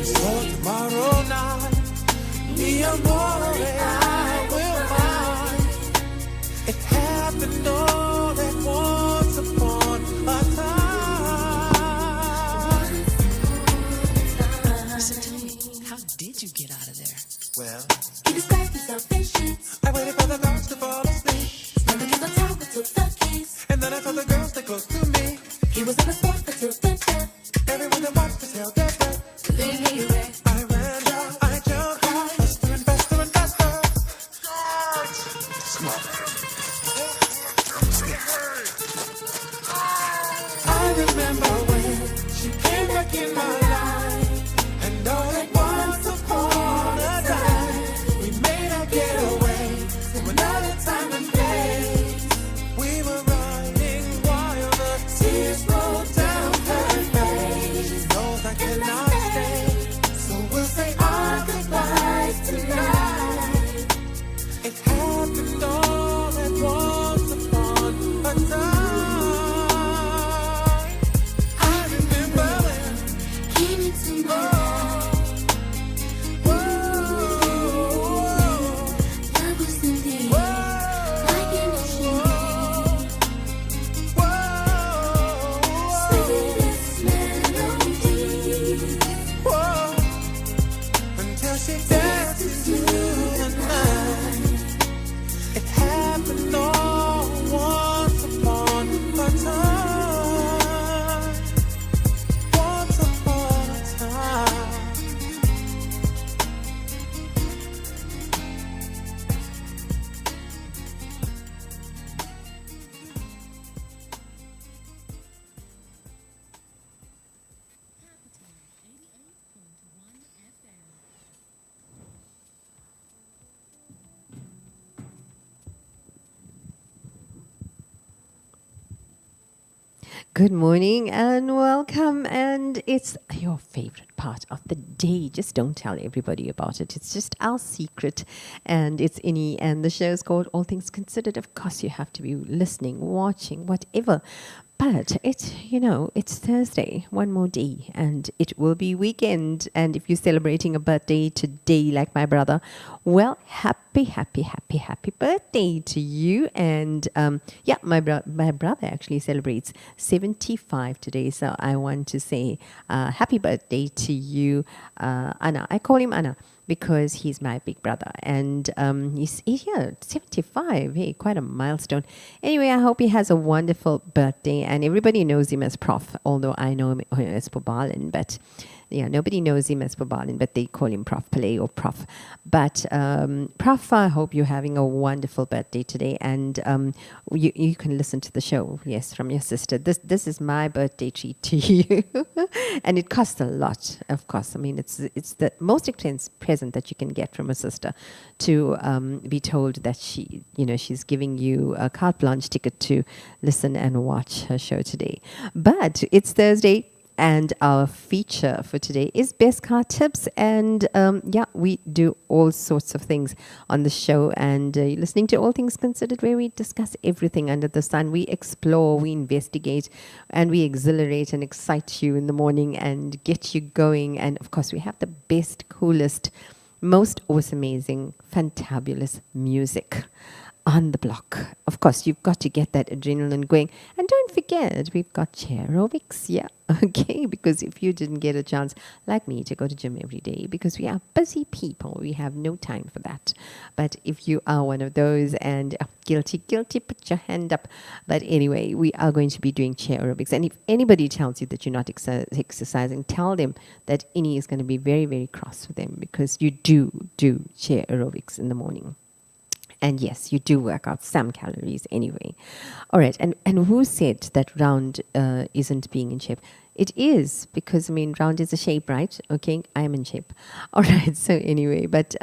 So tomorrow night, mi amore, I will find. It happened all at once upon a time. Listen to me. How did you get out of there? Well, He described himself patience. I waited for the girls to fall asleep, Never gave a time, but took the keys. and then I told the girls to close to me. He was in the spot until the death. Everyone that watched us held their breath. Leave me away. I ran, I jumped, faster and faster and faster. I remember when she came back in my life, and all at once upon a time, we made our getaway to another time and place. We were riding while the tears rolled down her face. She knows I cannot stay, so we'll say our goodbyes tonight. It happened all at once upon a time. I remember when, Came into my life. whoa, Love was indeed like an ocean wave. Sweetest melody. whoa, until she danced into the night. It happened all once upon a time. Once upon a time. Good morning and welcome. And it's your favorite part of the day. Just don't tell everybody about it. It's just our secret. And it's Innie, and the show is called All Things Considered. Of course, you have to be listening, watching, whatever. But it's, it's Thursday, one more day, and it will be weekend. And if you're celebrating a birthday today, like my brother, well, happy birthday to you. And my brother actually celebrates 75 today. So I want to say happy birthday to you, Anna. I call him Anna because he's my big brother, and he's 75. Hey, quite a milestone. Anyway, I hope he has a wonderful birthday, and everybody knows him as Prof, although I know him as Pobalin, but nobody knows him as Pobalin, but they call him Prof Pillay or Prof. But Prof, I hope you're having a wonderful birthday today, and you can listen to the show, yes, from your sister. This is my birthday treat to you, and it costs a lot, of course. I mean, it's the most expensive present that you can get from a sister, to be told that she's giving you a carte blanche ticket to listen and watch her show today. But it's Thursday, and our feature for today is Best Car Tips. And we do all sorts of things on the show. And you're listening to All Things Considered, where we discuss everything under the sun. We explore, we investigate, and we exhilarate and excite you in the morning and get you going. And of course, we have the best, coolest, most awesome, amazing, fantabulous music on the block. Of course, you've got to get that adrenaline going. And don't forget, we've got chair aerobics, okay? Because if you didn't get a chance, like me, to go to gym every day, because we are busy people, we have no time for that. But if you are one of those, and guilty, put your hand up. But anyway, we are going to be doing chair aerobics. And if anybody tells you that you're not exercising, tell them that Innie is going to be very, very cross with them, because you do chair aerobics in the morning. And yes, you do work out some calories anyway. All right, and who said that round isn't being in shape? It is, because, round is a shape, right? Okay, I'm in shape. All right, so anyway, but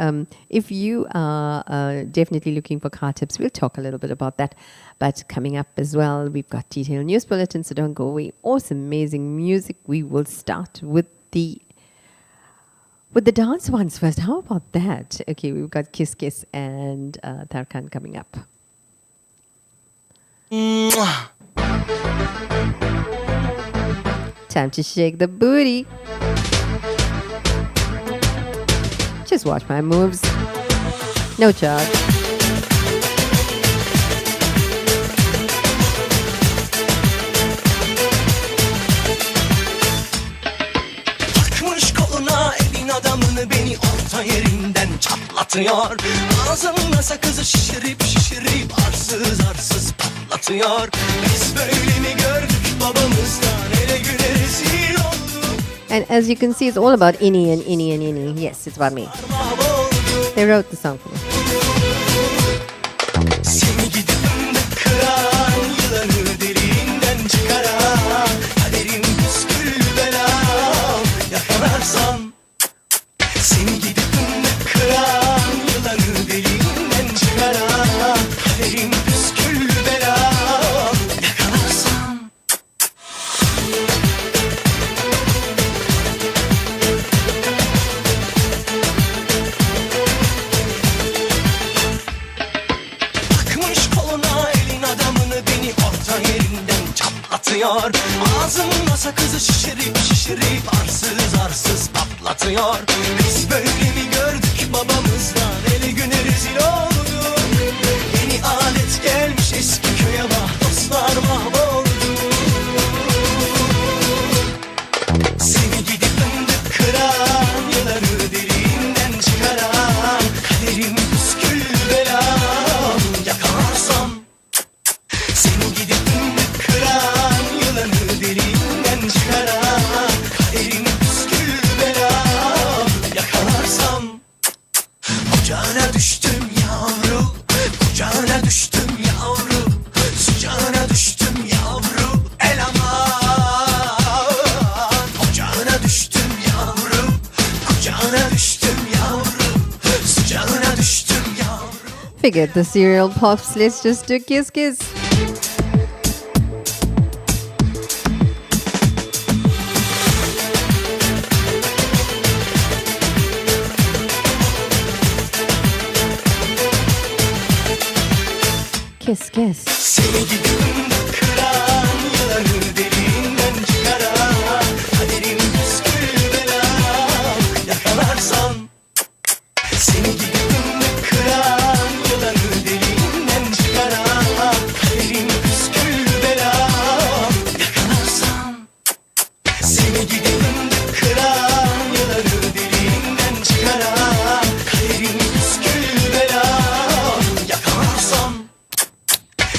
if you are definitely looking for car tips, we'll talk a little bit about that. But coming up as well, we've got detailed news bulletins, so don't go away. Awesome, amazing music. We will start with the dance ones first. How about that? Okay, we've got Kiss Kiss and Tarkan coming up. Mwah. Time to shake the booty. Just watch my moves. No charge. Takmış koluna elin adamını beni orta yerinden çatlatıyor. Ağzımda sakızı şişirip şişirip arsız arsız patlatıyor. Biz böyle mi gördük babamızdan ele güne rezil olduk. And as you can see, it's all about Ini and Ini and Ini. Yes, it's about me. Mahvolduk. They wrote the song for me. Seni gidip fındık kıran, yılanı deliğinden çıkaran, kaderim püskül belam yakalarsan. Seni gidip fındık kıran, yılanı deliğinden çıkaran, kaderim püskül belam yakalarsan. Takmış koluna elin adamını beni orta yerinden çatlatıyor. Ağzımda sakızı şişirip şişirip arsız arsız patlatıyor. Biz böyle mi gördük babamızdan ele güne rezil olduk. Yeni alet gelmiş eski köye bak dostlar mahvoldu. Seni gidip fındık kıran, yılanı deliğinden çıkaran, kaderim püskül belam yakalarsam. Seni gidip fındık kıran, yılanı deliğinden çıkaran, kaderim püskül belam yakalarsam. Ocağına düştüm yavru, kucağına düştüm yavru, sıcağına düştüm yavru, el aman. Ocağına düştüm yavru, kucağına düştüm yavru, sıcağına düştüm yavru. Forget the cereal pops. Let's just do kiss kiss. Kiss kiss. Seni gidip fındık kıran, yılanı deliğinden çıkaran, kaderim püskül belam yakalarsam. Seni gidip fındık kıran, yılanı deliğinden çıkaran, kaderim püskül belam yakalarsam. Seni gidip fındık kıran, yılanı deliğinden çıkaran, kaderim püskül belam yakalarsam.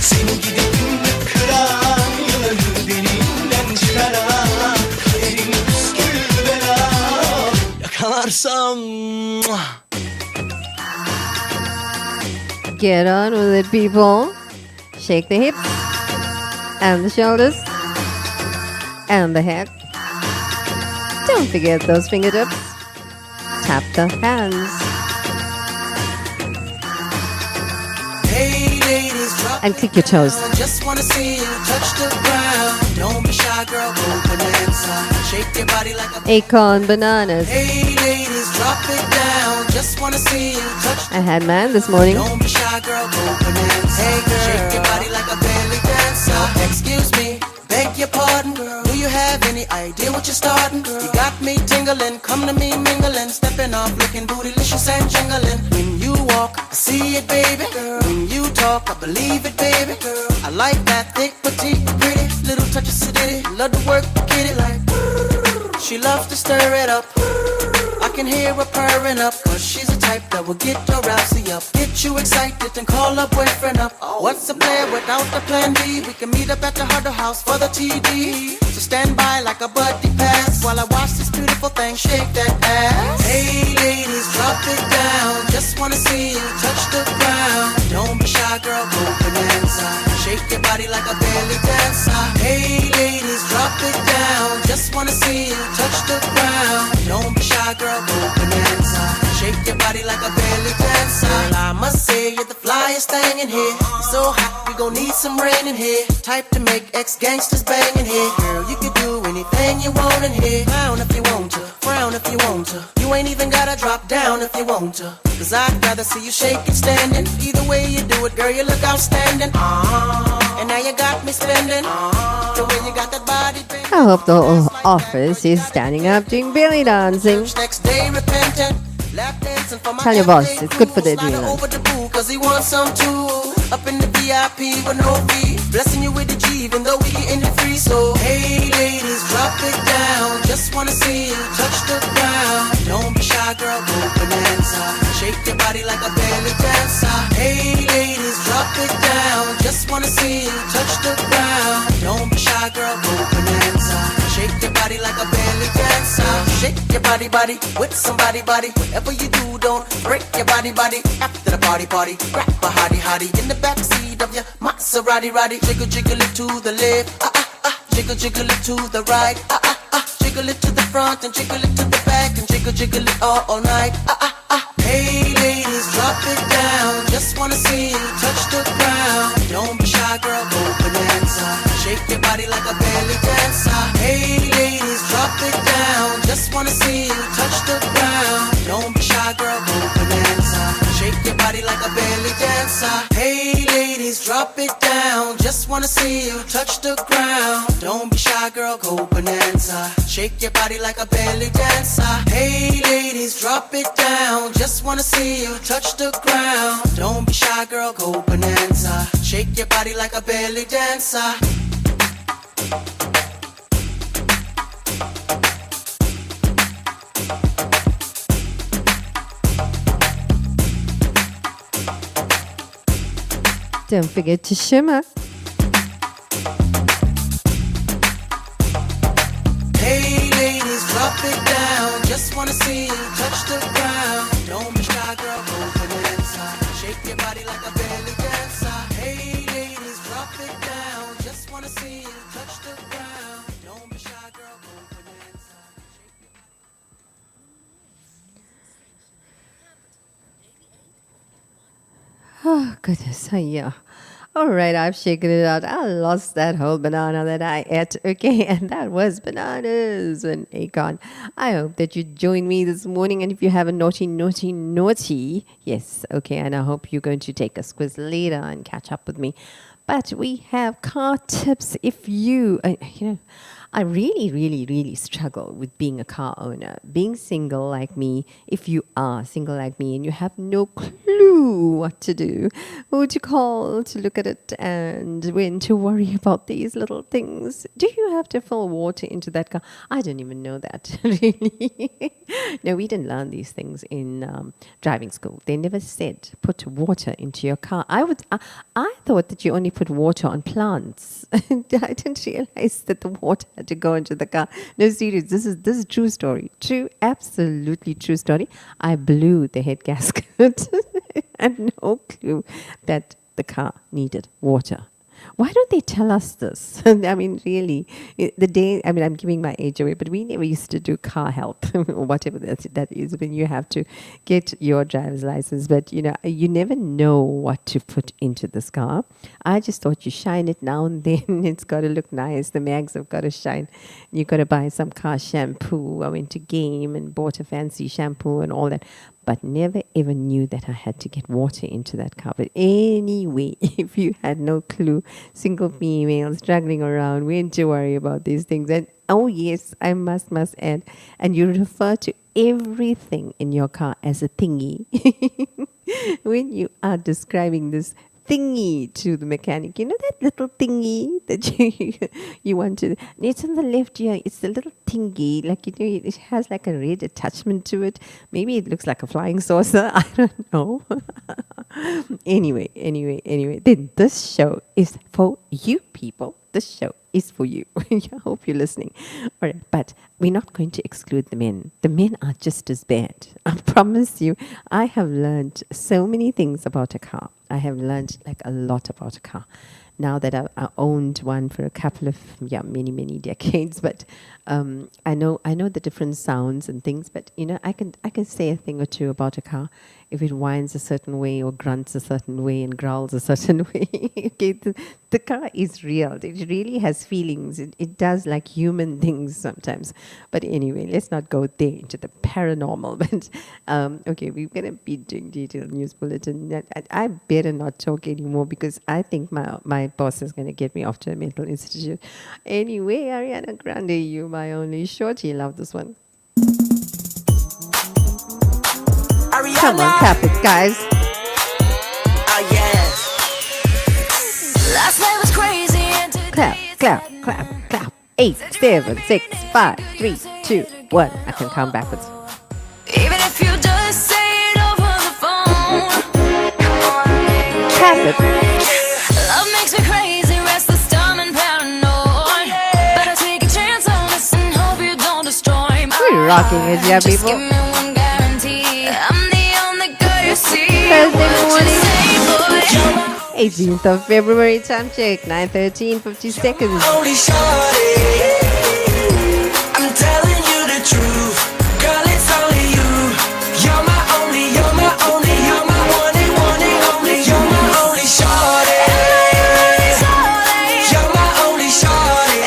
Seni gidip fındık kıran, yılanı deliğinden çıkaran, kaderim püskül belam yakalarsam. Get on with it, people. Shake the hips and the shoulders and the head. Don't forget those fingertips. Tap the hands Hey ladies, drop and click your toes. Just wanna see you touch the ground. Don't be shy, girl, go bonanza. Shake your body like a Acorn bananas. Hey ladies, drop it down. Just wanna see you touch I had mine this morning. Don't be shy, girl, go bonanza. Hey girl, shake your body like a belly dancer. Excuse me, beg your pardon, girl. Do you have any idea what you're starting, girl? You got me tingling, come to me mingling, stepping off, looking bootylicious and jingling. When you walk, I see it, baby. Girl. When you talk, I believe it, baby. Girl. I like that thick, petite, pretty, little touch of acidity. Love to work, get it like. She loves to stir it up. I can hear her purring up, cause she's the type that will get your rousey up. Get you excited and call her boyfriend up. What's a player without the plan B? We can meet up at the Huddle House for the TD. So stand by like a buddy pass while I watch this beautiful thing shake that ass. Hey ladies, drop it down. Just wanna see you touch the ground. Don't be shy, girl, go bonanza. Shake your body like a belly dancer. Hey ladies, drop it down. Just wanna see you touch the ground. Don't be shy, girl, go bonanza. Shake your body like a belly dancer. Girl, I must say you're the flyest thing in here. You're so hot, we gon' need some rain in here. Type to make ex-gangsters bang in here. Girl, you can do anything you want in here. Clown if you want to, frown if you want to. You ain't even gotta drop down if you want to. Cause I'd rather see you shaking standing. Either way you do it, girl, you look outstanding. And now you got me spending. The way you got that body, baby. I hope the whole office is standing up doing belly dancing. Next day repentant. Lap dancing for my Tell your boss, everyday it's good for the crew. Slide adrenaline. over the pool, cause he wants some too. Up in the VIP with no fee. Blessing you with the G, even though we getting it free. So, hey ladies, drop it down. Just wanna see you touch the ground. Don't be shy, girl, go bonanza. Shake your body like a belly dancer. Hey ladies, drop it down. Just wanna see you touch the ground. Don't be shy, girl, go bonanza. Shake your body like a belly dancer. Shake your body, body with somebody, body. Whatever you do, don't break your body, body. After the party, party, grab a hottie, hottie in the backseat of your Maserati, Roddy. Jiggle, jiggle it to the left, jiggle, jiggle it to the right, jiggle it to the front and jiggle it to the back and jiggle, jiggle it all night, Hey ladies, drop it down. Just wanna see you touch the ground. Don't be shy, girl, go bonanza. Shake your body like a belly dancer. Hey ladies, drop it down. Just wanna see you touch the ground. Don't be shy, girl, go bonanza. Shake your body like a belly dancer. Hey ladies, drop it down. Just wanna see you touch the ground. Don't be shy, girl, go bonanza. Shake your body like a belly dancer. Hey ladies, drop it down. Just wanna see you touch the ground. Don't be shy, girl, go bonanza. Shake your body like a belly dancer. Don't forget to shimmer. Hey ladies, drop it down. Just wanna see you touch the ground. Don't be shy, girl, go bonanza. Shake your body like a belly dancer. Hey ladies, drop it down. Just wanna see you touch the ground. Don't be shy, girl, go bonanza. Oh, goodness. Yeah. All right, I've shaken it out. I lost that whole banana that I ate. Okay, and that was bananas and acorn. I hope that you join me this morning. And if you have a naughty, naughty, naughty, yes, okay, and I hope you're going to take a squiz later and catch up with me. But we have car tips. If you, I really, really, really struggle with being a car owner. Being single like me, if you are single like me and you have no clue what to do, who to call to look at it and when to worry about these little things. Do you have to fill water into that car? I don't even know that, really. No, we didn't learn these things in driving school. They never said put water into your car. I thought that you only put water on plants. I didn't realize that the water had to go into the car. No, serious. This is true story. True, absolutely true story. I blew the head gasket. And no clue that the car needed water. Why don't they tell us this? I mean, really, I'm giving my age away, but we never used to do car help or whatever that is when you have to get your driver's license. But, you never know what to put into this car. I just thought you shine it now and then. It's got to look nice. The mags have got to shine. You got to buy some car shampoo. I went to Game and bought a fancy shampoo and all that. But never ever knew that I had to get water into that car. But anyway, if you had no clue, single females struggling around, we had to worry about these things. And oh yes, I must add, and you refer to everything in your car as a thingy. When you are describing this thingy to the mechanic, that little thingy that you want to, it's on the left here, it's the little thingy, it has like a red attachment to it. Maybe it looks like a flying saucer. I don't know. Anyway, then this show is for you people. This show is for you. I hope you're listening. All right, but we're not going to exclude the men. The men are just as bad. I promise you, I have learned so many things about a car. I have learned a lot about a car. Now that I owned one for a couple of many decades, but I know the different sounds and things. But I can say a thing or two about a car if it whines a certain way or grunts a certain way and growls a certain way. Okay, the car is real. It really has feelings. It does like human things sometimes. But anyway, let's not go there into the paranormal. But okay, we're gonna be doing detailed news bulletin. I better not talk anymore because I think my boss is gonna get me off to a mental institute. Anyway, Ariana Grande, you my only shorty. Love this one. Come on, clap it, guys. Oh yeah. Last night was crazy and Clap, clap, clap, clap. 8, 7, 6, 5, 3, 2, 1. I can count backwards. even if you just say it over the phone. Clap it. Love makes me crazy, restless, dumb, and paranoid. Better take a chance on this and hope you don't destroy my We're rocking it, yeah, Just people. give me one guarantee, I'm the only girl you see. Thursday What you morning. say, boy? 18th of February, time check, 9:13, 50 seconds. Only shorty. I'm telling you the truth. Girl, it's only you. You're my only, you're my only, you're my one and only. You're my only shorty. You're my only shorty.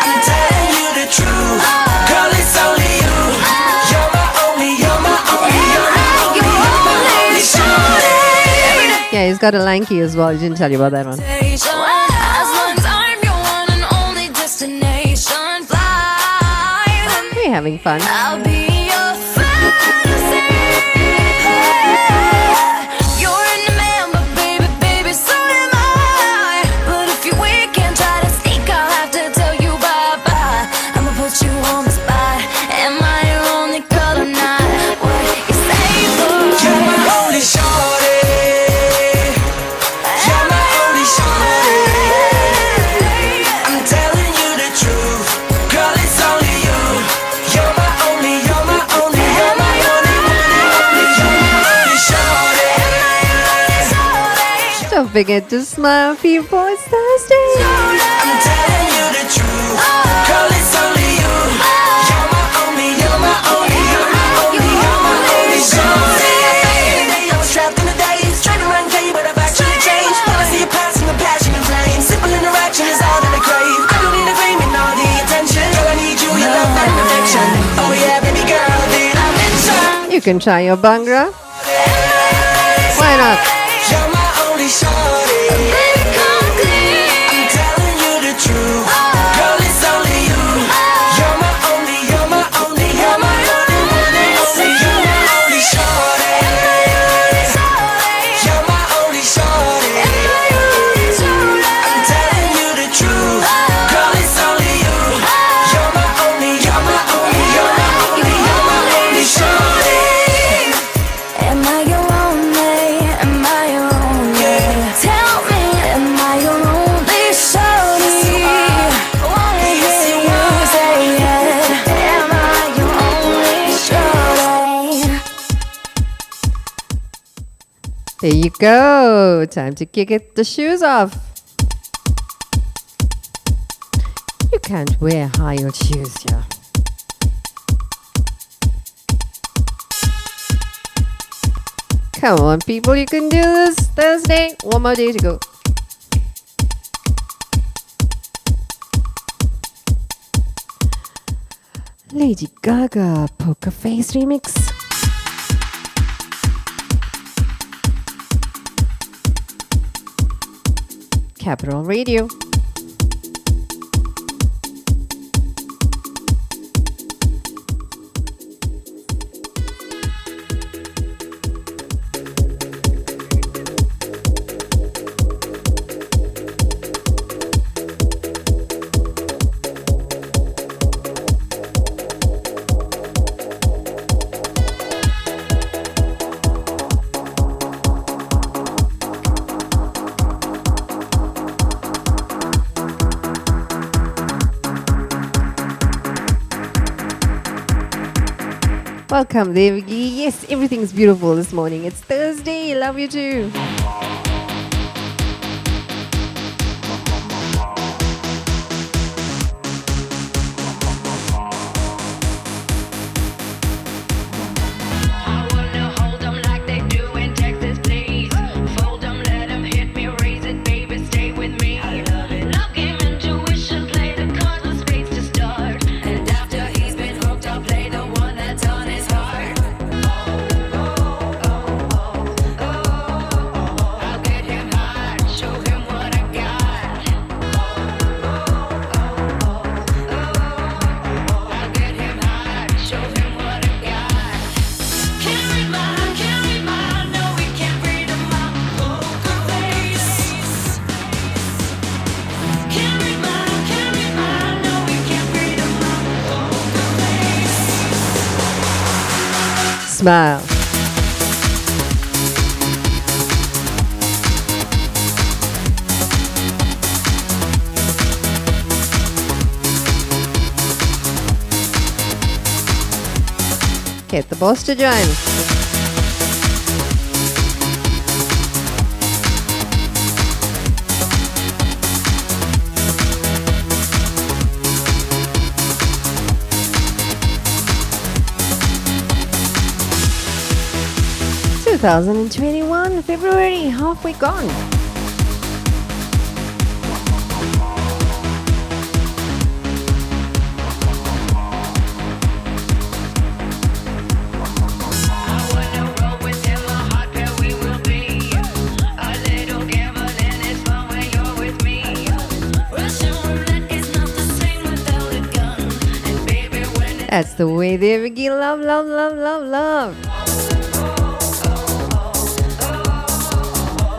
I'm telling you the truth. Girl, it's only you. You're my only, you're my only, you're my only, you're my only shorty. Yeah, he's got a lanky as well. He didn't tell you about that one. As long as I'm your one and only destination, fly with me. We're having fun. I'll be your fantasy. You're in the man, but baby, so am I. But if you're weak and try to sneak, I'll have to tell you bye-bye. I'ma put you on the spot. Am I your only girl or not? What you say, boy? You're my only shorty. You're my only shorty. I'm telling you the truth. Girl, it's only you. You're my only, you're my only, you're my only, you're my only shorty. Don't forget to smile, people. It's Thursday. I'm telling you the truth. Girl, it's only you. You're my only, you're my only, you're my only, you're my only shorty. I was trapped in the days, trying to run game, but I've actually changed. When I see you passing the passion and flame, simple interaction is all that I crave. I don't need the fame and all the attention. Girl, I need you, your love and affection. Oh yeah, baby girl, did I mention? You can try your Bhangra. Why not? You're my only shorty. Come clean. I'm telling you the truth. Girl, it's only you. You're my only, you're my only, you're my only, you're my only shorty. You're my only shorty. I'm telling you the truth. Girl, it's only you. You're my only, you're my only, you're my only, you're my only shorty. Am I your only? Am I your only? Tell me, am I your only shorty? Wanna hear you say it. Am I your only shorty? There you go. Time to kick it, the shoes off. You can't wear high-heeled shoes here. Come on, people. You can do this. Thursday. One more day to go. Lady Gaga Poker Face Remix. Capital Radio. Welcome, Devgi. Yes, everything's beautiful this morning. It's Thursday. Love you too. I wanna hold 'em like they do in Texas, please. Fold 'em, let 'em hit me, raise it, baby, stay with me. I love it. Love game, intuition, play the cards with spades to start. And after he's been hooked, I'll play the one that's on his heart. I've smile. Get the boss to join. 2021, February, halfway gone. I wanna roll with him, a hot pair we will be. A little gambling is fun when you're with me. Russian roulette is not the same without a gun. And baby, when it's That's the way they begin. Love, love, love, love, love.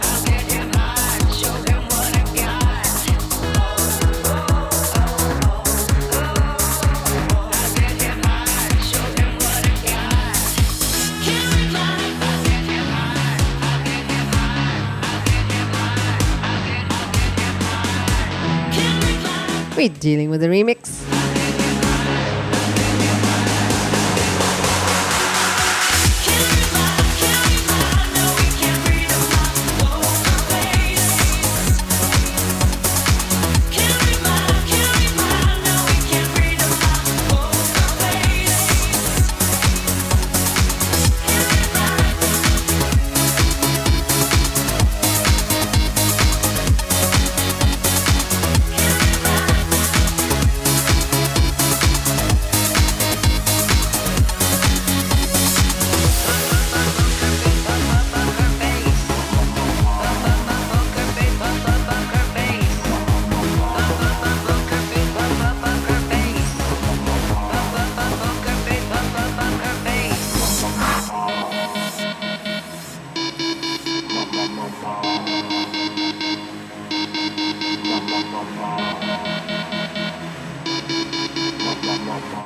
I'll get him hot, show him what I got. I'll get him hot, show him what I got. Can't reply. I'll get him hot, I'll get him hot, I'll get him hot, I'll get him hot. Can't reply. We're dealing with the remix.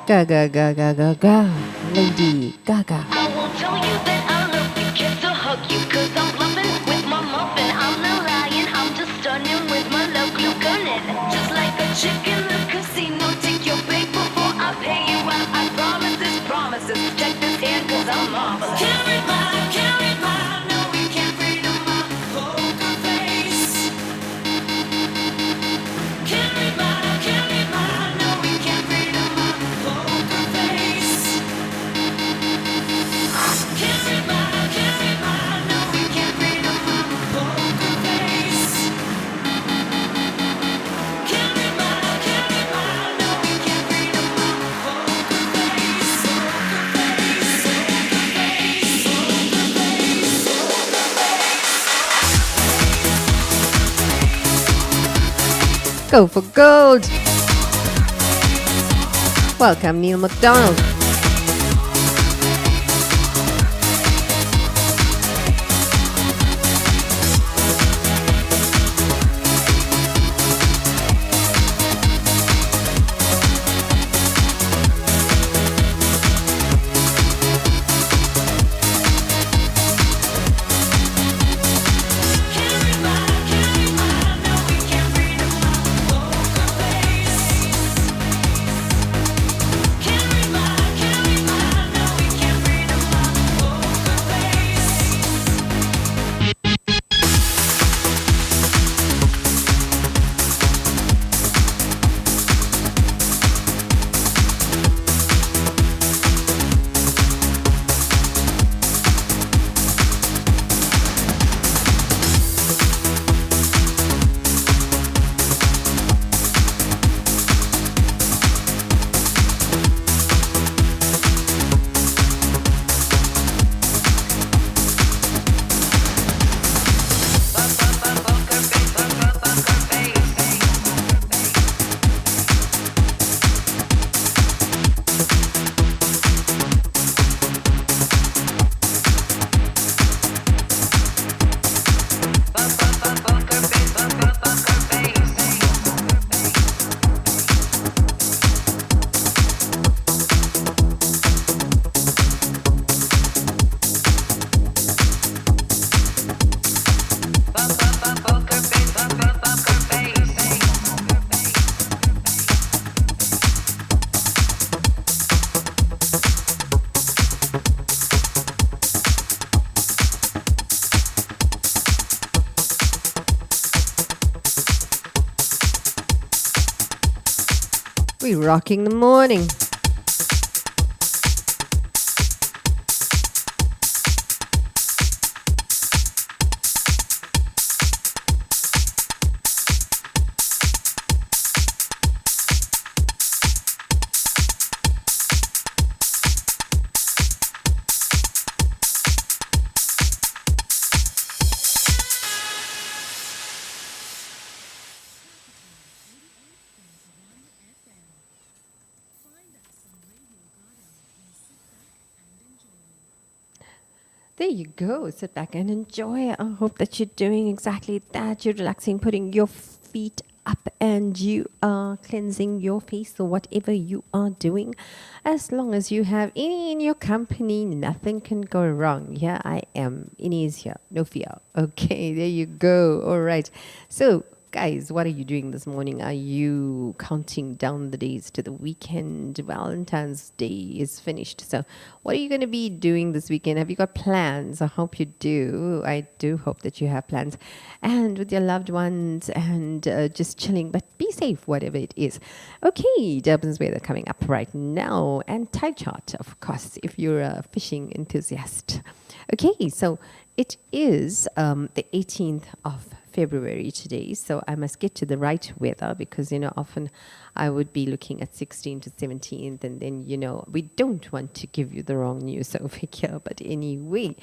Gaga, gaga, gaga. Lady Gaga. I won't tell you that I love you, kiss or hug you, 'cause I'm bluffing with my muffin. I'm not lying, I'm just stunning with my love glue gunning. Just like a chick in the casino, take your bait before I pay you out. I promise this promises. Check this hand, 'cause I'm marvelous. Can't read mine, no, we can't read on my poker face. Can't read mine, no, we can't read on my poker face. Can't read mine, no, we can't read on my poker face. Can't read mine, no, we can't read on my poker face. Go for gold. Welcome, Neil McDonald. Can't read mine, rocking the morning. There you go. Sit back and enjoy. I hope that you're doing exactly that. You're relaxing, putting your feet up, and you are cleansing your face or whatever you are doing. As long as you have any in your company, nothing can go wrong. Here I am. Any is here. No fear. Okay, there you go. All right. So, guys, what are you doing this morning? Are you counting down the days to the weekend? Valentine's Day is finished. So, what are you going to be doing this weekend? Have you got plans? I hope you do. I do hope that you have plans. And with your loved ones and just chilling, but be safe, whatever it is. Okay, Durban's weather coming up right now. And tide chart, of course, if you're a fishing enthusiast. Okay, so it is the 18th of February today, so I must get to the right weather because, often I would be looking at 16th to 17th, and then, we don't want to give you the wrong news over here. But anyway,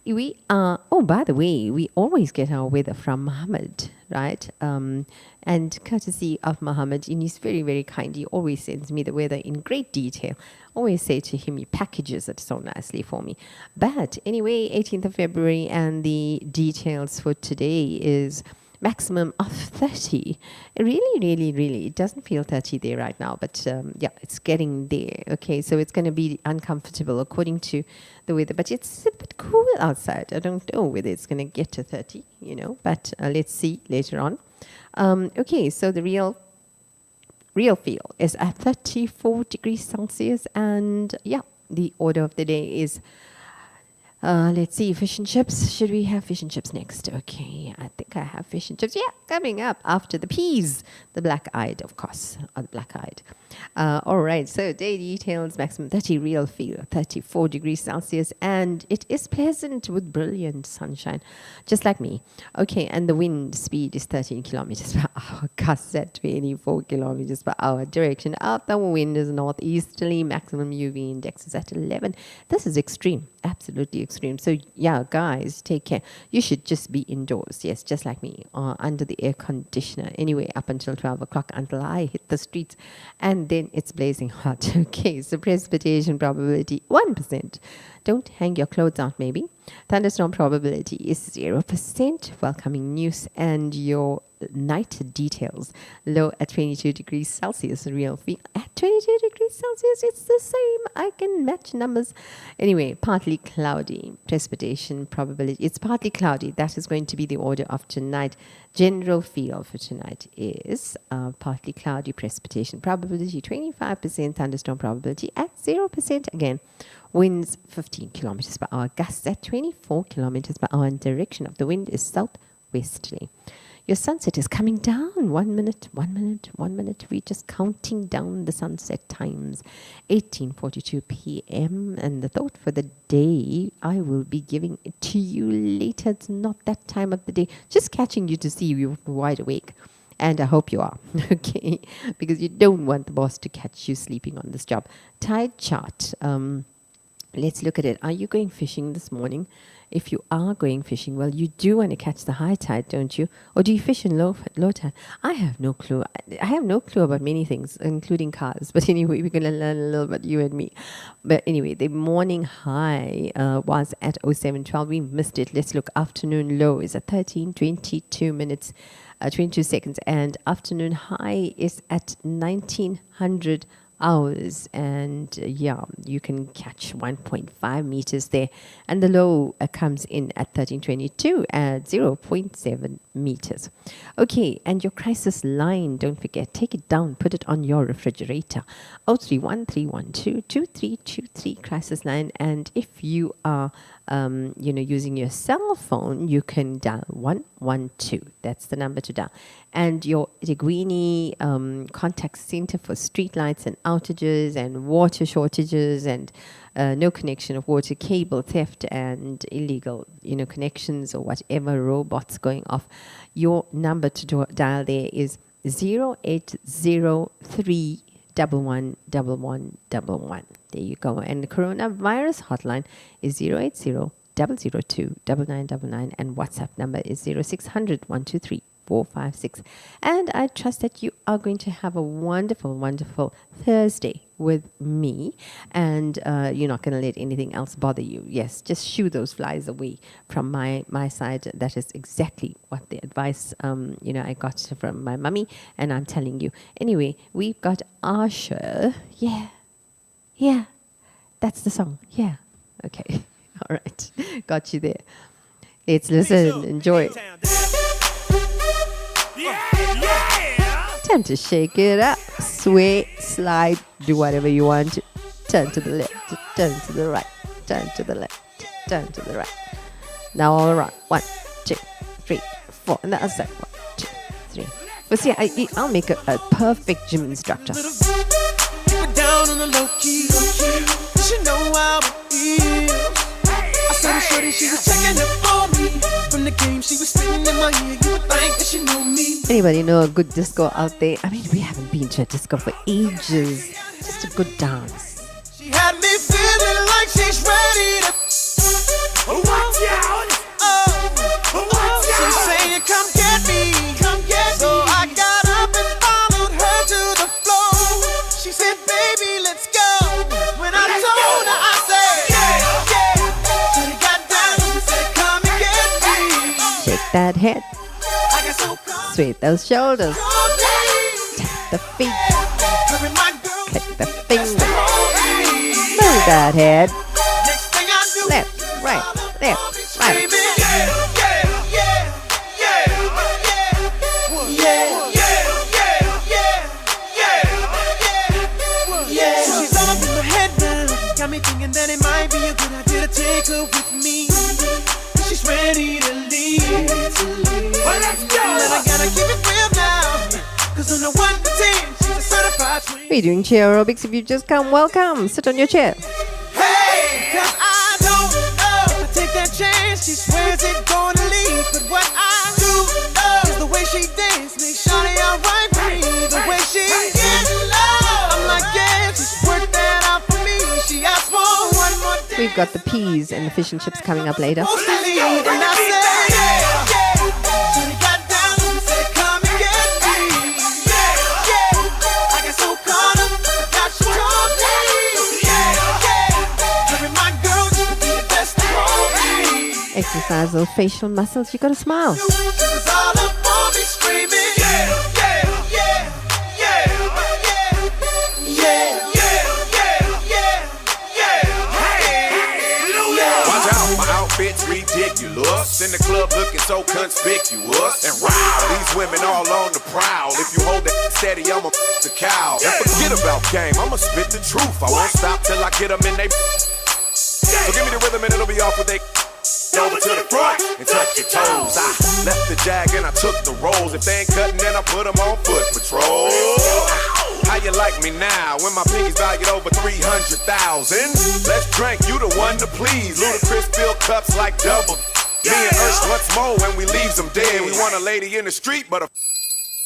we are, oh, by the way, we always get our weather from Muhammad, right? And courtesy of Muhammad, and he's very, very kind. He always sends me the weather in great detail. Always say to him, he packages it so nicely for me. But anyway, 18th of February, and the details for today is maximum of 30. Really, really, really, it doesn't feel 30 there right now, but yeah, it's getting there. Okay, so it's going to be uncomfortable according to the weather, but it's a bit cool outside. I don't know whether it's going to get to 30, but let's see later on. Okay, so the real feel is at 34 degrees Celsius, and yeah, the order of the day is let's see, fish and chips. Should we have fish and chips next? Okay, I think I have fish and chips. Yeah, coming up after the peas. The black-eyed, of course, or the black-eyed. All right, so day details, maximum 30, real feel 34 degrees Celsius, and it is pleasant with brilliant sunshine, just like me. Okay, and the wind speed is 13 kilometers per hour, gusts at 24 kilometers per hour. Direction of the wind is northeasterly, maximum UV index is at 11. This is extreme, absolutely extreme. So yeah, guys, take care. You should just be indoors, yes, just like me, under the air conditioner anyway, up until 12 o'clock, until I hit the streets, and then it's blazing hot. Okay, so precipitation probability 1%. Don't hang your clothes out, maybe. Thunderstorm probability is 0%. Welcoming news and your night details. Low at 22 degrees Celsius. Real feel at 22 degrees Celsius. It's the same. I can match numbers. Anyway, partly cloudy. Precipitation probability. It's partly cloudy. That is going to be the order of tonight. General feel for tonight is partly cloudy. Precipitation probability 25%. Thunderstorm probability at 0%. Again, winds 15 kilometers per hour. Gusts at 24 kilometers per hour. And direction of the wind is southwesterly. Your sunset is coming down. 1 minute, 1 minute, 1 minute. We're just counting down the sunset times. 18:42 p.m. And the thought for the day, I will be giving it to you later. It's not that time of the day. Just catching you to see you wide awake. And I hope you are, okay? Because you don't want the boss to catch you sleeping on this job. Tide chart. Let's look at it. Are you going fishing this morning? If you are going fishing, well, you do want to catch the high tide, don't you? Or do you fish in low tide? I have no clue. I have no clue about many things, including cars. But anyway, we're going to learn a little about you and me. But anyway, the morning high was at 07:12. We missed it. Let's look. Afternoon low is at 13:22 minutes, 22 seconds. And afternoon high is at 1900 hours, and yeah, you can catch 1.5 meters there, and the low comes in at 13:22 at 0.7 meters. Okay, and your crisis line, don't forget, take it down, put it on your refrigerator. 0313122323 crisis line. And if you are using your cell phone, you can dial 112. That's the number to dial. and your Tigwini contact center for streetlights and outages and water shortages and no connection of water, cable theft and illegal, connections or whatever, robots going off. Your number to dial there is 0803 111111. There you go. And the coronavirus hotline is 080 002 9999, and WhatsApp number is 0600 123 456. And I trust that you are going to have a wonderful, wonderful Thursday with me, and you're not going to let anything else bother you. Yes, just shoo those flies away from my side. That is exactly what the advice I got from my mummy, and I'm telling you. Anyway, we've got Asher. Yeah, that's the song. Yeah, okay. All right, got you there. Let's listen, enjoy. Time to shake it up, sway, slide, do whatever you want to. Turn to the left, turn to the right, turn to the left, turn to the right. Now all around. 1, 2, 3, 4. And the other side. 1, 2, 3. But see, I'll make a perfect gym instructor. Keep it down on the low key. She know how it feels. I saw the shorty, she was checking up for me. From the game, she was spitting in my ear. You would think that she knew me. Anybody know a good disco out there? I mean, we haven't been to a disco for ages. Just a good dance. She had me feeling like she's ready to. Watch out! She's saying, come get me, come get me. So I got up and followed her to the floor. She said, baby, let's go. When I told her, I said, yeah. So they got down and said, come and get me. Shake that head, I got so cold. sway those shoulders, tap the feet, Her and my girl, click the fingers, me. move that head, Next thing I knew, left, right, left, right. She's all up in my head now. Got me thinking that it might be a good idea to take her with me. She's ready to leave. Well, let's go. And I gotta keep it real now. Cause on the 1 to 10, she's a certified twin. We're doing chair aerobics. If you just come, welcome. Sit on your chair. Hey, cause I don't know. If I take that chance, she swears it's gonna leave. But what I do know is the way she dance makes Shawty alright for me. The way she gets low, I'm like, yeah, just work that out for me. She asked for one more day. We've got the peas and the fish and chips coming up later. Supposed to leave, and I said, yeah. So they got down and said, come and get me. I got so caught up, forgot she told me. Her and my girl used to be the best of me. Exercise those facial muscles. You gotta smile. It was all up on me screaming. Watch out, my outfit's ridiculous. In the club looking so conspicuous. And wow, these women all on the prowl. If you hold that steady, I'ma the cow. And forget about game, I'ma spit the truth. I won't stop till I get them in they. So give me the rhythm and it'll be off with they. Over to the front and touch your toes. I left the jag and I took the rolls. If they ain't cutting, then I put them on foot patrol. How you like me now when my pinky's valued over 300,000? Let's drink, you the one to please. Ludacris fill cups like double. Me and Ursh once more when we leaves them dead. We want a lady in the street, but a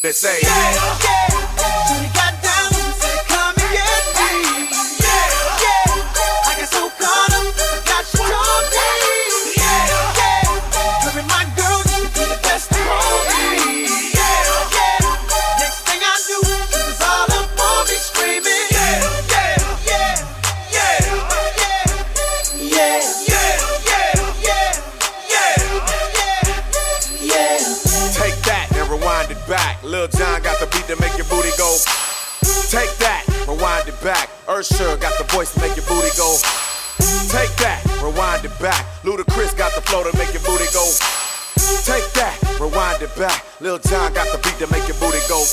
that say. So they got down and said, come and get me. I got so caught up, forgot she told me. Her and my girl used to be the best of me. Next thing I knew, it was all up on me screaming. Take that and rewind it back. Lil Jon got the beat to make your booty go. Take that, rewind it back. Ursher got the voice to make your booty go. Take that, rewind it back. Ludacris got the flow to make your booty go. Take that, rewind it back. Lil Jon got the beat to make your booty go.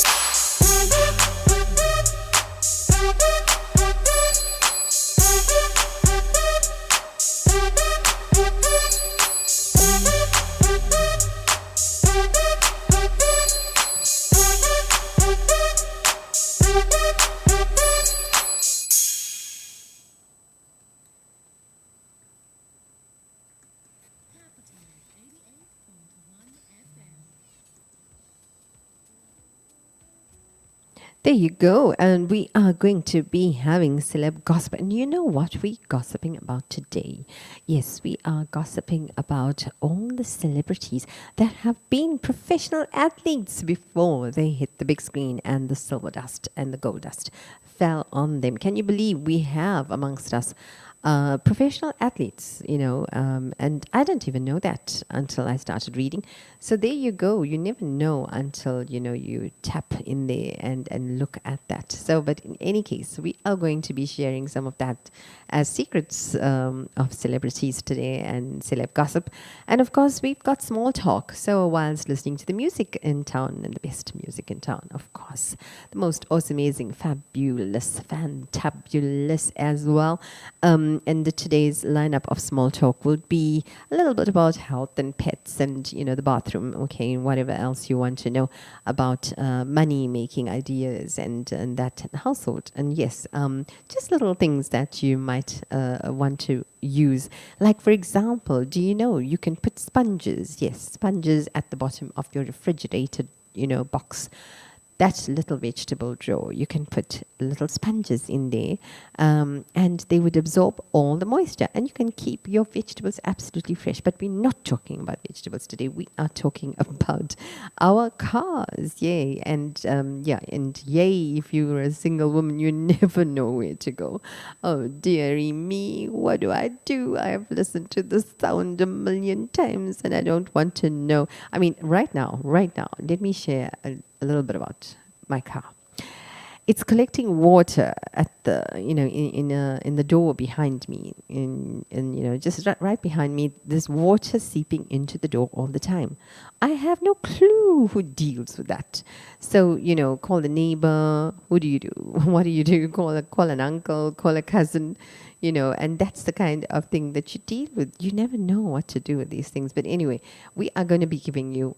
There you go. And we are going to be having celeb gossip. And you know what we're gossiping about today? Yes, we are gossiping about all the celebrities that have been professional athletes before they hit the big screen and the silver dust and the gold dust fell on them. Can you believe we have amongst us professional athletes, and I didn't even know that until I started reading. So there you go. You never know until, you tap in there and look at that. So, but in any case, we are going to be sharing some of that as secrets of celebrities today and celeb gossip. And of course, we've got small talk. So whilst listening to the music in town and the best music in town, of course, the most awesome, amazing, fabulous, fantabulous as well. And today's lineup of small talk will be a little bit about health and pets and, the bathroom, okay, and whatever else you want to know about money-making ideas and that household. And yes, just little things that you might want to use. Like, for example, do you know you can put sponges, sponges at the bottom of your refrigerator, box. That little vegetable drawer, you can put little sponges in there and they would absorb all the moisture and you can keep your vegetables absolutely fresh. But we're not talking about vegetables today. We are talking about our cars. Yay. And yay, if you're a single woman, you never know where to go. Oh, dearie me, what do? I have listened to the sound a million times and I don't want to know. I mean, right now, let me share a little bit about my car. It's collecting water at the, in the door behind me, just right behind me. There's water seeping into the door all the time. I have no clue who deals with that. So, call the neighbor. Who do you do? What do you do? Call an uncle, call a cousin, and that's the kind of thing that you deal with. You never know what to do with these things. But anyway, we are going to be giving you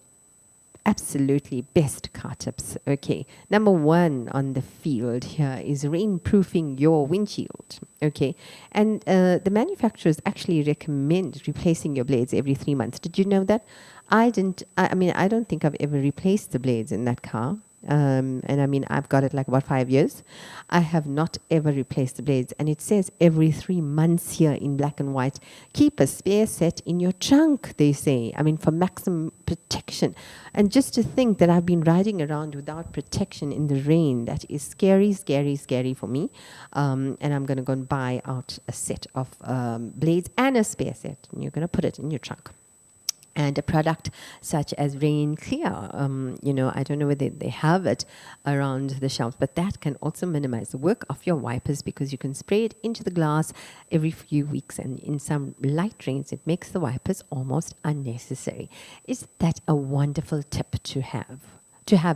absolutely best car tips. Okay, number one on the field here is rainproofing your windshield. Okay, and the manufacturers actually recommend replacing your blades every 3 months. Did you know that? I didn't. I mean, I don't think I've ever replaced the blades in that car. And I mean, I've got it like about 5 years. I have not ever replaced the blades. And it says every 3 months here in black and white. Keep a spare set in your trunk, they say. I mean, for maximum protection. And just to think that I've been riding around without protection in the rain, that is scary, scary, scary for me. And I'm going to go and buy out a set of blades and a spare set. And you're going to put it in your trunk. And a product such as Rain Clear, I don't know whether they have it around the shelves, but that can also minimize the work of your wipers because you can spray it into the glass every few weeks. And in some light rains, it makes the wipers almost unnecessary. Is that a wonderful tip to have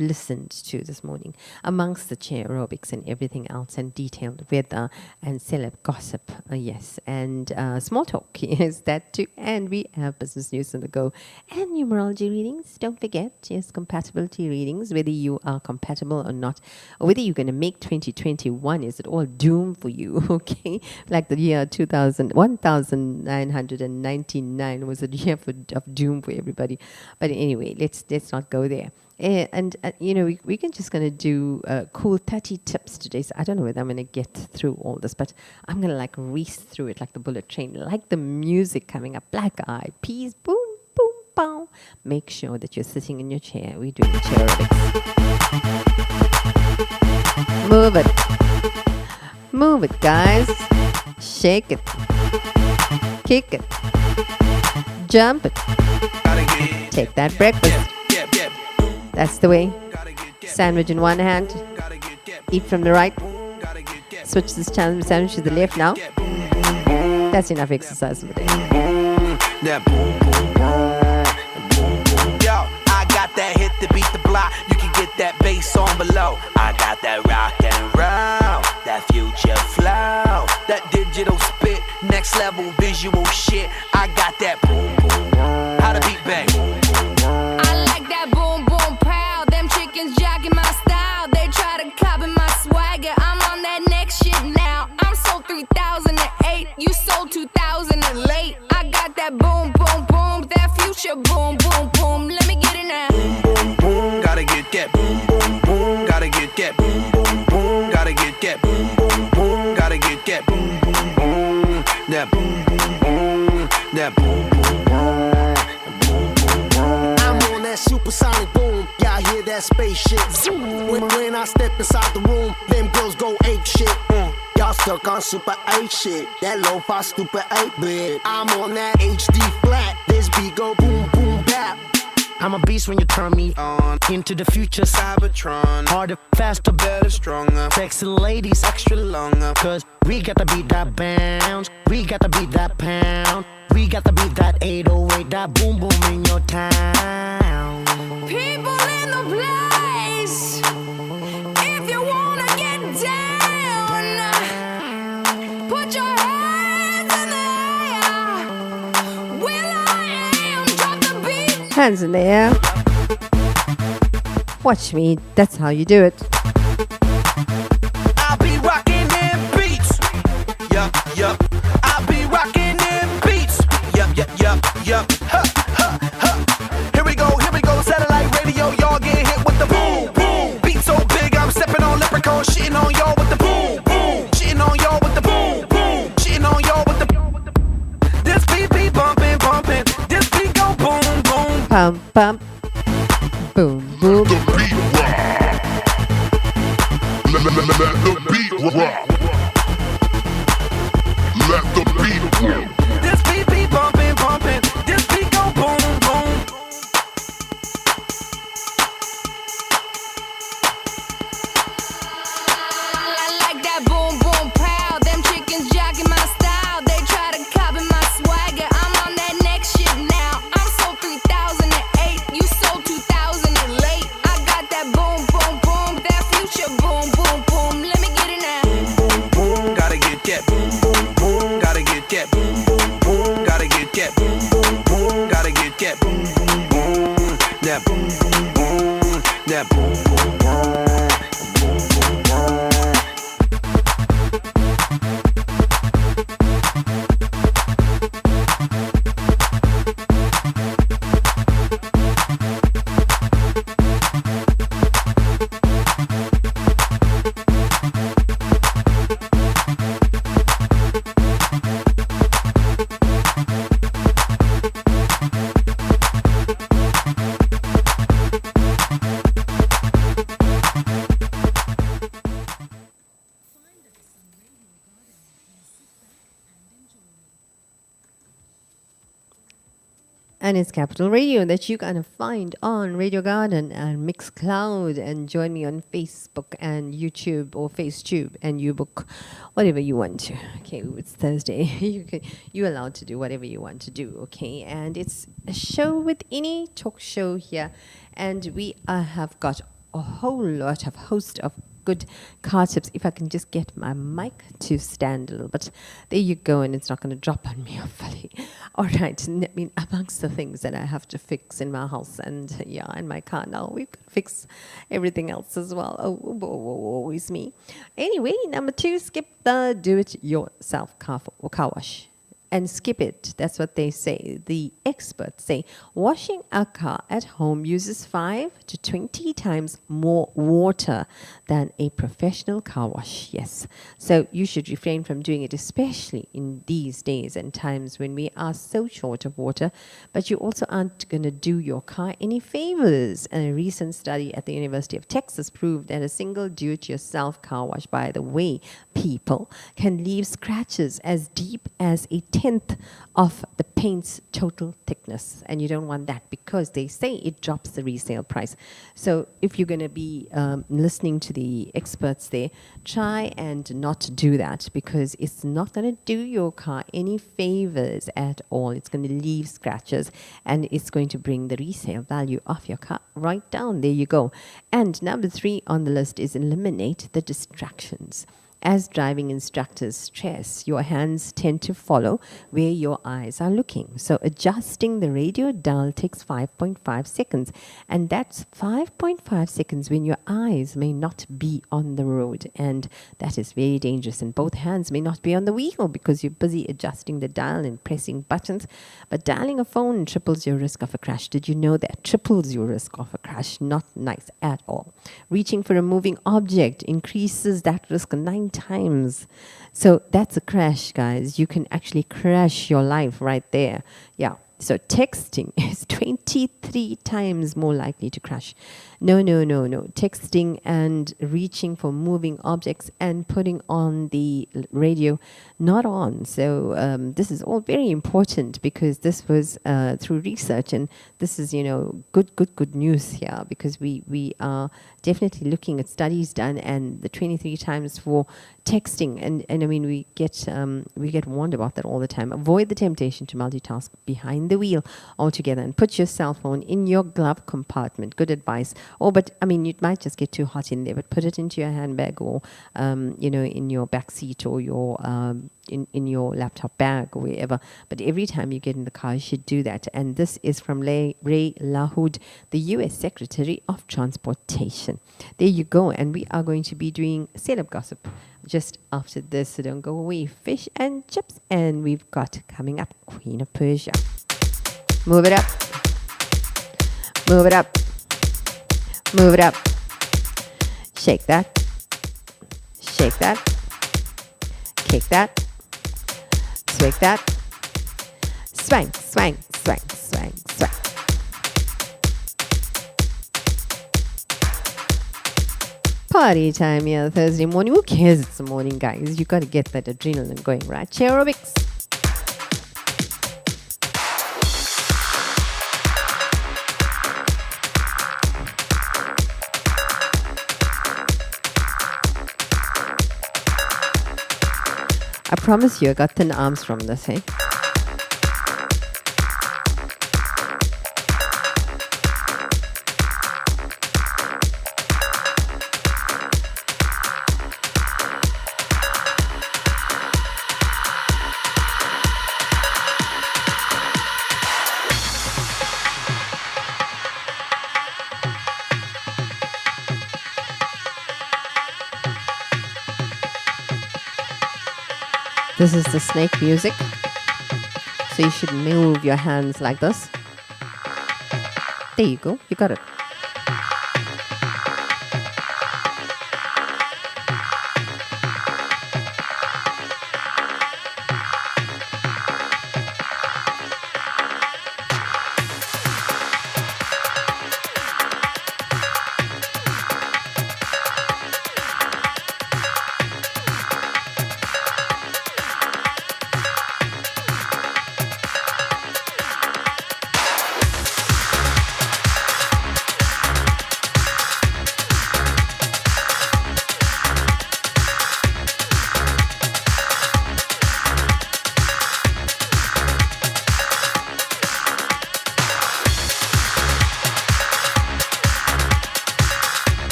listened to this morning amongst the chair aerobics and everything else and detailed weather and celeb gossip, yes, and small talk, yes, that too. And we have business news on the go and numerology readings. Don't forget, yes, compatibility readings, whether you are compatible or not, or whether you're going to make 2021, is it all doom for you, okay? Like the year 1999 was a year of doom for everybody. But anyway, let's not go there. And we're just going to do cool 30 tips today. So I don't know whether I'm going to get through all this, but I'm going to race through it like the bullet train, like the music coming up, Black Eyed Peas, boom, boom, pow. Make sure that you're sitting in your chair. We're doing the chair aerobics. Move it, guys. Shake it. Kick it. Jump it. Take that breakfast. That's the way. Sandwich in one hand. Eat from the right. Switch this sandwich to the left now. That's enough exercise for the day. That boom, boom, boom, boom. Yo, I got that hit to beat the block. You can get that bass on below. I got that rock and roll, that future flow, that digital spit, next level visual shit. I got that boom, boom, boom. How to beat bang. I like that boom boom pow. Them chickens jacking my style. They try to copy my swagger. I'm on that next shit now. I'm sold 3008. You sold 2000 and late. I got that boom boom boom. That future boom boom boom. Let me get it now. Boom, boom, boom. Gotta get that boom, boom, boom. Gotta get that boom, boom. That boom, boom, boom. I'm on that supersonic boom. Y'all hear that spaceship? Zoom. When I step inside the room, them girls go ape shit. Y'all stuck on super 8 shit. That lo-fi stupid 8-bit. I'm on that HD flat. This beat go boom, boom, bap. I'm a beast when you turn me on. Into the future, Cybertron. Harder, faster, better, stronger. Sexy ladies, extra longer. Cause we gotta beat that bounce. We gotta beat that pound. We gotta beat that 808, that boom boom in your town. People in the place, if you wanna get down, put your hands in the air. Will I am, drop the beat. Hands in the air. Watch me. That's how you do it. I'll be rocking them beats. Yup, yup. I'll be rocking them beats. Yup, yup, yup, yup. Ha, ha, ha. Here we go, satellite radio. Y'all get hit with the boom, boom. Beat so big, I'm stepping on leprechaun, shitting on y'all with the boom, boom. Shitting on y'all with the boom, boom. Shitting on y'all with the. This beat be bumping, bumping. This beat go boom, boom. Pump, pump. Boom, boom. The beat rock. Let the beat rock. Let the beat rock. This beat be bumping, bumping. This beat go boom, boom. I like that boom boom pow. Them chickens jacking my style. They try to copy my swagger. I'm on that next shit now. I'm sold 3008. You sold 2000 late. I got that boom boom boom. That future boom boom boom. Let me get it now. Boom, boom, gotta get that. Boom, boom, boom, gotta get that. Boom, boom, boom, gotta get that. Boom, boom, boom, gotta get that. Boom, boom, boom, that boom, boom, boom, that boom, boom, boom, boom, boom, boom. And it's Capital Radio that you're going to find on Radio Garden and Mixcloud, and join me on Facebook and YouTube or FaceTube and YouBook, whatever you want to. Okay, it's Thursday. You're allowed to do whatever you want to do, okay? And it's a show with any talk show here. And we have got a whole lot of host of good car tips. If I can just get my mic to stand a little bit. There you go, and it's not going to drop on me, hopefully. All right, I mean, amongst the things that I have to fix in my house and, yeah, in my car now, we've got to fix everything else as well. Always me. Anyway, number 2, skip the do-it-yourself car wash. And skip it. That's what they say. The experts say washing a car at home uses 5 to 20 times more water than a professional car wash. Yes. So you should refrain from doing it, especially in these days and times when we are so short of water. But you also aren't going to do your car any favors. And a recent study at the University of Texas proved that a single do-it-yourself car wash, by the way, people, can leave scratches as deep as a tenth of the paint's total thickness, and you don't want that because they say it drops the resale price. So if you're going to be listening to the experts there, try and not do that, because it's not going to do your car any favors at all. It's going to leave scratches, and it's going to bring the resale value of your car right down. There you go. And number 3 on the list is eliminate the distractions. As driving instructors stress, your hands tend to follow where your eyes are looking. So adjusting the radio dial takes 5.5 seconds. And that's 5.5 seconds when your eyes may not be on the road. And that is very dangerous. And both hands may not be on the wheel because you're busy adjusting the dial and pressing buttons. But dialing a phone triples your risk of a crash. Did you know that? Triples your risk of a crash. Not nice at all. Reaching for a moving object increases that risk 9 times. So that's a crash, guys. You can actually crash your life right there. Yeah. So texting is 23 times more likely to crash. No. Texting and reaching for moving objects and putting on the radio, not on. So this is all very important because this was through research, and this is, good news here, because we are definitely looking at studies done, and the 23 times for texting, and I mean we get warned about that all the time. Avoid the temptation to multitask behind the wheel altogether, and put your cell phone in your glove compartment. Good advice. But I mean, it might just get too hot in there, but put it into your handbag, or in your back seat, or your in your laptop bag, or wherever. But every time you get in the car, you should do that. And this is from Ray LaHood, the U.S. Secretary of Transportation. There you go. And we are going to be doing celeb gossip just after this, so don't go away. Fish and chips, and we've got coming up Queen of Persia. Move it up. Move it up. Move it up. Shake that. Shake that. Kick that. Swing that. Swang, swang, swang, swang, swang. Party time here Thursday morning. Who cares it's the morning, guys? You got to get that adrenaline going, right? Aerobics. I promise you, I got thin arms from this, hey? This is the snake music. So you should move your hands like this. There you go. You got it.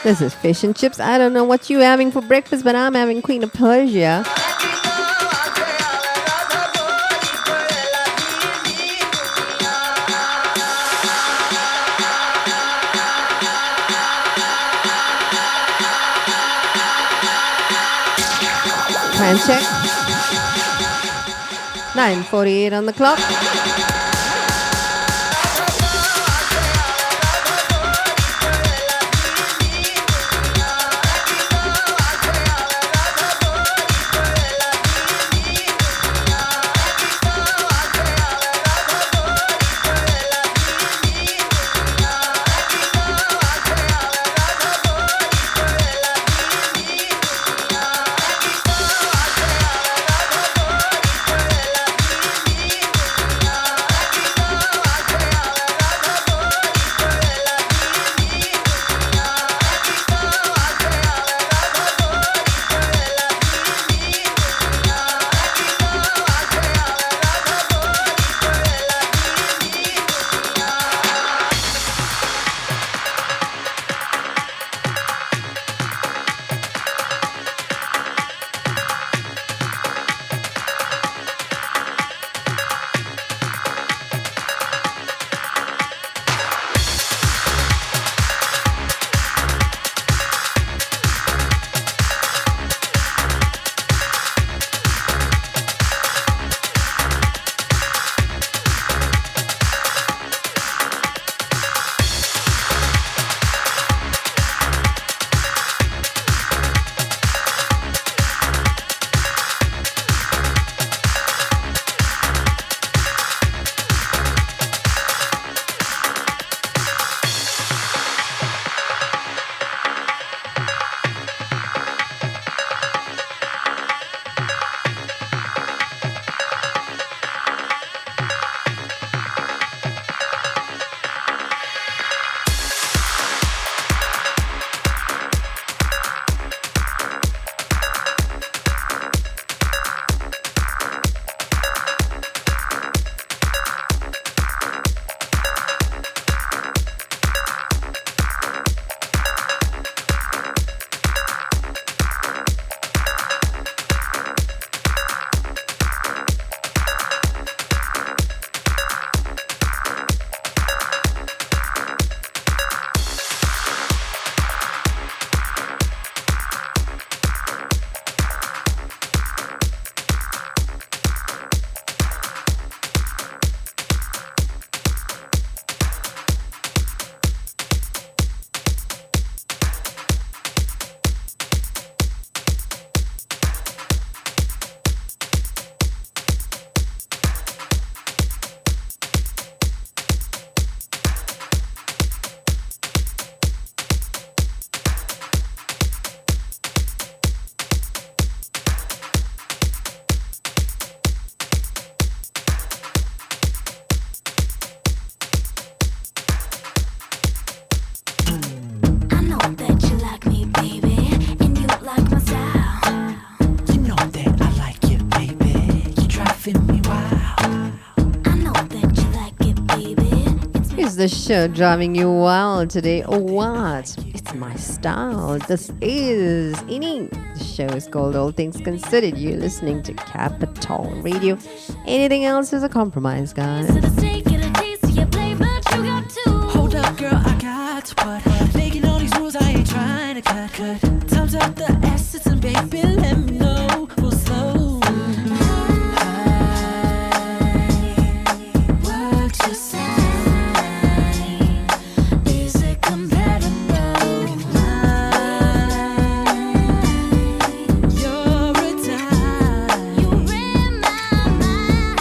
This is fish and chips. I don't know what you're having for breakfast, but I'm having Queen of Persia. Time check. 9:48 on the clock. the show driving you wild today. Oh, what? It's my style. This is Ini. The show is called All Things Considered. You're listening to Capital Radio. Anything else is a compromise, guys. Hold up, girl, I got what? Making all these rules, I ain't trying to cut. Time's up the assets and baby, let me know. We'll slow. What you say? Is it compatible with mine? You're a dime. You're in my mind.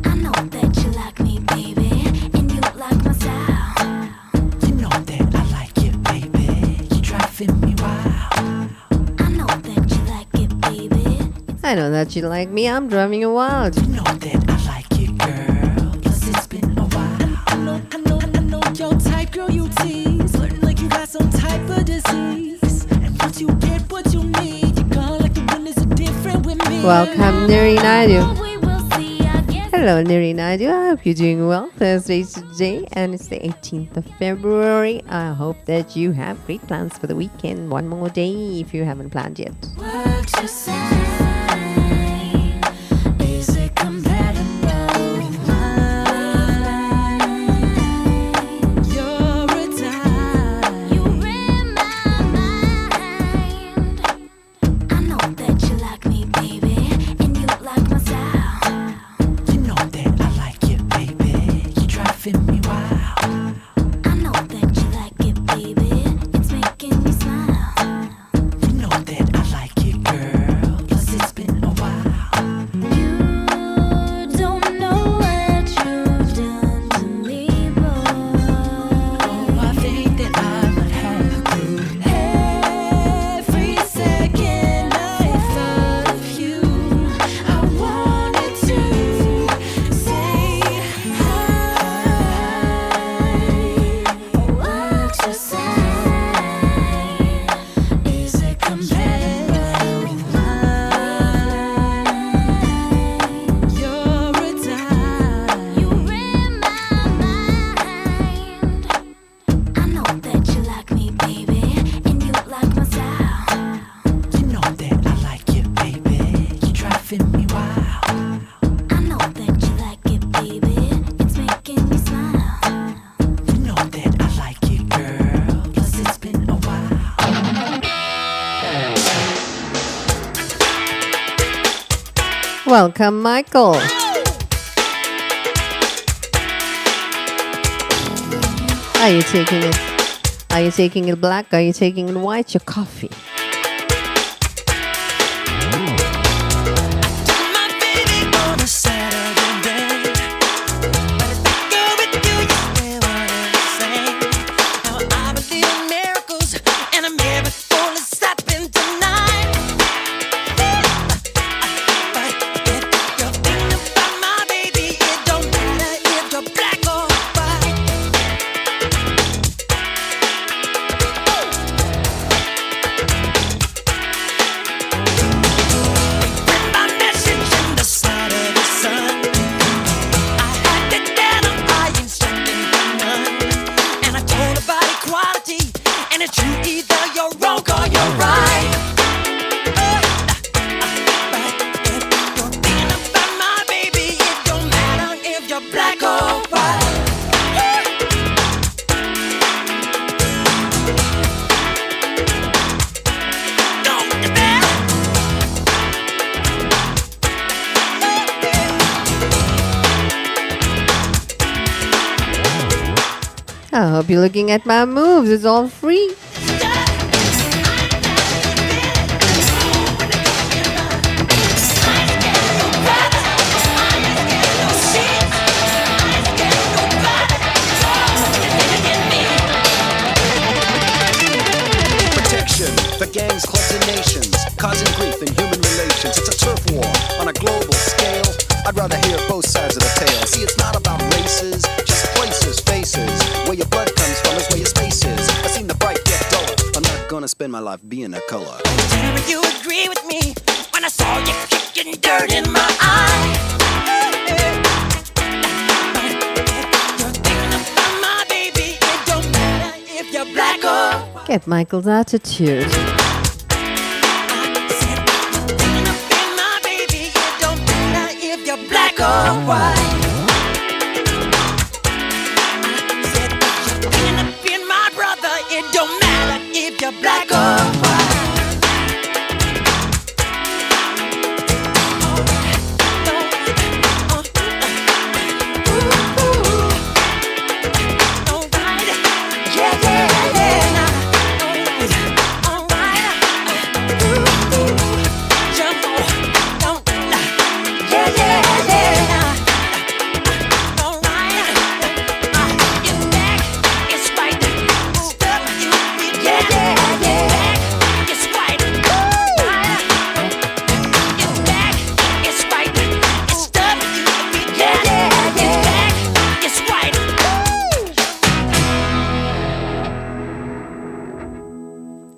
I know that you like me, baby, and you like my style. You know that I like it, baby. You're driving me wild. I know that you like it, baby. I know that you like me. I'm driving you wild. You know that I like it, girl. Plus it's been a while. I know your type, girl. You tease, flirting like you got some type of disease. And once you get what you need, you gone like the wind is different with me. Welcome, Neri Naidu. We will see, I guess. Hello, Neri Naidu. I hope you're doing well. Thursday today, and it's the 18th of February. I hope that you have great plans for the weekend. One more day if you haven't planned yet. What you say? Is it compatible with mine? You're a dime. You're in my mind. I know that you like me, baby, and you like my style. You know that I like it, baby. You're driving me wild. I know that you like it, baby. It's making me smile. You know that I like it, girl. Plus it's been a while. You don't know what you've done to me, boy. Oh, I think that I might have a clue. Every second I thought of you, I wanted to say hi. What you say? Is it compatible with mine? You're a dime. You're in my mind. I know that you like me, baby, and you like my style. You know that I like it, baby. You're driving me wild. I know that you like it, baby. It's making me smile. You know that I like it, girl. Plus it's been a while. Welcome, Michael. Are you taking it? Are you taking it black? Are you taking it white? Your coffee. My baby on a Saturday day, but if I go with you, you still wanna say. Now I believe in miracles, and a miracle is happening tonight. But if you're thinking about my baby, it don't matter if you're black or white. My message in the side of the sun. I had it down, I ain't second to none. And I told about equality, and it's true, either you're wrong or you're right. But if you're thinking about my baby, it don't matter if you're black or white. Don't you dare. I hope you're looking at my moves. It's all free. Protection for gangs, clubs, and nations, causing grief in human relations. It's a turf war on a global scale. I'd rather hear both sides of the tale. See, it's not about races, just places, faces. Where your blood comes from is where your space is. I've seen the bright get duller. I'm not gonna spend my life being a color. Didn't you agree with me when I saw you kicking dirt in my eye? But if you're you're black or Get Michael's attitude. in my baby, it don't matter if you're black or white. Said if you're hanging up in my brother, it don't matter if you're black or white.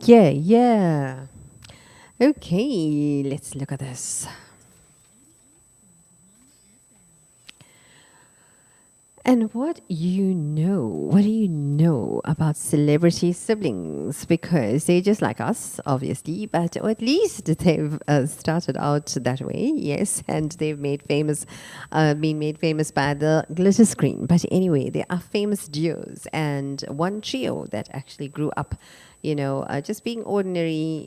Yeah, yeah. Okay, let's look at this. And what do you know about celebrity siblings? Because they're just like us, obviously, but or at least they've started out that way, yes, and they've been made famous by the glitter screen. But anyway, they are famous duos, and one trio that actually grew up, just being ordinary,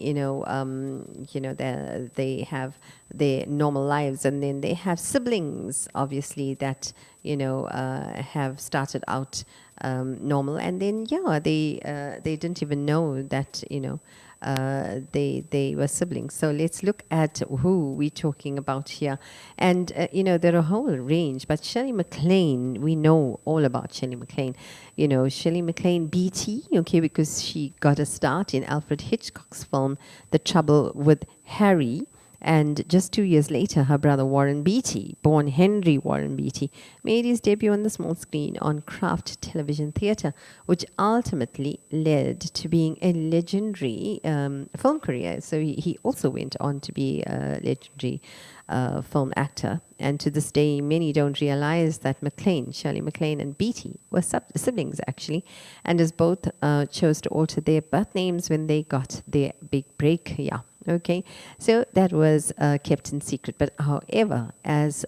they have their normal lives, and then they have siblings, obviously, that have started out normal, and then they didn't even know that they were siblings. So let's look at who we're talking about here, and there are a whole range. But Shirley MacLaine, we know all about Shirley MacLaine. Shirley MacLaine, BT, okay, because she got a start in Alfred Hitchcock's film The Trouble with Harry. And just 2 years later, her brother Warren Beatty, born Henry Warren Beatty, made his debut on the small screen on Kraft Television Theatre, which ultimately led to being a legendary film career. So he also went on to be a legendary film actor. And to this day, many don't realize that Shirley MacLaine and Beatty were siblings, actually, and as both chose to alter their birth names when they got their big break. Yeah. Okay, so that was kept in secret. But however, as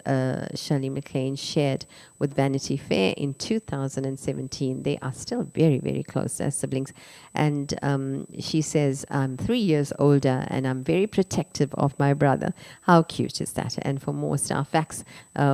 Shirley MacLaine shared with Vanity Fair in 2017, they are still very, very close as siblings. And she says, I'm 3 years older and I'm very protective of my brother. How cute is that? And for more star facts,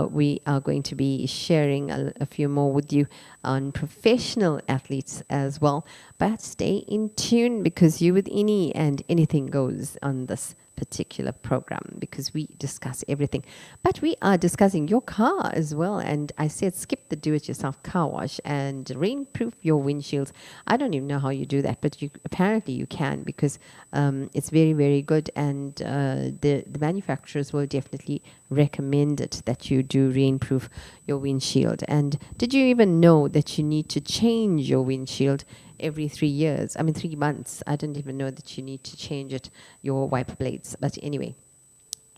we are going to be sharing a few more with you on professional athletes as well. But stay in tune, because you with any and anything goes on this particular program, because we discuss everything. But we are discussing your car as well. And I said skip the do-it-yourself car wash and rainproof your windshields. I don't even know how you do that, but apparently you can, because it's very, very good. And the manufacturers will definitely recommend it, that you do rainproof your windshield. And did you even know that you need to change your windshield every 3 years? 3 months. I didn't even know that you need to change your wiper blades. But anyway,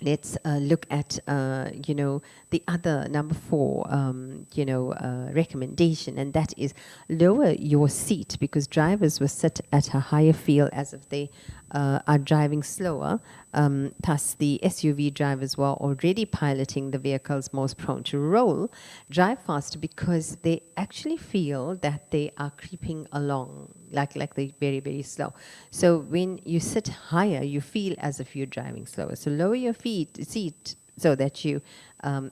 let's look at, the other number 4, recommendation, and that is lower your seat, because drivers will sit at a higher feel as if they are driving slower. Thus, the SUV drivers who are already piloting the vehicles most prone to roll drive faster, because they actually feel that they are creeping along, like they're very, very slow. So when you sit higher, you feel as if you're driving slower. So lower your seat so that you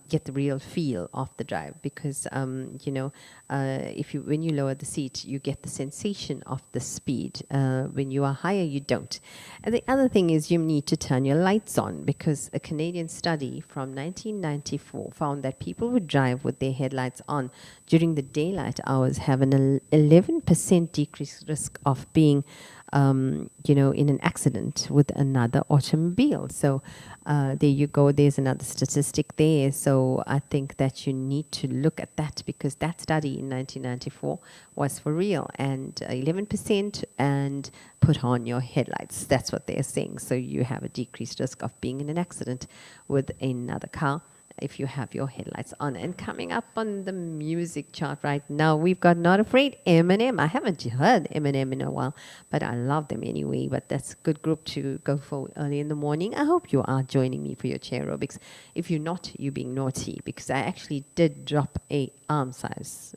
get the real feel of the drive, because when you lower the seat, you get the sensation of the speed. When you are higher, you don't. And the other thing is you need to turn your lights on, because a Canadian study from 1994 found that people who drive with their headlights on during the daylight hours have an 11% decreased risk of being in an accident with another automobile. So there you go. There's another statistic there. So I think that you need to look at that, because that study in 1994 was for real. And 11%, and put on your headlights. That's what they're saying. So you have a decreased risk of being in an accident with another car. if you have your headlights on. And coming up on the music chart right now, we've got Not Afraid, Eminem. I haven't heard Eminem in a while, but I love them anyway. But that's a good group to go for early in the morning. I hope you are joining me for your chair aerobics. If you're not, you're being naughty, because I actually did drop an arm size.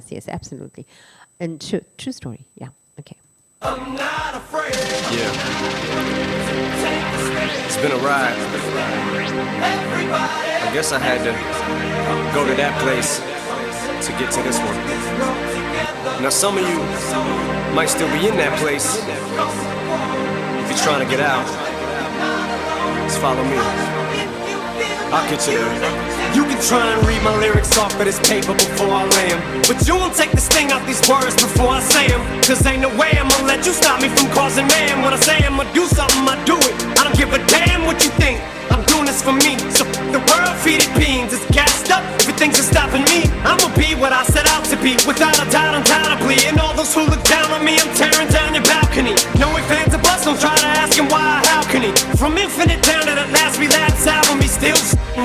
Yes, absolutely. And true story. Yeah. Okay. I'm not afraid. Yeah. It's been a ride. I guess I had to go to that place to get to this one. Now some of you might still be in that place. If you're trying to get out, just follow me. I'll get you there. You can try and read my lyrics off of this paper before I lay 'em, but you won't take the sting out these words before I say 'em. Cause ain't no way I'ma let you stop me from causing mayhem. When I say I'ma do something, I do it. I don't give a damn what you think. I'm doing this for me. So the world feed it beans. It's gassed up. Everything's just stopping me. I'ma be what I set out to be, without a doubt, undoubtedly. And all those who look down on me, I'm tearing down your balcony. No ifs, ands, or buts. Don't try to ask him why or how can he. From Infinite down to that last relapse album, he's still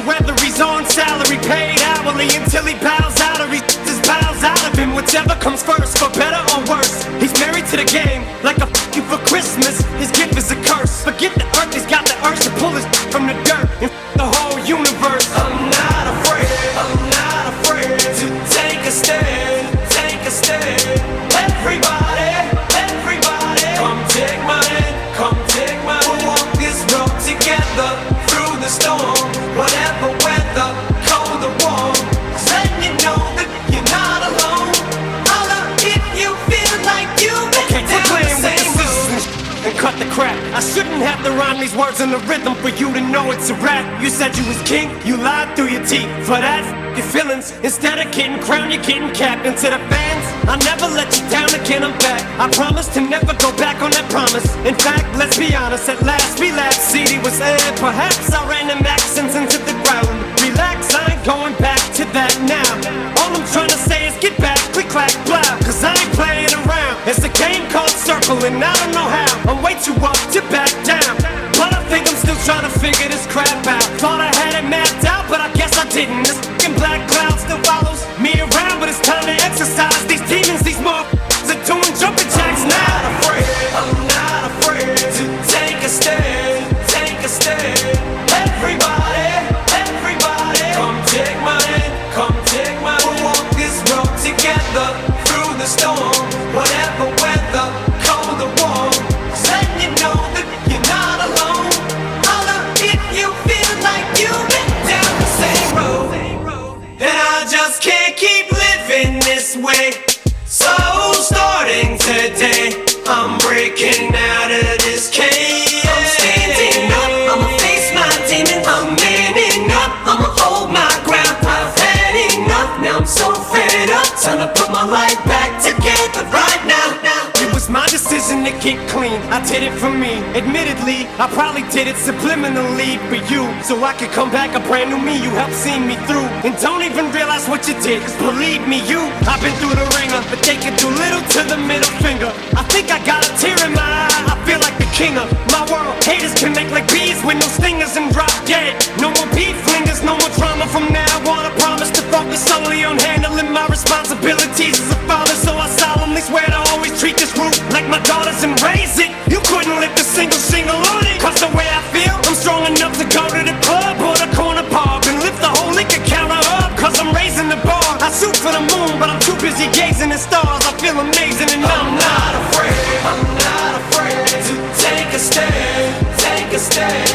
whether he's on salary, paid hourly, until he bows out or he just bows out of him. Whichever comes first, for better or worse. He's married to the game, like a f*** you for Christmas. His gift is a curse. Forget the earth, he's got the urge to pull his from the dirt and the whole universe. I'm not afraid, I'm not afraid to take a stand, take a stand. Everybody, everybody, come take my hand, come take my hand. We'll walk this road together through the storm. Whatever weather, cold or warm, just letting you know that you're not alone. Holla if you feel like you've been down the same road. And cut the crap. I shouldn't have to rhyme these words in the rhythm for you to know it's a rap. You said you was king, you lied through your teeth. For that, your feelings, instead of getting crowned, you're getting capped. And to the fans, I'll never let you down again, I'm back. I promise to never go back on that promise. In fact, let's be honest, at last relapse CD was aired. Perhaps I ran them accents into the ground. Relax, I ain't going back to that now. All I'm trying to say is get back, click, clack, blah. Cause I ain't playing around. It's a game called Circle and I don't know how. I'm way too up to back down, but I think I'm still trying to figure this crap out. Thought I had it mapped out, but I guess I didn't. This fucking black cloud still follows me around, but it's time to exercise these demons. These motherfuckers are doing jumping jacks now. I'm not afraid to take a stand, take a stand. Everybody, everybody, come take my hand, come take my hand. We'll walk this road together through the storm. Whatever weather, cold or warm, just letting you know that you're not alone. Holla if you feel like you've been down the same road. And I just can't keep living this way. So starting today, I'm breaking out of this cage. I'm standing up, I'ma face my demons. I'm manning up, I'ma hold my ground. I've had enough, now I'm so fed up. Time to put my life back together right now. It was my decision to get clean, I did it for me. Admittedly, I probably did it subliminally for you, so I could come back a brand new me. You helped see me through, and don't even realize what you did. Cause believe me, I've been through the ringer, but they can do little to the middle finger. I think I got a tear in my eye, I feel like the king of my world. Haters can make like bees with no stingers and drop dead. No more beef flingers, no more drama from now on. I promise to focus solely on handling my responsibilities as a father. So I solemnly swear to always treat this group like my daughters and raise it. You couldn't lift a single shingle on it. Cause the way I feel, I'm strong enough to go to the club or the corner pub and lift the whole liquor counter up. Cause I'm raising the bar. I shoot for the moon, but I'm too busy gazing at stars. I feel amazing and I'm not afraid. I'm not afraid to take a stand, take a stand.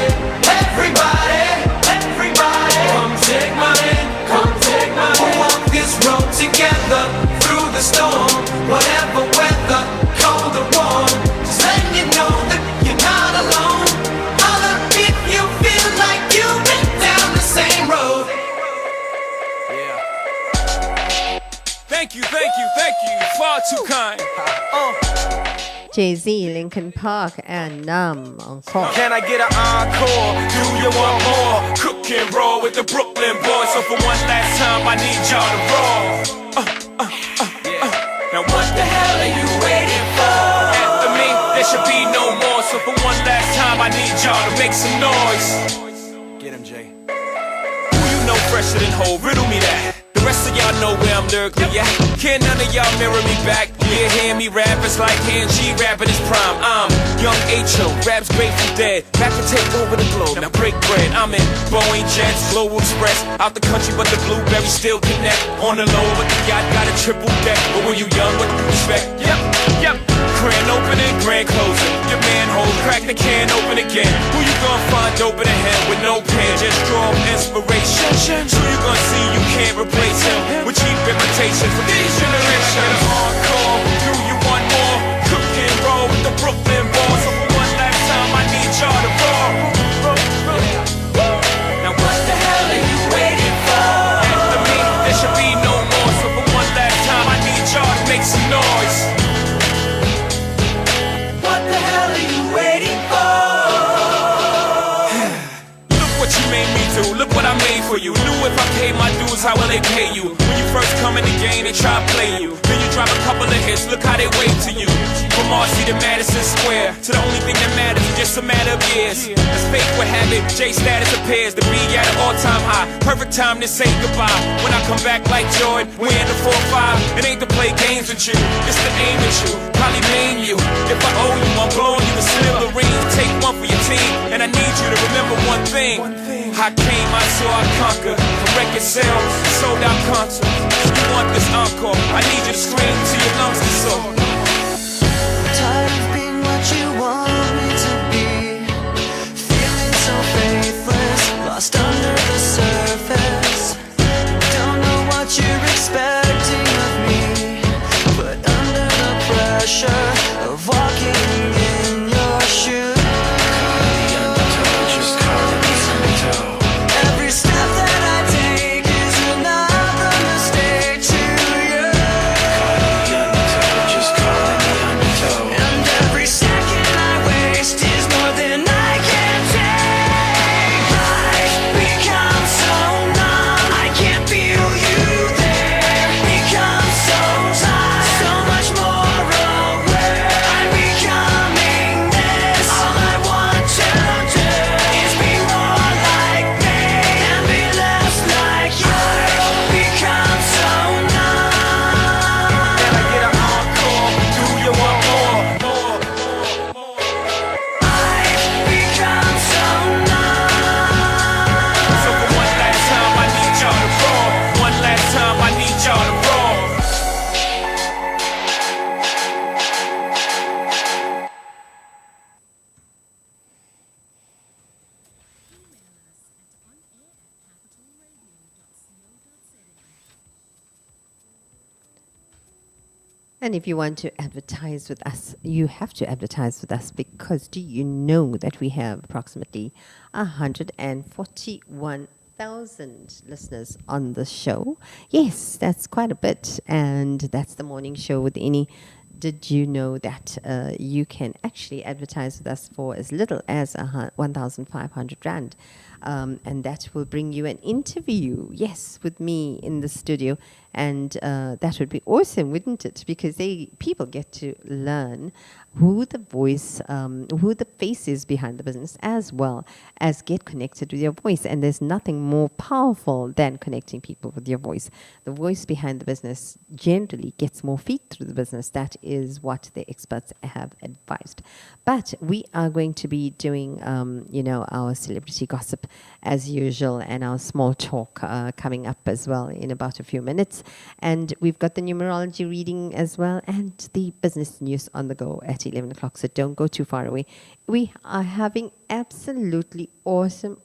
Everybody, everybody, come take my hand, come take my hand. We'll walk this road together through the storm. Whatever weather, cold or warm, just letting you know that you're not alone. Holla if you feel like you've been down the same road. Thank you, thank you, thank you. Far too kind. Jay-Z, Linkin Park, and Numb encore. Can I get an encore? Do you want more? Cook and roll with the Brooklyn boys. So for one last time, I need y'all to roll. Now what the hell are you waiting for? After me, there should be no more. So for one last time, I need y'all to make some noise. Get him, Jay. Who you fresher than whole, riddle me that. The rest of y'all know where I'm lyrically at. Can't none of y'all mirror me back. Yeah, hear me rap, it's like hearing G rap in his prime. I'm young H.O., rap's Grateful Dead. Back to take over the globe, now break bread. I'm in Boeing Jets, Global Express. Out the country, but the blueberries still connect. On the low, but the yacht got a triple deck. But when you young, what do you expect? Yep. Grand opening, grand closing. Your manhole, crack the can open again. Who you gonna find open a hand with no pen? Just draw inspiration. Who you gonna see you can't replace him with cheap imitations for these generations? Hardcore, do you want more? Cook and roll with the Brooklyn boys. So for one last time, I need y'all to roll. Now what the hell are you waiting for? After me, there should be no more. So for one last time, I need y'all to make some noise. What the hell are you waiting for? Look what you made me do. Look what I made for you. Knew if I paid my dues, how will they pay you? When you first come in the game, they try to play you. Then you drop a couple of hits, look how they wave to you. From Marcy to Madison Square, to the only thing that matters is just a matter of years. As fate would have it, J status appears to be at an all-time high. Perfect time to say goodbye. When I come back like Jordan, we in the 4-5. It ain't to play games with you, it's to aim at you. Probably name you. If I owe you, I'm blowing you a smithereens. Take one for your team, and I need you to remember one thing. I came, I saw, I conquer. From record sales, sold out concerts. If you want this encore, I need you to scream till your lungs are sore. Tired of being what you want me to be. Feeling so faithless, lost under the surface. Don't know what you're expecting of me, but under the pressure of walking in your shoes. Every step that I take is another mistake to you. And every second I waste is more than I can take. I've become so numb, I can't feel you there. Become so tired, so much more aware. I'm becoming this. All I want to do is be more like me and be less like you. I've become so numb. Can I get an encore? Do you want more? I've become so numb. So for one last time, I need y'all to roll. One last time, I need y'all to roll. And if you want to advertise with us, you have to advertise with us, because do you know that we have approximately 141,000 listeners on the show? Yes, that's quite a bit. And that's the morning show with Any. Did you know that you can actually advertise with us for as little as 1,500 Rand? And that will bring you an interview, yes, with me in the studio. And that would be awesome, wouldn't it? Because people get to learn who the voice, who the face is behind the business, as well as get connected with your voice. And there's nothing more powerful than connecting people with your voice. The voice behind the business generally gets more feet through the business. That is what the experts have advised. But we are going to be doing, our celebrity gossip as usual, and our small talk coming up as well in about a few minutes. And we've got the numerology reading as well, and the business news on the go at 11 o'clock. So don't go too far away. We are having absolutely awesome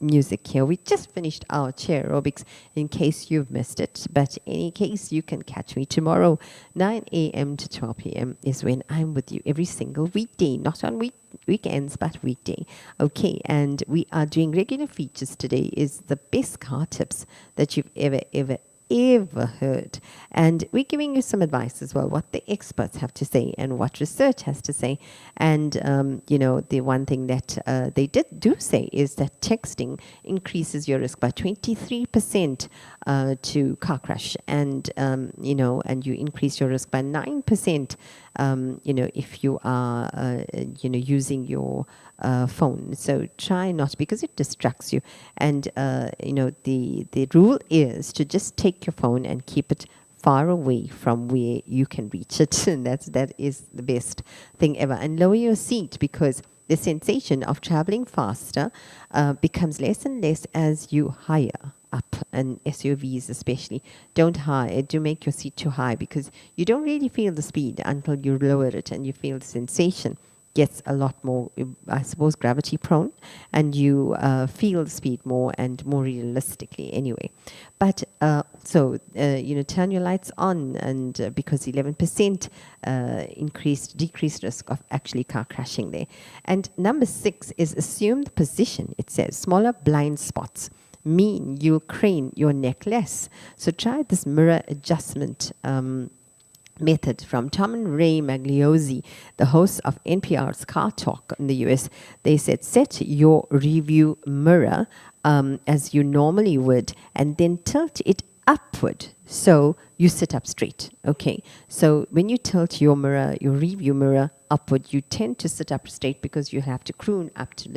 music here. We just finished our chair aerobics, in case you've missed it. But in any case, you can catch me tomorrow, 9 a.m. to 12 p.m. is when I'm with you every single weekday, not on weekends, but weekday. Okay, and we are doing regular features today. Is the best car tips that you've ever heard. And we're giving you some advice as well, what the experts have to say and what research has to say. And, the one thing that they do say is that texting increases your risk by 23% to car crash. And, and you increase your risk by 9% if you are, using your phone. So try not, because it distracts you. And, the rule is to just take your phone and keep it far away from where you can reach it. And that is the best thing ever. And lower your seat, because the sensation of traveling faster becomes less and less as you higher up, and SUVs especially. Don't make your seat too high, because you don't really feel the speed until you lower it, and you feel the sensation gets a lot more, I suppose, gravity prone, and you feel the speed more and more realistically anyway. But turn your lights on, and because 11% decreased risk of actually car crashing there. And number 6 is assumed position. It says smaller blind spots mean you'll crane your neck less. So try this mirror adjustment method from Tom and Ray Magliozzi, the hosts of NPR's Car Talk in the US. They said, set your review mirror as you normally would, and then tilt it upward so you sit up straight. Okay, so when you tilt your review mirror upward, you tend to sit up straight, because you have to croon up to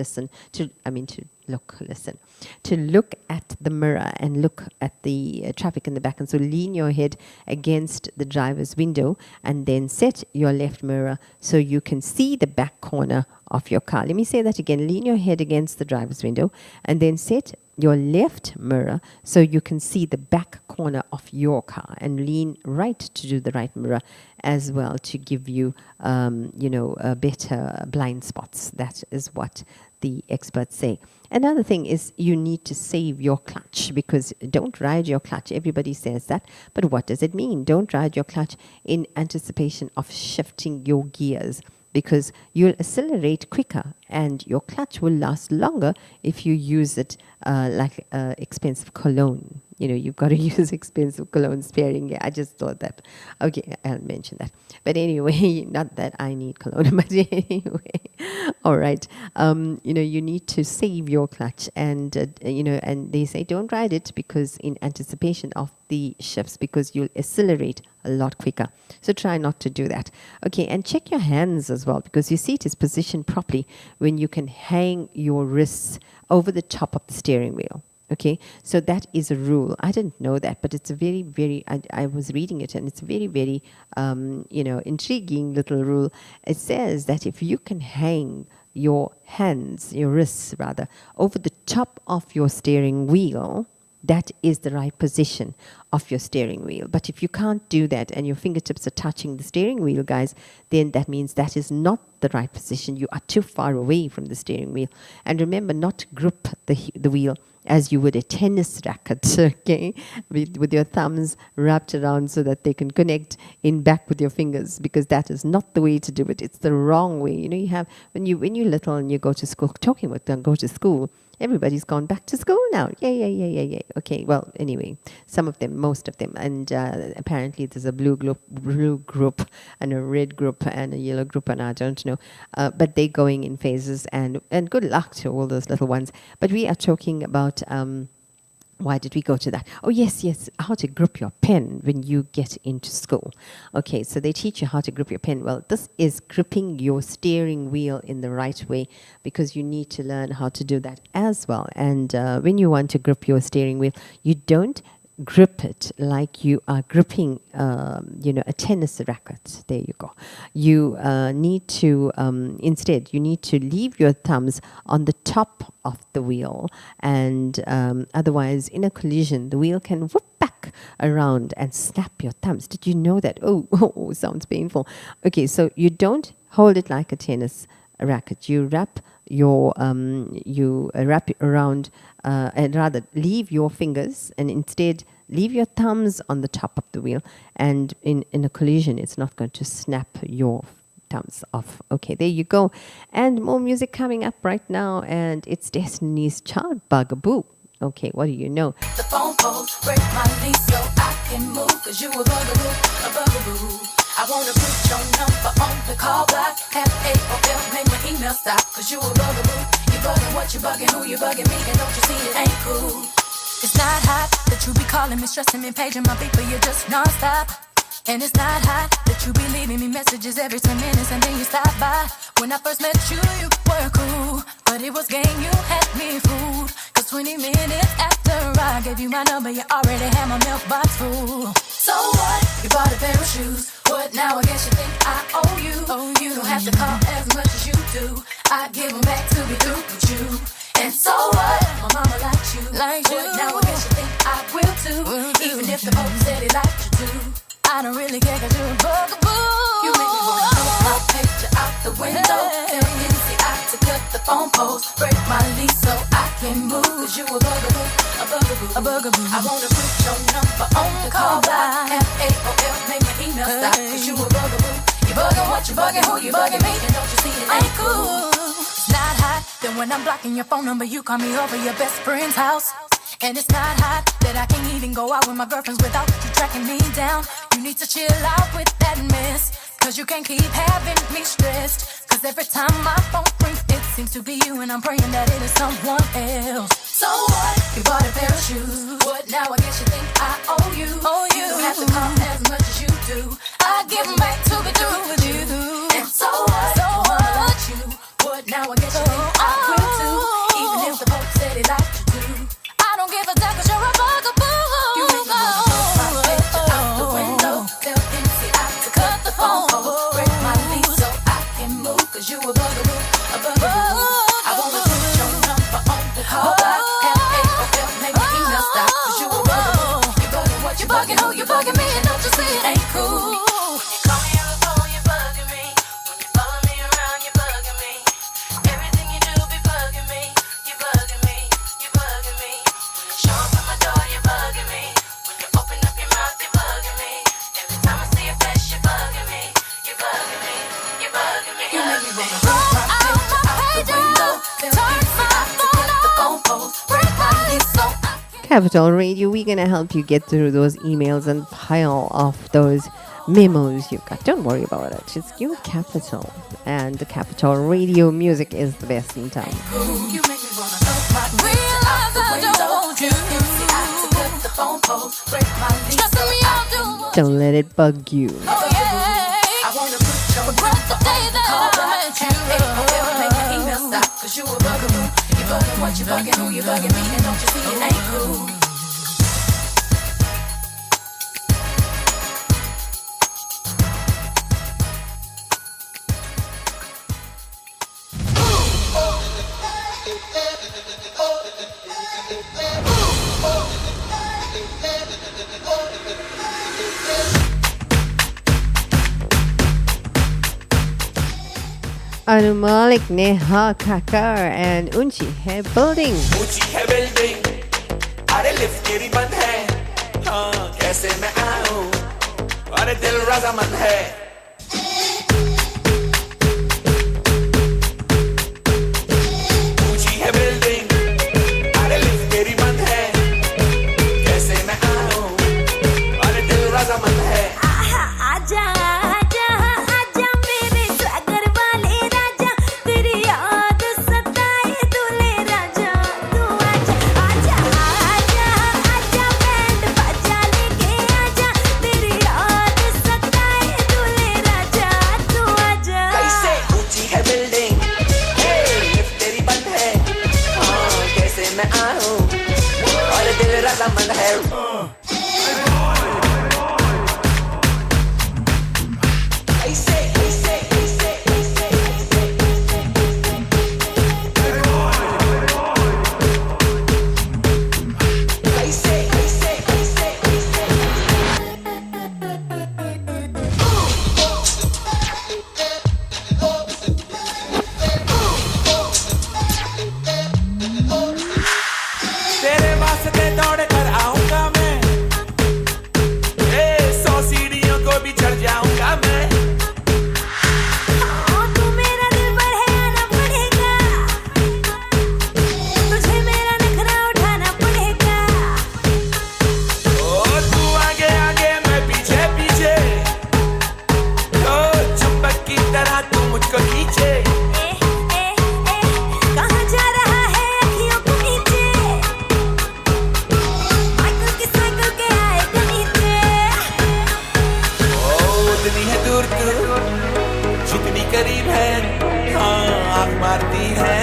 look at the mirror and look at the traffic in the back. And so lean your head against the driver's window, and then set your left mirror so you can see the back corner of your car. Let me say that again. Lean your head against the driver's window, and then set your left mirror so you can see the back corner of your car, and lean right to do the right mirror as well, to give you better blind spots. That is what the experts say. Another thing is you need to save your clutch, because don't ride your clutch. Everybody says that, but what does it mean? Don't ride your clutch in anticipation of shifting your gears, because you'll accelerate quicker and your clutch will last longer if you use it like expensive cologne. You've got to use expensive cologne sparingly. I just thought that. Okay, I'll mention that. But anyway, not that I need cologne, but anyway. All right. You need to save your clutch, and and they say don't ride it because in anticipation of the shifts, because you'll accelerate a lot quicker. So try not to do that. Okay, and check your hands as well, because your seat is positioned properly when you can hang your wrists over the top of the steering wheel. Okay, so that is a rule. I didn't know that, but it's a very, very, I was reading it, and it's a very, very, intriguing little rule. It says that if you can hang your wrists rather, over the top of your steering wheel, that is the right position of your steering wheel. But if you can't do that and your fingertips are touching the steering wheel, guys, then that means that is not the right position. You are too far away from the steering wheel. And remember not to grip the wheel as you would a tennis racket, okay, with your thumbs wrapped around so that they can connect in back with your fingers, because that is not the way to do it. It's the wrong way. You have, when you're little and you go to school, talking about them, go to school, everybody's gone back to school now. Yay. Okay, well, anyway, most of them. And apparently there's a blue group and a red group and a yellow group, and I don't know. But they're going in phases, and good luck to all those little ones. But we are talking about, why did we go to that? Oh, yes, how to grip your pen when you get into school. Okay, so they teach you how to grip your pen. Well, this is gripping your steering wheel in the right way, because you need to learn how to do that as well. And when you want to grip your steering wheel, you don't grip it like you are gripping, a tennis racket. There you go. You need to, instead, you need to leave your thumbs on the top of the wheel, and otherwise, in a collision, the wheel can whoop back around and snap your thumbs. Did you know that? Oh, sounds painful. Okay, so you don't hold it like a tennis racket. You wrap it around, and rather leave your fingers, and instead leave your thumbs on the top of the wheel, and in a collision it's not going to snap your thumbs off. Okay, there you go. And more music coming up right now, and it's Destiny's Child, Bugaboo. Okay, what do you know? The phone calls break my lease so I can move, 'cause you a bugaboo. I wanna put your number on the call block. Have AOL, make my email stop, 'cause you a bugaboo. You bugging what you bugging, who you bugging me, and don't you see it ain't cool. It's not hot that you be calling me, stressing me, paging my people, you're just non-stop. And it's not hot that you be leaving me messages every 10 minutes and then you stop by. When I first met you, you were cool, but it was game, you had me fooled. Cause 20 minutes after I gave you my number, you already had my mailbox full. So what? You bought a pair of shoes. What now? I guess you think I owe you. You don't have to call as much as you do. I give them back to be through with you. And so what? My mama likes you. What now? I guess you think I will too. Even if the Pope said he liked you too. I don't really care cause you're a bugaboo. You make me wanna throw my picture out the window. Tell NCI to cut the phone poles. Break my lease so I can move. Cause you a bugaboo, a bugaboo, a bugaboo. I wanna put your number on the call block. FAOL, make my email stop. Cause you a bugaboo. You bugging what you bugging, who you bugging me. And don't you see it ain't cool. It's not hot, then when I'm blocking your phone number, you call me over your best friend's house. And it's not hot that I can't even go out with my girlfriends without you tracking me down. You need to chill out with that mess, cause you can't keep having me stressed. Cause every time my phone rings, it seems to be you, and I'm praying that it is someone else. So what? You bought a pair of shoes. What now? I guess you think I owe you. You don't have to call as much as you do. I give them back to be through with you. And so what? So what? You. What now? I guess you think I will too. Even if the Pope said he liked you too. I don't give a damn cause you're a bugaboo. You make me wanna throw my picture out the window. Tell NCI to cut the phone poles. Break my lease so I can move. Cause you a bugaboo, a bugaboo. I wanna put your number on the call block. FAOL, make my email stop. Cause you a bugaboo. You bugging what you bugging, who you bugging me. And don't you see it ain't cool. Call me on the phone, you bugging me. When you follow me around, you bugging me. Everything you do be bugging me. You bugging me, you bugging me. Show up at my door, you're bugging me. When you open up your mouth, you're bugging me. Every time I see your face, you're bugging me. You're bugging me, you're bugging me. You make me wanna throw my picture out the window. Tell NCI to cut the phone poles. Break my lease so I can. Capital Radio, we're going to help you get through those emails and pile off those memos you've got. Don't worry about it. It's your Capital. And the Capital Radio music is the best in town. You make me wanna throw my picture out the window. Tell NCI to cut the phone poles. Break my lease so I can move. Don't let it bug you. Oh yeah. I wanna put your number on the call block. FAOL, make my email stop. Cause you a bugaboo. You bugging what you bugging, who you bugging me. And don't you see it ain't cool. Anu Malik, Neha Kakar and Unchi Hai Building. ऊंची है building, अरे lift तेरी बंद है, हाँ कैसे मैं आऊं, अरे दिल रजामंद है. ऊंची है बिल्डिंग, अरे लिफ्ट तेरी बंद है, कैसे मैं आऊं, अरे दिल रजामंद है. आजा आजा आजा मेरे सागर वाले राजा तेरी याद सताए दूल्हे राजा तू आजा आजा आजा आजा बैंड बाजा लेके आजा तेरी याद सताए दूल्हे राजा तू आजा. कैसे ऊंची है बिल्डिंग, लिफ्ट तेरी बंद है, हाँ कैसे मैं आऊं, और दिल रजामंद है. तेरे वास्ते दौड़ कर आऊंगा मैं, 100 सीढ़ियों को भी चढ़ जाऊंगा मैं. तू मेरा दिल बढ़ाना पड़ेगा तुझे मेरा नखरा उठाना पड़ेगा. ओ तू आगे आगे मैं पीछे पीछे, ओ चुंबक की तरह तू मुझको खींचे. कहाँ जा रहा है अखियों को नीचे माइकल के साइकिल के आए नीचे. आँख मारती है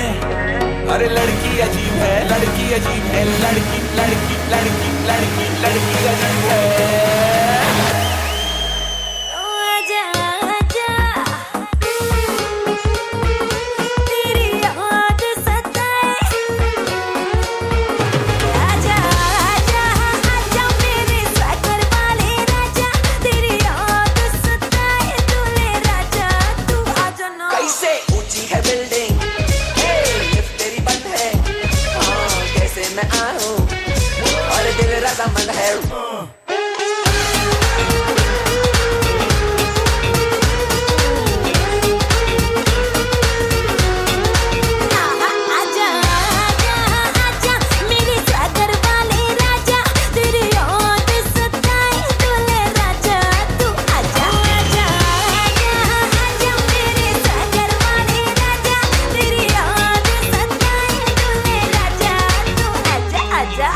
अरे लड़की अजीब है लड़की अजीब है लड़की लड़की लड़की लड़की लड़की अजीब है आजा आजा तेरी याद सताए आजा आजा आजा मेरे सागर वाले राजा तेरी याद सताए दूल्हे राजा तू आजा ना कैसे ऊंची है बिल्डिंग लिफ्ट तेरी बंद है कैसे मैं आऊं और दिल रजामंद है आजा आजा आजा मेरे सागर वाले राजा तेरी याद सताए दूल्हे राजा तू आजा आजा आजा आजा मेरे सागर वाले राजा तेरी याद सताए दूल्हे राजा तू आजा आजा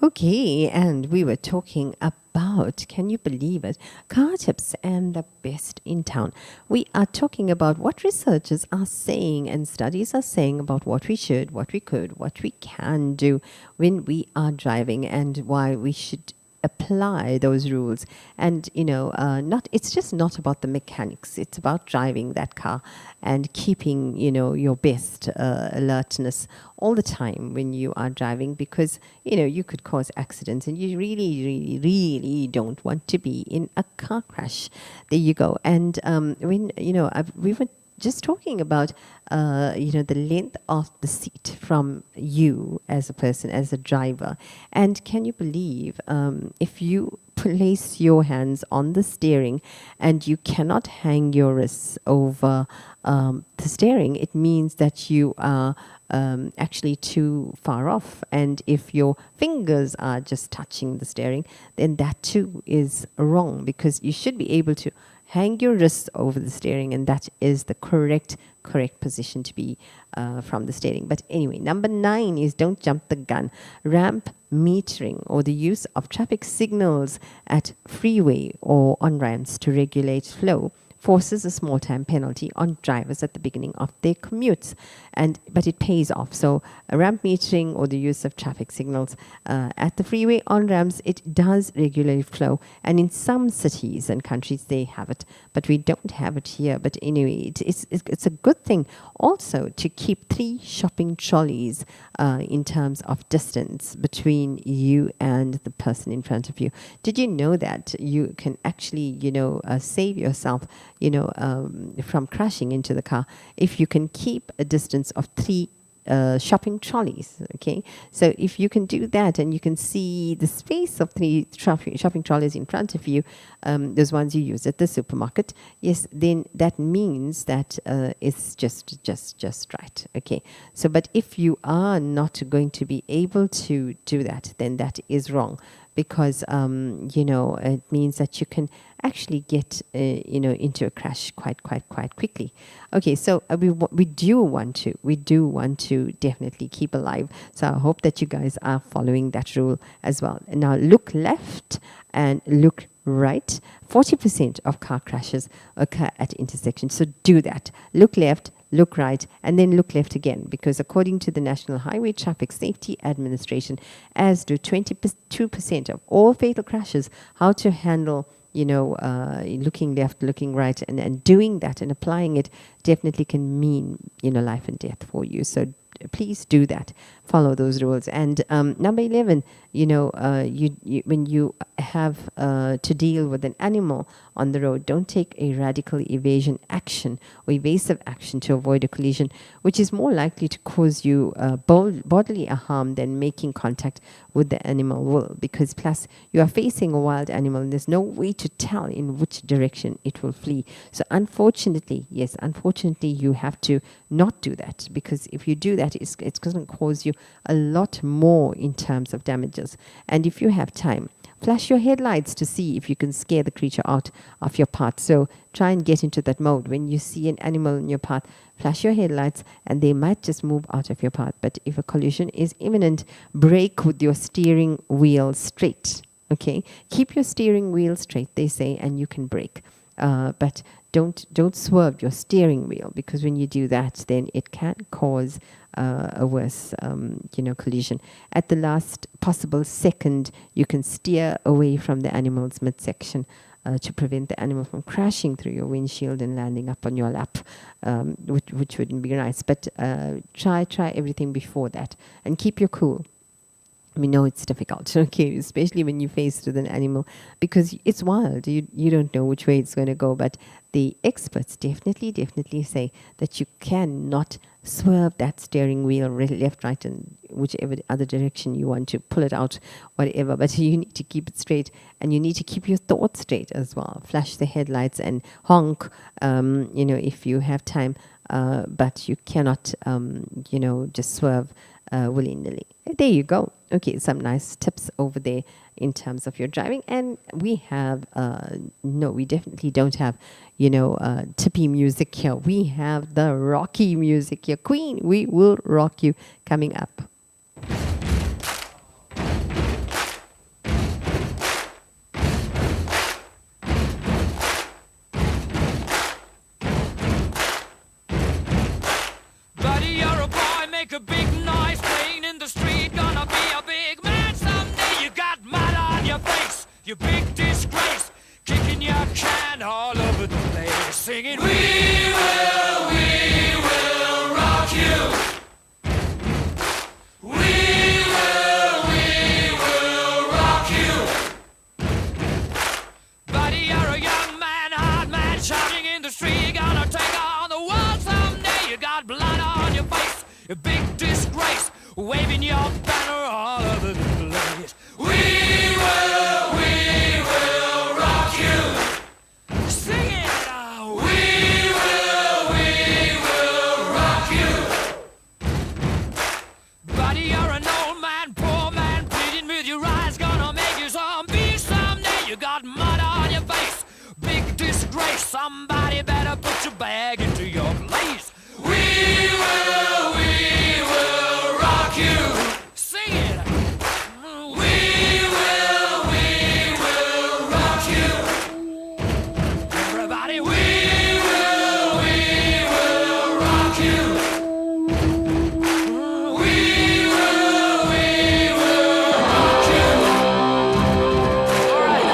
Okay, and we were talking about, can you believe it, car tips and the best in town. We are talking about what researchers are saying and studies are saying about what we should, what we could, what we can do when we are driving and why we should apply those rules. And not it's just not about the mechanics, it's about driving that car and keeping your best alertness all the time when you are driving, because you could cause accidents and you really really really don't want to be in a car crash. There you go. And when we were just talking about the length of the seat from you as a person, as a driver. And can you believe if you place your hands on the steering and you cannot hang your wrists over the steering, it means that you are actually too far off. And if your fingers are just touching the steering, then that too is wrong, because you should be able to hang your wrists over the steering, and that is the correct position to be from the steering. But anyway, number 9 is don't jump the gun. Ramp metering, or the use of traffic signals at freeway or on ramps to regulate flow, forces a small time penalty on drivers at the beginning of their commutes, but it pays off. So ramp metering, or the use of traffic signals at the freeway on ramps, it does regulate flow, and in some cities and countries they have it, but we don't have it here. But anyway, it's a good thing also to keep 3 shopping trolleys in terms of distance between you and the person in front of you. Did you know that you can actually save yourself from crashing into the car if you can keep a distance of 3 shopping trolleys? Okay, so if you can do that and you can see the space of 3 shopping trolleys in front of you, those ones you use at the supermarket, yes, then that means that it's just right. Okay, so but if you are not going to be able to do that, then that is wrong, because it means that you can actually get into a crash quite quickly. Okay, so we do want to definitely keep alive. So I hope that you guys are following that rule as well. And now look left and look right. 40% of car crashes occur at intersections. So do that. Look left, look right, and then look left again, because according to the National Highway Traffic Safety Administration, as do 22% of all fatal crashes, how to handle looking left, looking right, and doing that and applying it definitely can mean life and death for you. So please do that. Follow those rules. And number 11, when you have to deal with an animal on the road, don't take a radical evasion action or evasive action to avoid a collision, which is more likely to cause you bodily harm than making contact with the animal will, because plus you are facing a wild animal and there's no way to tell in which direction it will flee. So unfortunately, you have to not do that, because if you do that, it's going to cause you a lot more in terms of damages. And if you have time, Flash your headlights to see if you can scare the creature out of your path. So try and get into that mode. When you see an animal in your path, flash your headlights and they might just move out of your path. But if a collision is imminent, brake with your steering wheel straight. Okay, keep your steering wheel straight, they say, and you can brake. But don't swerve your steering wheel, because when you do that, then it can cause a worse, collision. At the last possible second, you can steer away from the animal's midsection to prevent the animal from crashing through your windshield and landing up on your lap, which wouldn't be nice. But try everything before that, and keep your cool. We know it's difficult, okay, especially when you're faced with an animal, because it's wild. You don't know which way it's going to go. But the experts definitely say that you cannot swerve that steering wheel left, right, and whichever other direction you want to pull it out, whatever. But you need to keep it straight, and you need to keep your thoughts straight as well. Flash the headlights and honk, if you have time. But you cannot, just swerve willy-nilly. There you go. Okay, some nice tips over there in terms of your driving. And we have, we definitely don't have, tippy music here. We have the rocky music here. Queen, we will rock you coming up. Buddy, you're a boy, make a big noise, playing in the street, gonna be a big man someday. You got mud on your face, you big disgrace, kicking your can all over the place, singing, we will rock you. We will rock you. Buddy, you're a young man, hard man, shouting in the street, gonna take on the world someday. You got blood on your face, a big disgrace, waving your banner all over the place. We will rock you. Sing it now. We will rock you. Buddy, you're an old man, poor man, pleading with your eyes, gonna make you zombie someday. You got mud on your face, big disgrace. Somebody better put your bag into your place. We will rock you. Sing it. We will rock you. Everybody, we will rock you. We will rock you. All right.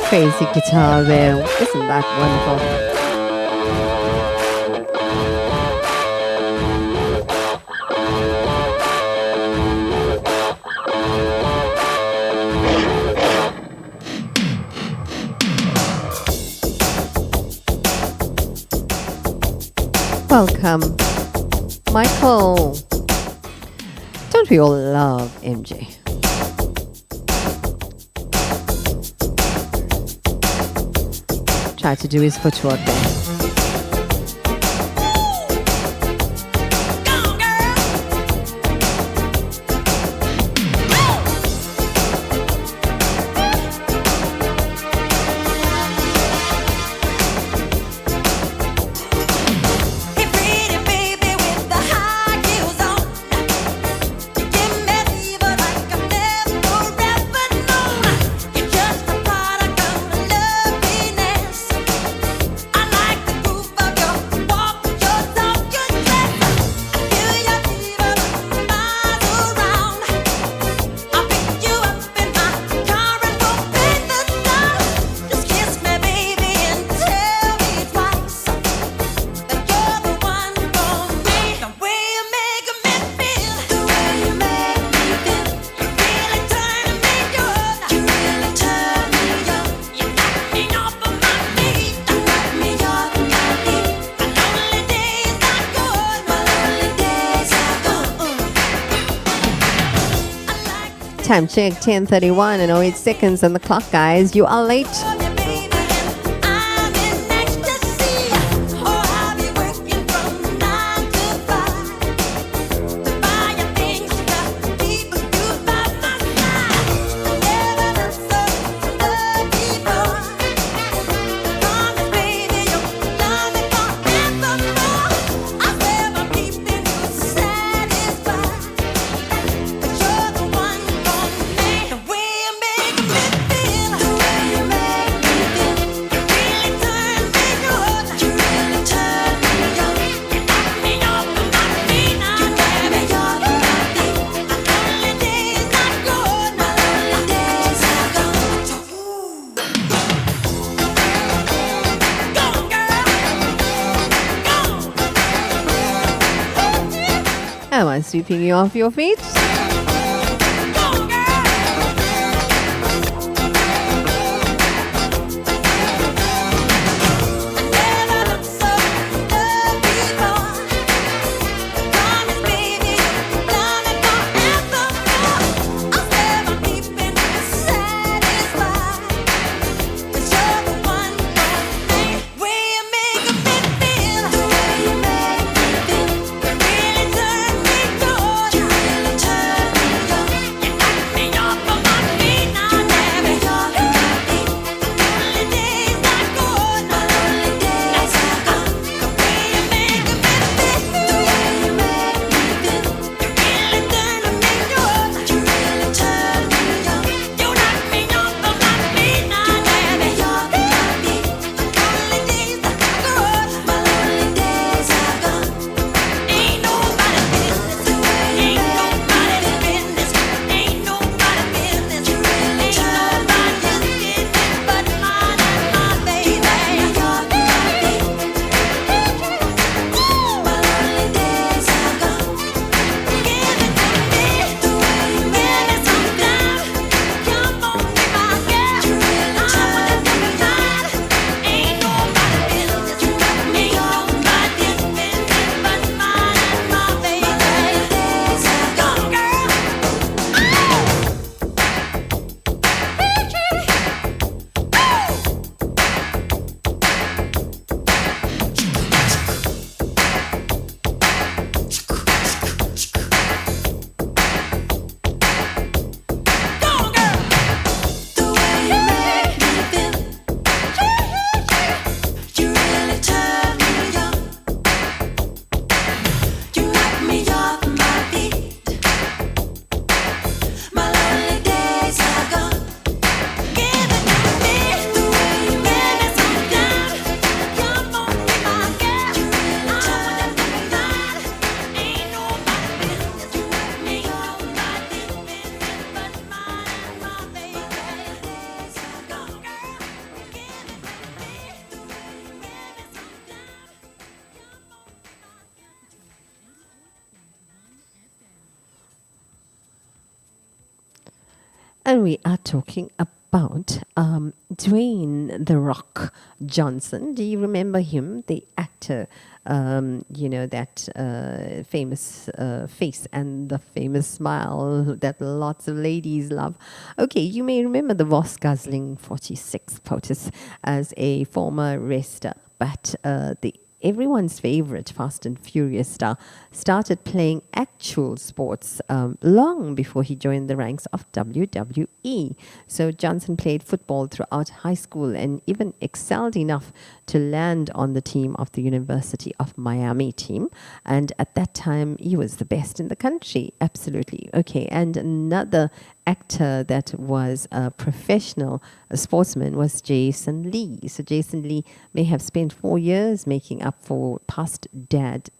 Crazy guitar there. Isn't that wonderful? Welcome, Michael. Don't we all love MJ? Try to do his footwork there. Time check, 10:31 and 08 seconds on the clock, guys. You are late. sweeping you off your feet. And we are talking about Dwayne The Rock Johnson. Do you remember him, the actor? That famous face and the famous smile that lots of ladies love. Okay, you may remember the Voss Guzzling 46 POTUS as a former wrestler, but everyone's favorite Fast and Furious star started playing actual sports long before he joined the ranks of WWE. So Johnson played football throughout high school and even excelled enough to land on the team of the University of Miami team. And at that time, he was the best in the country. Absolutely. Okay, and another actor that was a professional sportsman was Jason Lee. So Jason Lee may have spent 4 years making up for past bad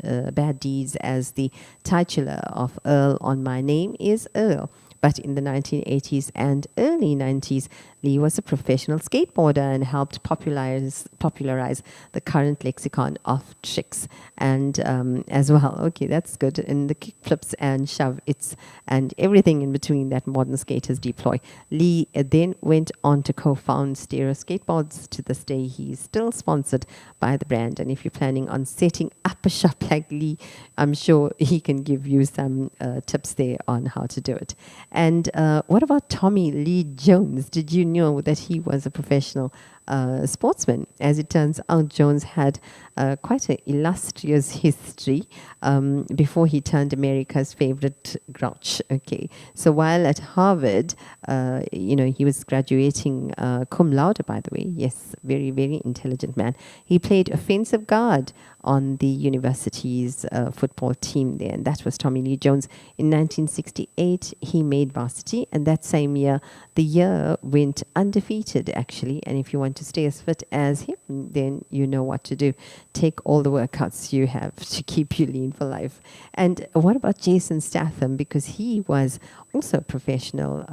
deeds as the titular of Earl on My Name is Earl. But in the 1980s and early 90s, Lee was a professional skateboarder and helped popularize the current lexicon of tricks. And as well, okay, that's good. And the kickflips and shove-its and everything in between that modern skaters deploy. Lee then went on to co-found Stereo Skateboards. To this day, he's still sponsored by the brand. And if you're planning on setting up a shop like Lee, I'm sure he can give you some tips there on how to do it. And what about Tommy Lee Jones? Did you know that he was a professional sportsman? As it turns out, Jones had quite an illustrious history before he turned America's favorite grouch. Okay, so while at Harvard, he was graduating cum laude, by the way. Yes, very, very intelligent man. He played offensive guard on the university's football team there, and that was Tommy Lee Jones. In 1968, he made varsity, and that same year, the year went undefeated, actually. And if you want to stay as fit as him, then you know what to do. Take all the workouts you have to keep you lean for life. And what about Jason Statham? Because he was also a professional,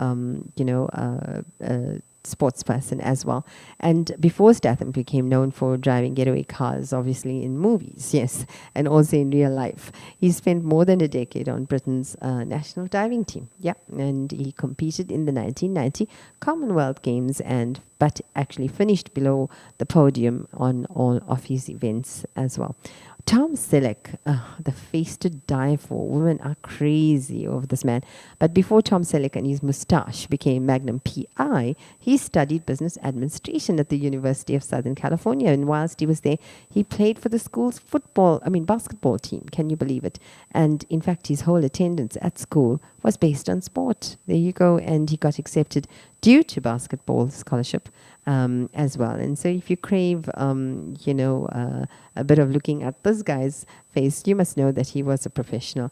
sports person as well. And before Statham became known for driving getaway cars, obviously in movies, yes, and also in real life. He spent more than a decade on Britain's national diving team. Yeah, and he competed in the 1990 Commonwealth Games but actually finished below the podium on all of his events as well. Tom Selleck, the face to die for. Women are crazy over this man. But before Tom Selleck and his mustache became Magnum PI, he studied business administration at the University of Southern California. And whilst he was there, he played for the school's basketball team. Can you believe it? And in fact, his whole attendance at school was based on sport. There you go. And he got accepted due to basketball scholarship as well. And so if you crave, a bit of looking at this guy's face, you must know that he was a professional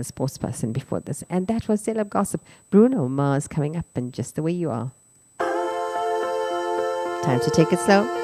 sports person before this. And that was Celeb Gossip. Bruno Mars coming up, and Just the Way You Are. Time to take it slow.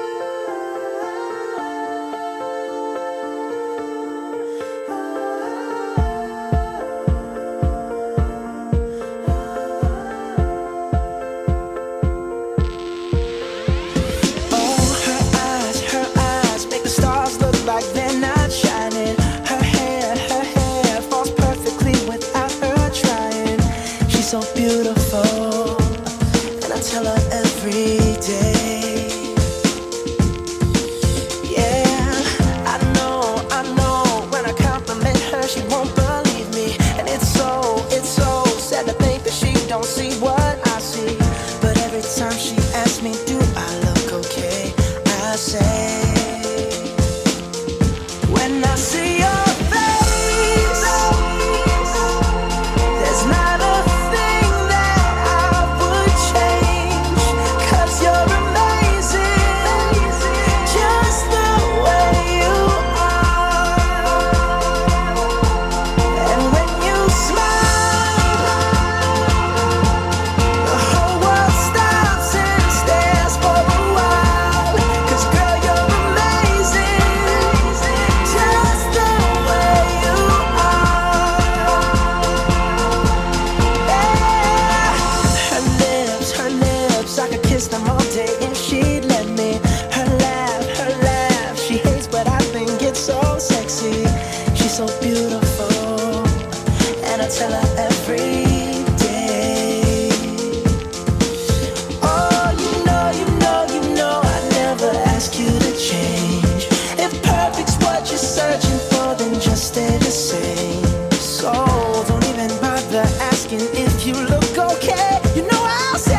If you look okay, you know I'll say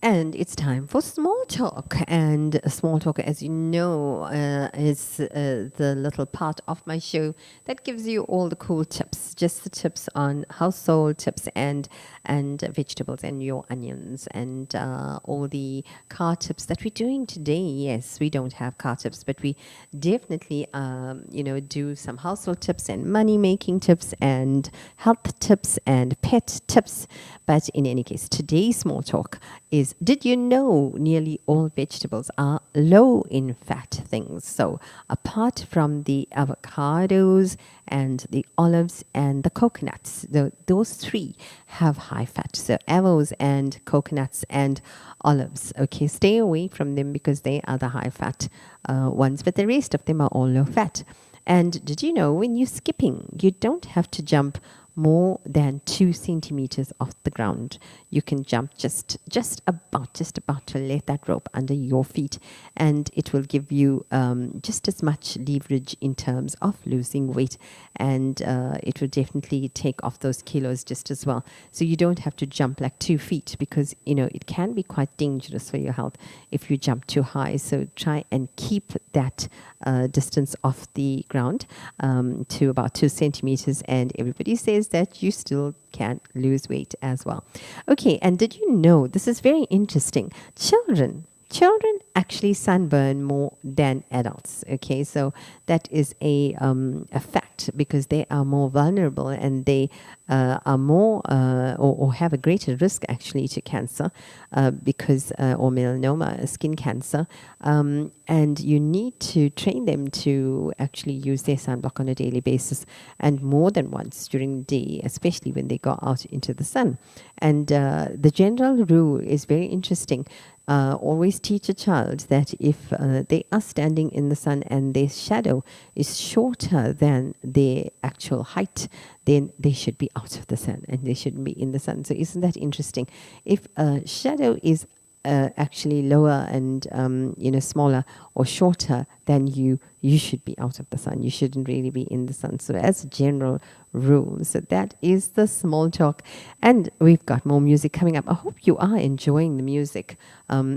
And it's time for small talk. And small talk, as you know, is the little part of my show that gives you all the cool tips, just the tips on household tips and vegetables and your onions and all the car tips that we're doing today. Yes, we don't have car tips, but we definitely, do some household tips and money making tips and health tips and pet tips. But in any case, today's small talk is, did you know nearly all vegetables are low in fat things? So apart from the avocados and the olives and the coconuts, those three have high fat. So avos and coconuts and olives. Okay, stay away from them because they are the high fat ones, but the rest of them are all low fat. And did you know when you're skipping, you don't have to jump more than 2 centimeters off the ground. You can jump just about to let that rope under your feet, and it will give you just as much leverage in terms of losing weight, and it will definitely take off those kilos just as well. So you don't have to jump like 2 feet because it can be quite dangerous for your health if you jump too high. So try and keep that distance off the ground to about 2 centimeters, and everybody says that you still can lose weight as well. Okay, and did you know, this is very interesting, children actually sunburn more than adults. Okay, so that is a fact because they are more vulnerable and they are more or have a greater risk actually to cancer because or melanoma, skin cancer, and you need to train them to actually use their sunblock on a daily basis and more than once during the day, especially when they go out into the sun. And the general rule is very interesting. Always teach a child that if they are standing in the sun and their shadow is shorter than their actual height, then they should be out of the sun and they shouldn't be in the sun. So isn't that interesting? If a shadow is actually lower and smaller or shorter than you should be out of the sun. You shouldn't really be in the sun. So as a general rule, so that is the small talk. And we've got more music coming up. I hope you are enjoying the music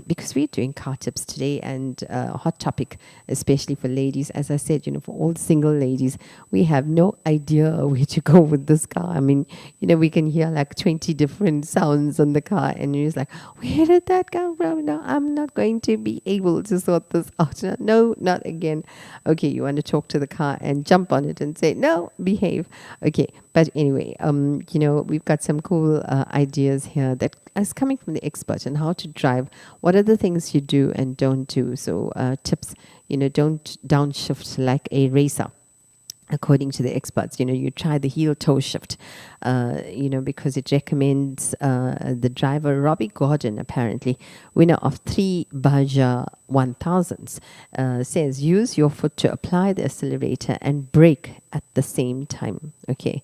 because we're doing car tips today and a hot topic, especially for ladies. As I said, for all single ladies, we have no idea where to go with this car. I mean, we can hear like 20 different sounds on the car and you're just like, where did that come from? No, I'm not going to be able to sort this out. No, not again. Okay, you want to talk to the car and jump on it and say, no, behave. Okay, but anyway, we've got some cool ideas here that is coming from the expert on how to drive. What are the things you do and don't do? So tips, don't downshift like a racer. According to the experts, you try the heel-toe shift, because it recommends the driver, Robbie Gordon, apparently, winner of 3 Baja 1000s, says use your foot to apply the accelerator and brake at the same time. Okay,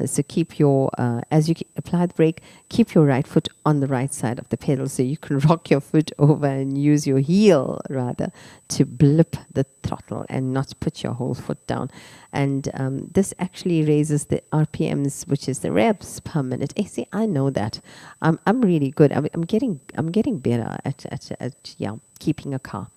so keep your, as you apply the brake, keep your right foot on the right side of the pedal so you can rock your foot over and use your heel, rather, to blip the throttle and not put your whole foot down. And this actually raises the RPMs, which is the revs per minute. See, I know that. I'm really good. I'm getting better at keeping a car.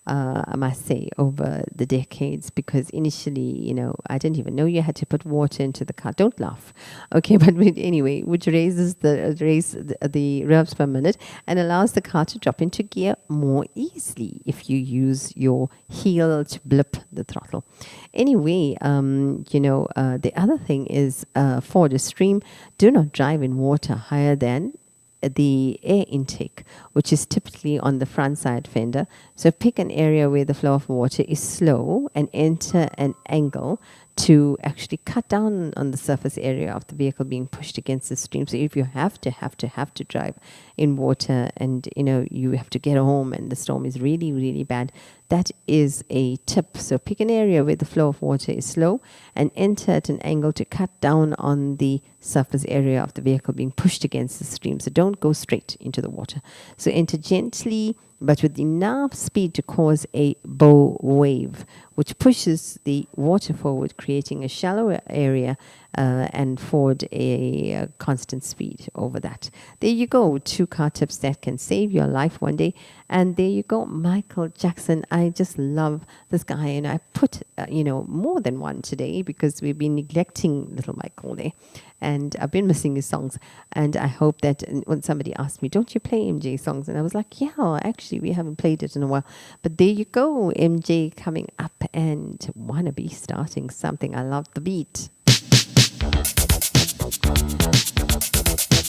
I must say, over the decades, because initially, I didn't even know you had to put water into the car. Don't laugh. Okay, but anyway, which raises the revs per minute and allows the car to drop into gear more easily if you use your heel to blip the throttle. Anyway, the other thing is for the stream, do not drive in water higher than the air intake, which is typically on the front side fender. So pick an area where the flow of water is slow and enter an angle to actually cut down on the surface area of the vehicle being pushed against the stream. So if you have to drive in water and you have to get home and the storm is really, really bad, that is a tip. So pick an area where the flow of water is slow and enter at an angle to cut down on the surface area of the vehicle being pushed against the stream. So don't go straight into the water. So enter gently but with enough speed to cause a bow wave, which pushes the water forward, creating a shallower area and forward a constant speed over that. There you go, 2 car tips that can save your life one day. And there you go, Michael Jackson. I just love this guy, and I put more than one today because we've been neglecting little Michael there, and I've been missing his songs. And I hope that when somebody asked me, don't you play MJ songs? And I was like, yeah, actually we haven't played it in a while. But there you go, MJ coming up, and Wanna Be starting something. I love the beat.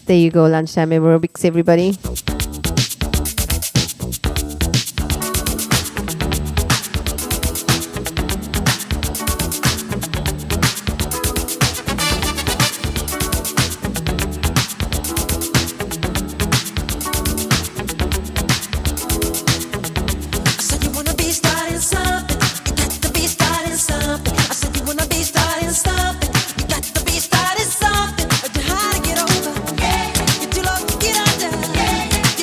There you go, lunchtime aerobics, everybody. Something, but you had to get over. Yeah, you too love to get under. Yeah.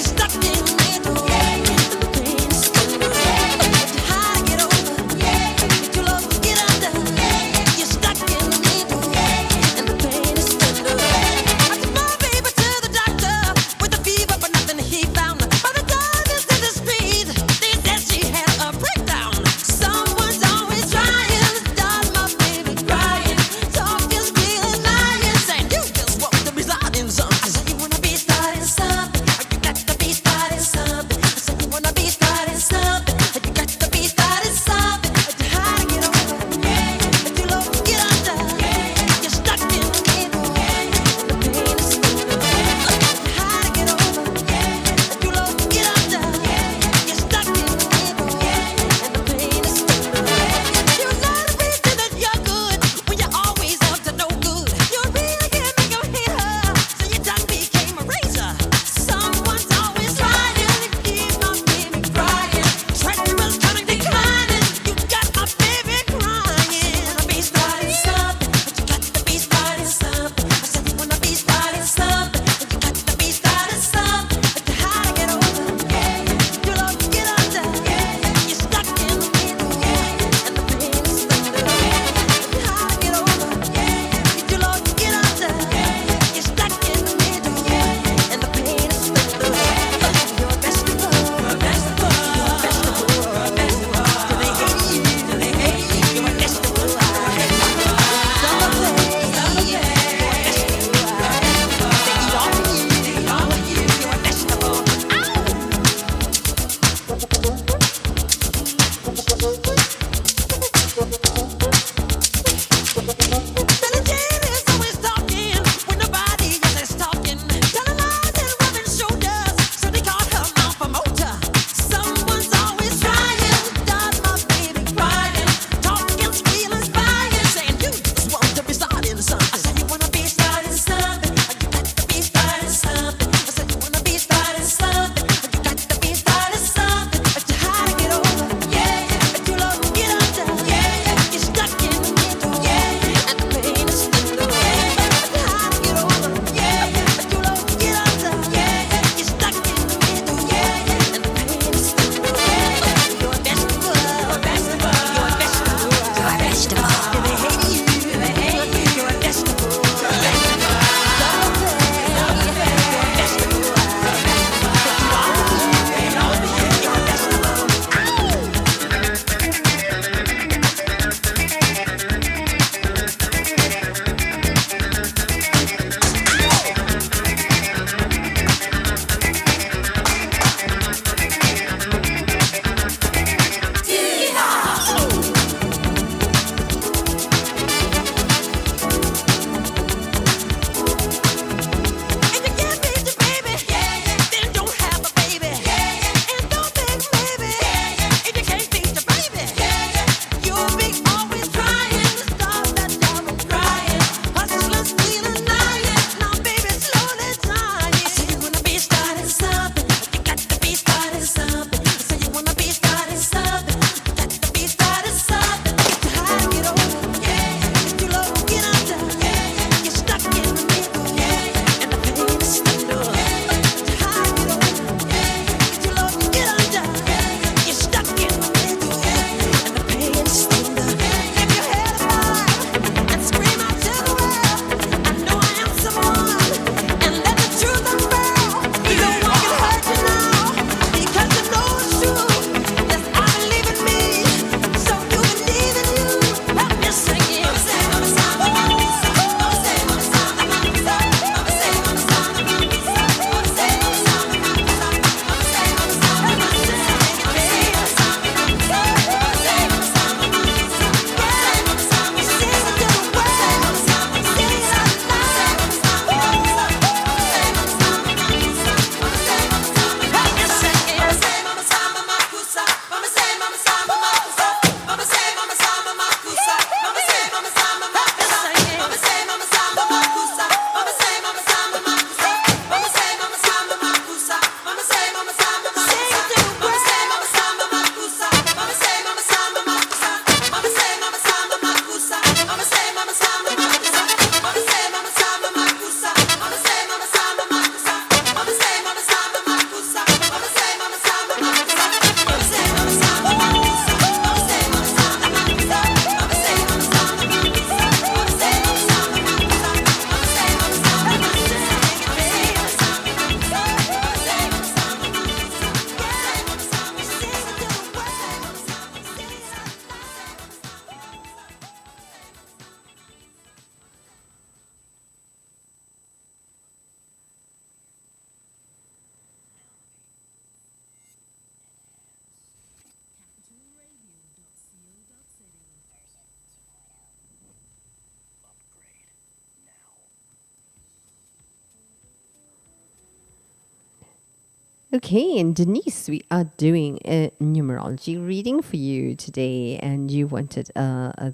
Okay, and Denise, we are doing a numerology reading for you today, and you wanted a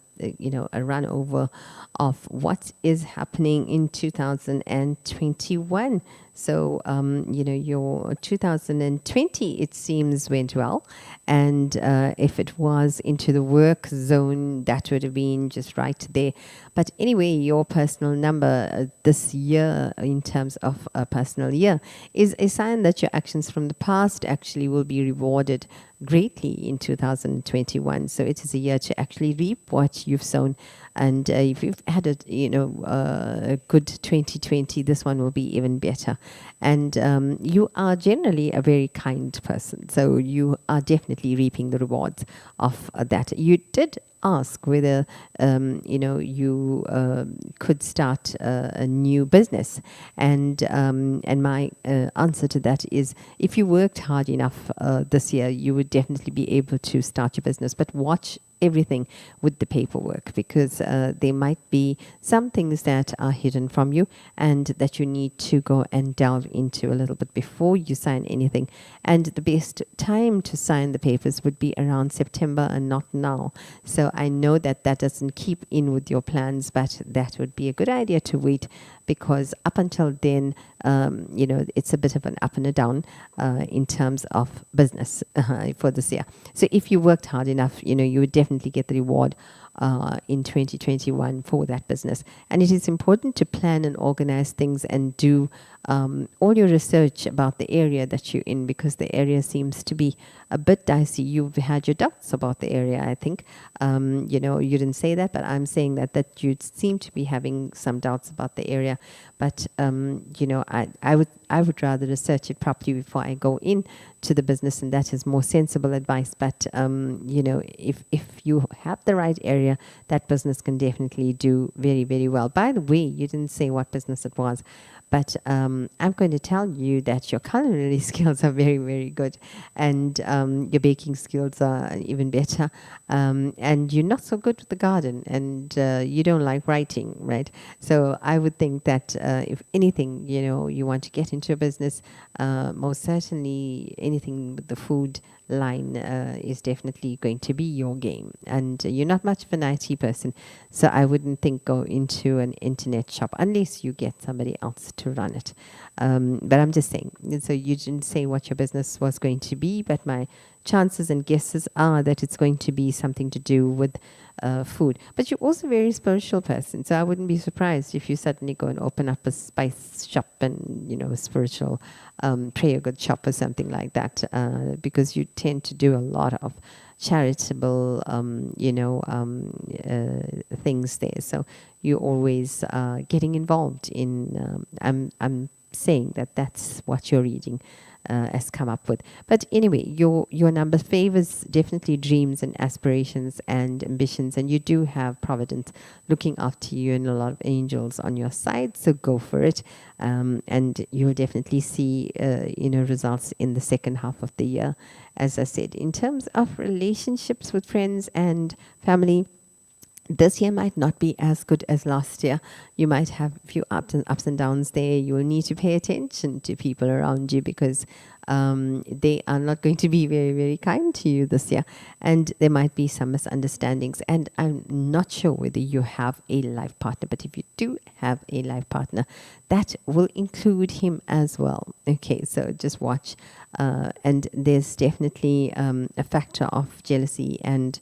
run over of what is happening in 2021. So, your 2020, it seems, went well. And if it was into the work zone, that would have been just right there. But anyway, your personal number this year, in terms of a personal year, is a sign that your actions from the past actually will be rewarded greatly in 2021. So it is a year to actually reap what you've sown. And if you've had a good 2020, this one will be even better. And you are generally a very kind person, so you are definitely reaping the rewards of that. You did ask whether you could start a new business, and my answer to that is, if you worked hard enough this year, you would definitely be able to start your business. But watch everything with the paperwork, because there might be some things that are hidden from you and that you need to go and delve into a little bit before you sign anything. And the best time to sign the papers would be around September and not now. So I know that that doesn't keep in with your plans, but that would be a good idea to wait, because up until then, it's a bit of an up and a down in terms of business for this year. So if you worked hard enough, you would definitely get the reward in 2021 for that business. And it is important to plan and organize things and do all your research about the area that you're in, because the area seems to be a bit dicey. You've had your doubts about the area, I think. You didn't say that, but I'm saying that you seem to be having some doubts about the area. But I would rather research it properly before I go in to the business, and that is more sensible advice. But if you have the right area, that business can definitely do very, very well. By the way, you didn't say what business it was, but I'm going to tell you that your culinary skills are very, very good, and your baking skills are even better, and you're not so good with the garden, and you don't like writing, right? So I would think that if anything, you want to get into a business, most certainly anything with the food line is definitely going to be your game. And you're not much of an IT person, so I wouldn't think go into an internet shop unless you get somebody else to run it. But I'm just saying, so you didn't say what your business was going to be, but my chances and guesses are that it's going to be something to do with food. But you're also a very spiritual person, so I wouldn't be surprised if you suddenly go and open up a spice shop and, a spiritual prayer good shop or something like that, because you tend to do a lot of charitable, things there. So you're always getting involved in, I'm saying that that's what you're reading has come up with. But anyway, your number favors definitely dreams and aspirations and ambitions, and you do have Providence looking after you and a lot of angels on your side, so go for it. And you'll definitely see results in the second half of the year. As I said, in terms of relationships with friends and family, this year might not be as good as last year. You might have a few ups and downs there. You will need to pay attention to people around you, because they are not going to be very, very kind to you this year. And there might be some misunderstandings. And I'm not sure whether you have a life partner, but if you do have a life partner, that will include him as well. Okay, so just watch. And there's definitely a factor of jealousy and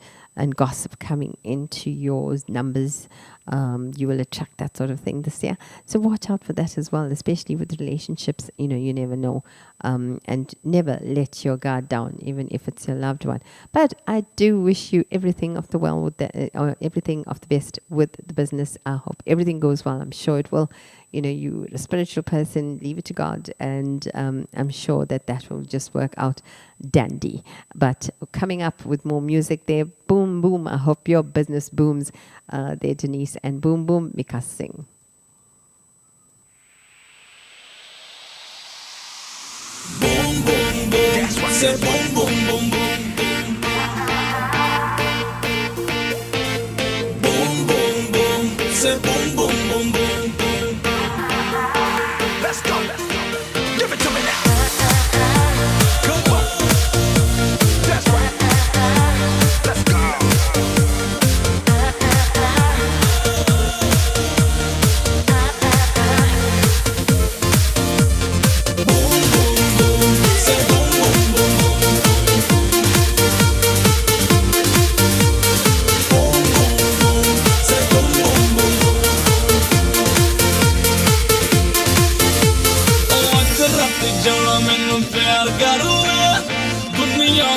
gossip coming into your numbers. You will attract that sort of thing this year. So watch out for that as well, especially with relationships. You never know. And never let your guard down, even if it's your loved one. But I do wish you everything of the well with everything of the best with the business. I hope everything goes well. I'm sure it will. You're a spiritual person, leave it to God, and I'm sure that will just work out dandy. But coming up with more music there, boom, boom, I hope your business booms there, Denise, and boom, boom, Mika Singh. Boom, boom, boom. Say boom, boom, boom, boom, boom. Boom, boom, boom. Say boom, boom, boom, boom, boom. Let's go. Give it to me now.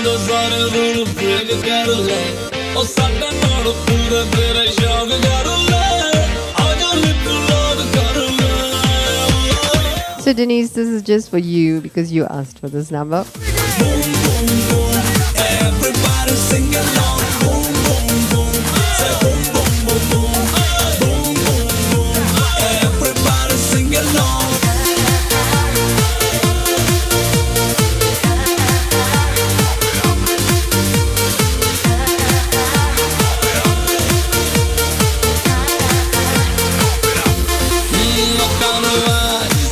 ਦੇ ਸਾਰੇ rule break ਕਰ ਲੈ ਉਹ ਸਾਡੇ ਨਾਲ ਪੂਰੇ ਤੇਰੇ ਸ਼ੌਕ ਕਰ ਲੈ ਆ ਜਾ ਲਿਪ ਲੋਕ ਕਰ ਲੈ So Denise, this is just for you because you asked for this number. Everybody sing along. Boom, boom, boom. Say boom, boom, boom, boom. Boom, boom, boom. Everybody sing along.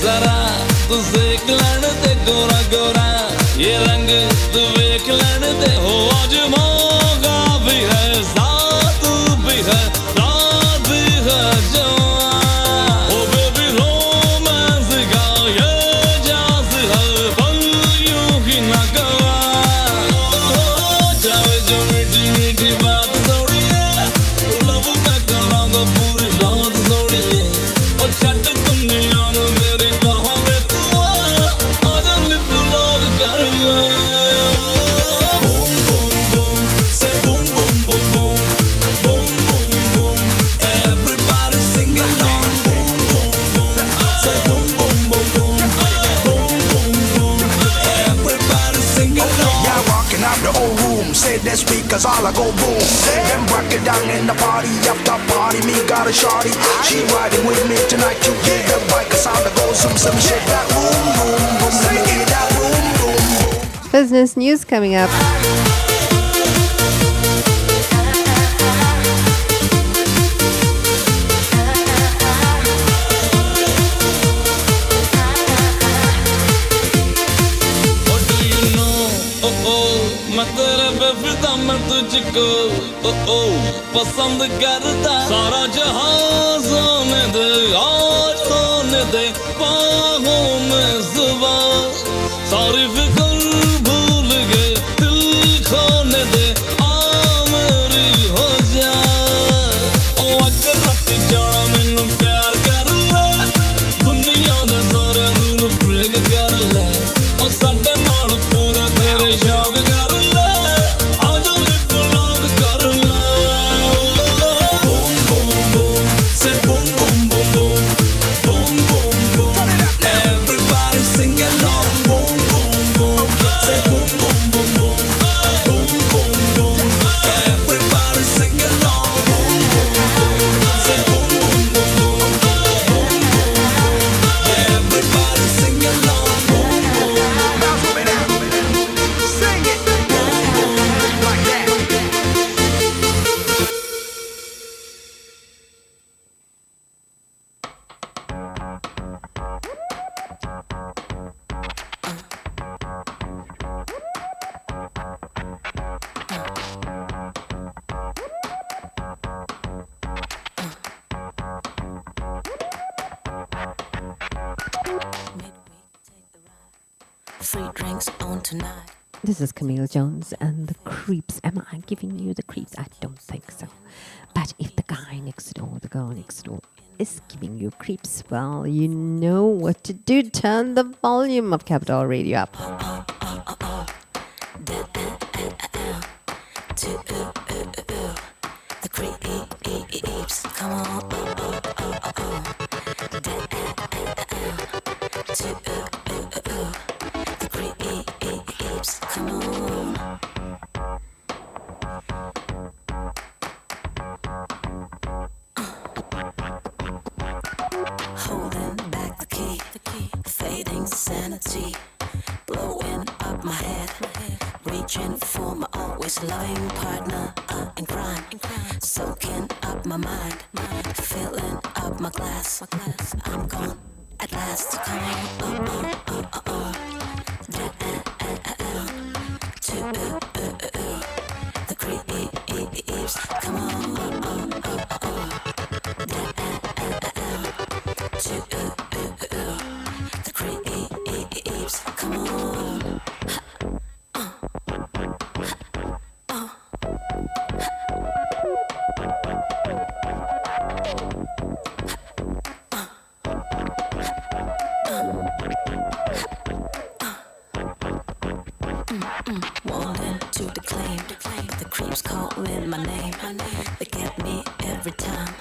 जरा तू देख लैन ते गोरा गोरा ये रंग तू देख लैन ते हो आज मौका भी है साथ भी है रात भी है जवान ओ बेबी रोमांस का ये जास है पल यूं ही ना गवा जावे जो मीठी मीठी बात थोड़ी है लव का कलांग पूरी रात थोड़ी है और छट दुनिया में मेरी बाहों में तू आ जा लिप लॉक कर ले boom boom boom say boom boom boom boom boom boom boom everybody sing along boom boom boom say boom boom boom boom boom boom boom everybody sing along Yeah, walking out the old room, say that speakers all I go boom. Then rock it down in the party, after party, me got a shorty. She riding with me tonight, you get the bike, a sound that goes some shit that boom boom boom. Let me get that boom boom boom. Business news coming up. What do you know? Oh oh, मैं तेरे पे फिदा मैं तुझको oh oh पसंद करता सारा जहां सोने दे आज होने दे बाहों में जुबान सारी फिक्र भूल गए दिल खोने दे आ मेरी हो जा ओ अगर रात जाना मैनू प्यार कर ले दुनिया दे सारे रूल ब्रेक कर ले ओ साडे नाल पूरा तेरे शौक कर ले आ जा लिप लॉक कर ले boom boom boom say boom boom boom boom boom boom boom everybody sing along boom boom boom say boom boom boom boom boom boom boom everybody sing along boom boom boom say boom boom boom boom boom boom boom everybody sing along boom boom Bounce with me now, sing it, boom boom like that. Free drinks on tonight. This is Camille Jones and the creeps. Am I giving you the creeps? I don't think so. But if the guy next door, the girl next door is giving you creeps, well, you know what to do. Turn the volume of Capital Radio up. The creeps, come on. The creeps, come on. Holding back the key, fading sanity, blowing up my head, reaching for my always loving partner in crime, soaking up my mind, filling up my glass. I'm gone at last. Come on, the creeps, come on, the creeps, come on. claim. But the creeps calling my name. They get me every time.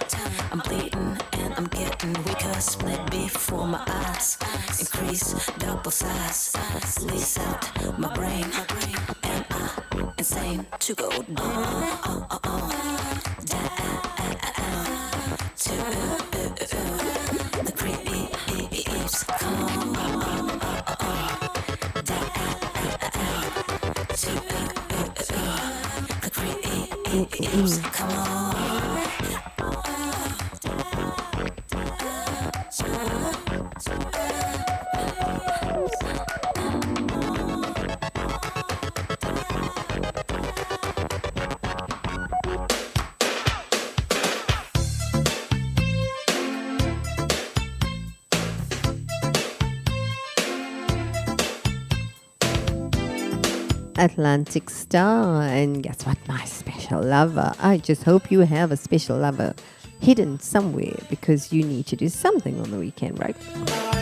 I'm bleeding and I'm getting weaker. Split before my eyes. Increase double size. Lease out my brain. And I'm insane to go down. To the creeps. Come on. To the creeps. Come on. Atlantic Star, and guess what? My special lover. I just hope you have a special lover hidden somewhere because you need to do something on the weekend, right? February.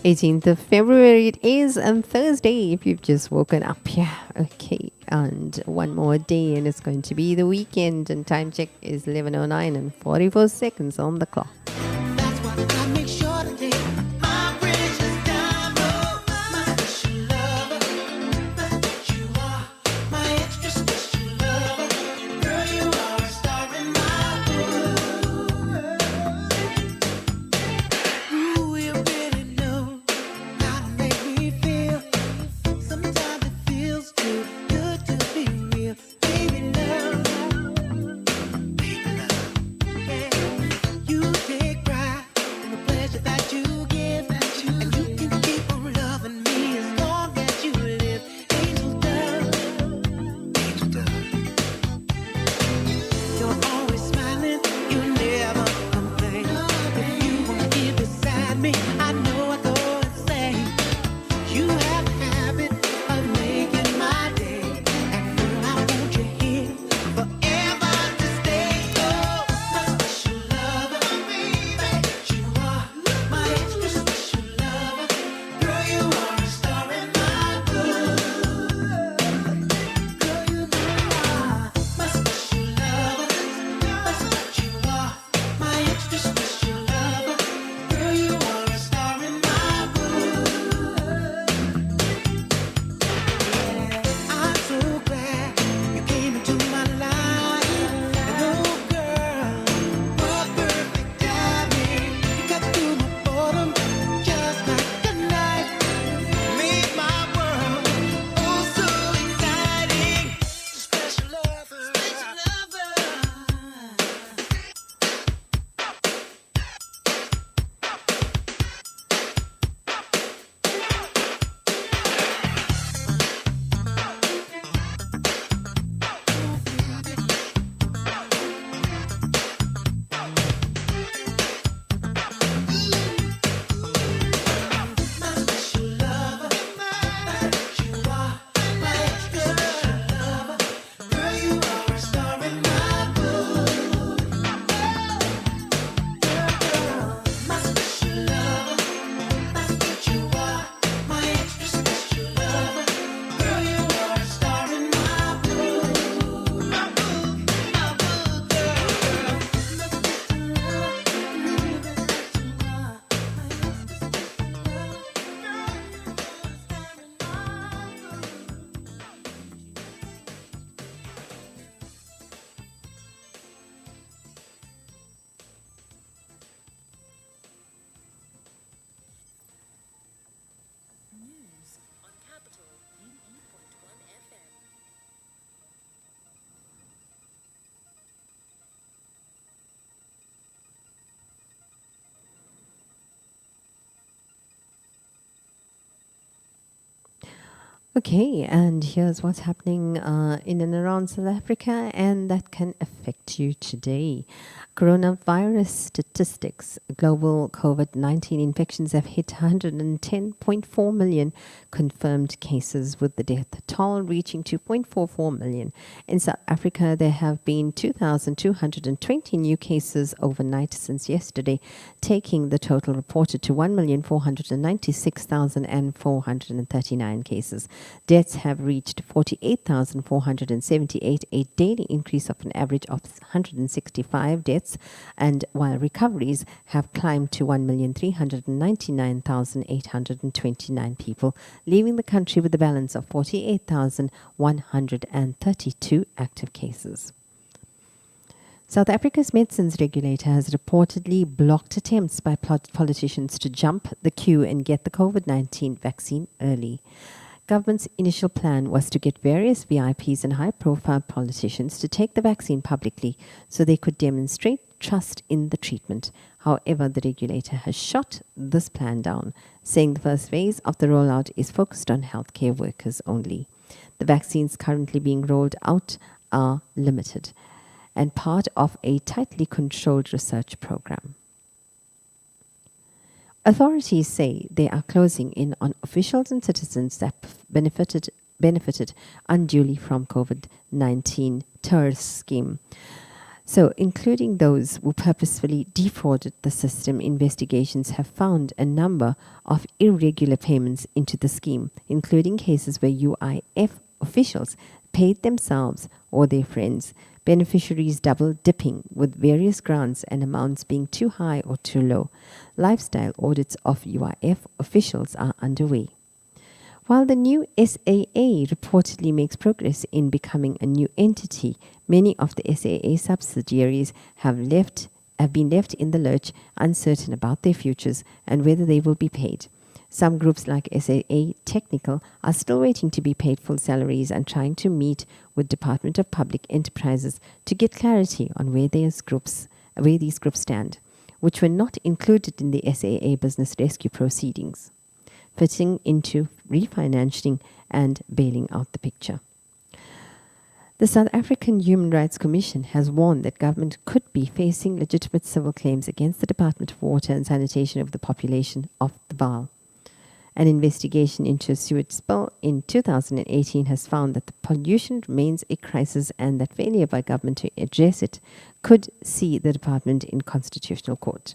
18th of February it is, and Thursday if you've just woken up. Yeah, okay. And one more day and it's going to be the weekend, and time check is 11:09 and 44 seconds on the clock. That's why I make sure to take my precious diamond, my special lover. That's what you are, my extra special lover. Girl, you are a star in my world. Ooh, you really know how to make me feel. Sometimes it feels too good to be real. Baby love, yeah. You take pride in the pleasure Okay, and here's what's happening in and around South Africa, and that can affect you today. Coronavirus statistics. Global COVID-19 infections have hit 110.4 million confirmed cases, with the death toll reaching 2.44 million. In South Africa, there have been 2,220 new cases overnight since yesterday, taking the total reported to 1,496,439 cases. Deaths have reached 48,478, a daily increase of an average of 165 deaths, and while recoveries have climbed to 1,399,829 people, leaving the country with a balance of 48,132 active cases. South Africa's medicines regulator has reportedly blocked attempts by politicians to jump the queue and get the COVID-19 vaccine early. Government's initial plan was to get various VIPs and high-profile politicians to take the vaccine publicly so they could demonstrate trust in the treatment. However, the regulator has shot this plan down, saying the first phase of the rollout is focused on healthcare workers only. The vaccines currently being rolled out are limited and part of a tightly controlled research program. Authorities say they are closing in on officials and citizens that benefited unduly from COVID-19 TERS scheme. So, including those who purposefully defrauded the system, investigations have found a number of irregular payments into the scheme, including cases where UIF officials paid themselves or their friends, beneficiaries double dipping with various grants and amounts being too high or too low. Lifestyle audits of UIF officials are underway. While the new SAA reportedly makes progress in becoming a new entity, many of the SAA subsidiaries have been left in the lurch, uncertain about their futures and whether they will be paid. Some groups like SAA Technical are still waiting to be paid full salaries and trying to meet with Department of Public Enterprises to get clarity on where these groups stand, which were not included in the SAA business rescue proceedings, fitting into refinancing and bailing out the picture. The South African Human Rights Commission has warned that government could be facing legitimate civil claims against the Department of Water and Sanitation of the population of the Vaal. An investigation into a sewage spill in 2018 has found that the pollution remains a crisis and that failure by government to address it could see the department in constitutional court.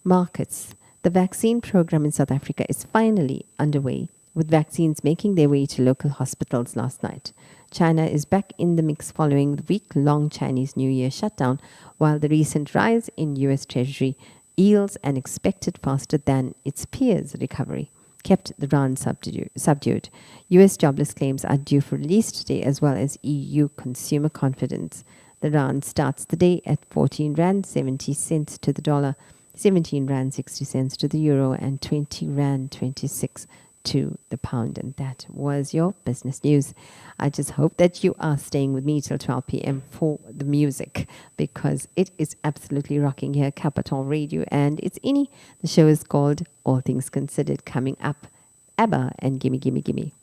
Markets. The vaccine program in South Africa is finally underway, with vaccines making their way to local hospitals last night. China is back in the mix following the week-long Chinese New Year shutdown, while the recent rise in U.S. Treasury yields an expected faster than its peers recovery kept the rand subdued. U.S. jobless claims are due for release today, as well as EU consumer confidence. The rand starts the day at 14 rand 70 cents to the dollar, 17 rand 60 cents to the euro, and 20 rand 26 to the pound. And that was your business news. I just hope that you are staying with me till 12 p.m. for the music, because it is absolutely rocking here, Capital Radio, and it's Innie. The show is called All Things Considered. Coming up, ABBA and Gimme Gimme Gimme.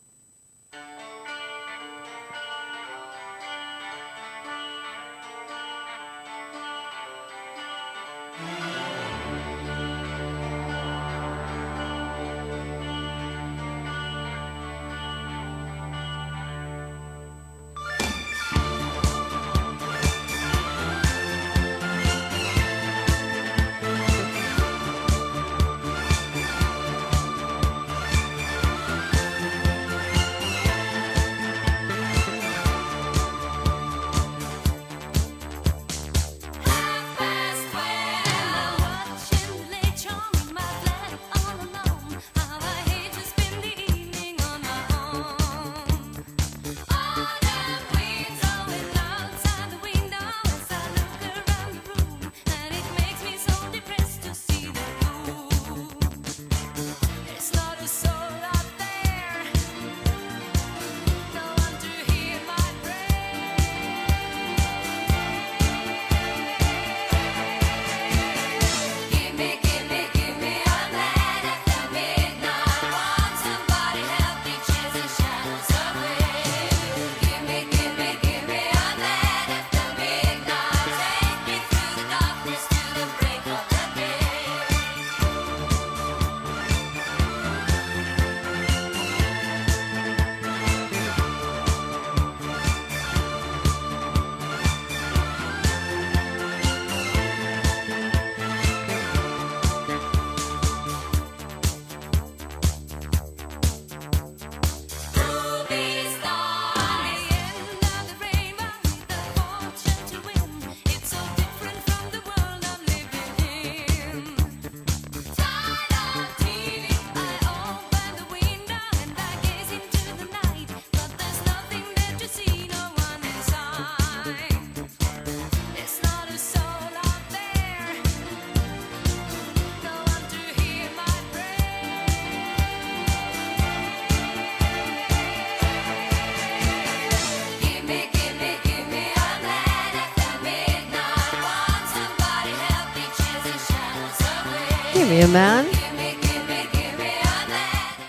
me a man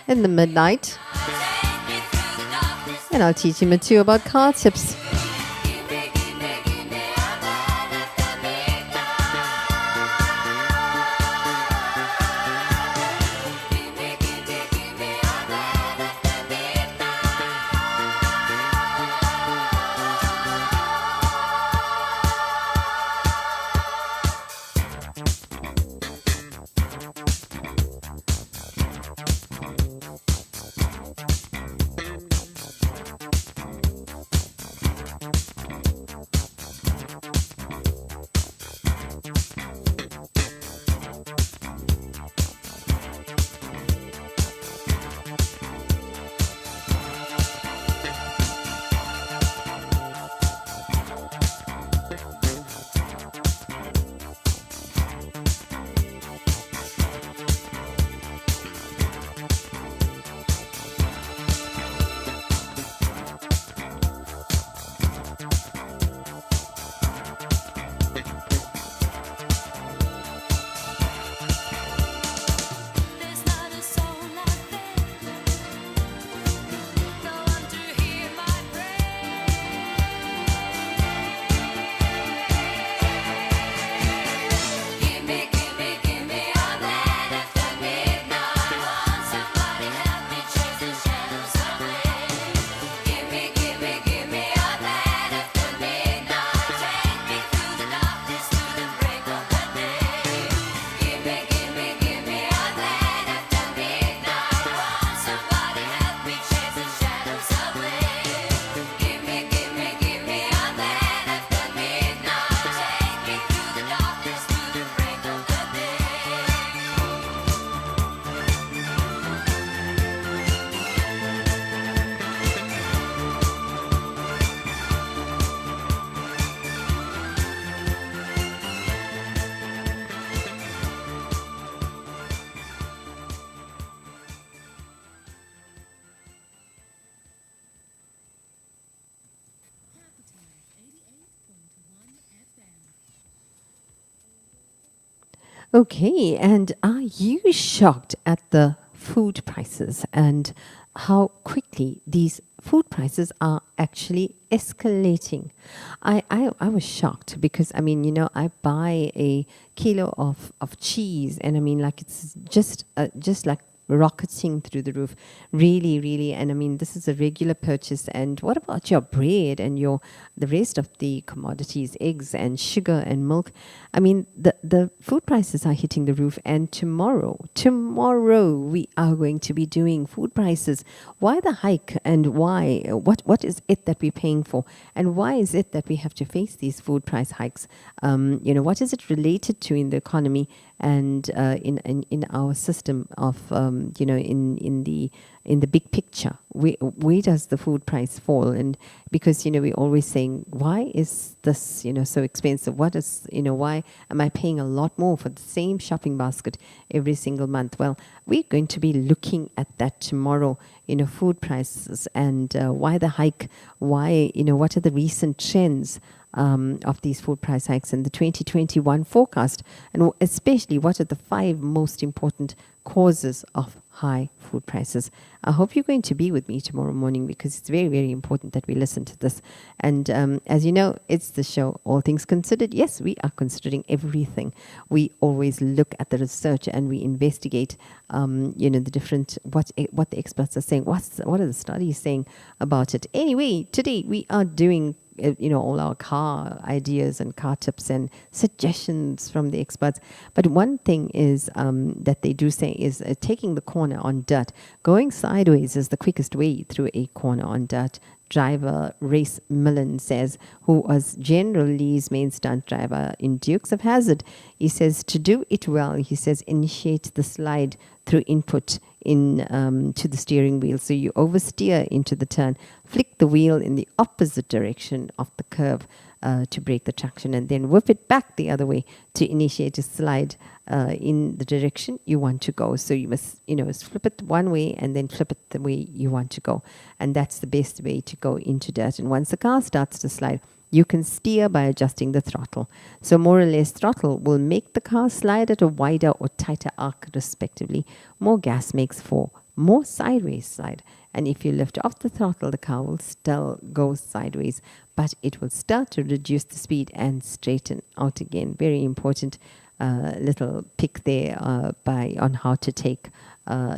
in the midnight. And I'll teach him or two about car tips. Okay, and are you shocked at the food prices and how quickly these food prices are actually escalating? I was shocked because, I mean, you know, I buy a kilo of cheese and I mean, like, it's just like rocketing through the roof, really. And I mean, this is a regular purchase. And what about your bread and the rest of the commodities, eggs and sugar and milk? I mean, the food prices are hitting the roof. And tomorrow we are going to be doing food prices. Why the hike and why? What is it that we're paying for? And why is it that we have to face these food price hikes? You know, what is it related to in the economy and in our system of you know, in the big picture? Where does the food price fall? And because, you know, we're always saying, why is this, you know, so expensive? What is, you know, why am I paying a lot more for the same shopping basket every single month? Well, we're going to be looking at that tomorrow, you know, food prices and why the hike, why, you know, what are the recent trends of these food price hikes in the 2021 forecast, and especially what are the 5 most important causes of high food prices. I hope you're going to be with me tomorrow morning because it's very, very important that we listen to this. And as you know, it's the show All Things Considered. Yes, we are considering everything. We always look at the research and we investigate, you know, the different, what the experts are saying, what are the studies saying about it. Anyway, today we are doing you know, all our car ideas and car tips and suggestions from the experts. But one thing is that they do say is taking the corner on dirt. Going sideways is the quickest way through a corner on dirt. Driver Race Millen says, who was General Lee's main stunt driver in Dukes of Hazzard. He says, to do it well, he says, initiate the slide through input to the steering wheel. So you oversteer into the turn, flick the wheel in the opposite direction of the curve to break the traction, and then whip it back the other way to initiate a slide in the direction you want to go. So you must, you know, flip it one way and then flip it the way you want to go. And that's the best way to go into dirt. And once the car starts to slide, You can steer by adjusting the throttle. So more or less throttle will make the car slide at a wider or tighter arc respectively. More gas makes for more sideways slide. And if you lift off the throttle, the car will still go sideways, but it will start to reduce the speed and straighten out again. Very important little pick there on how to take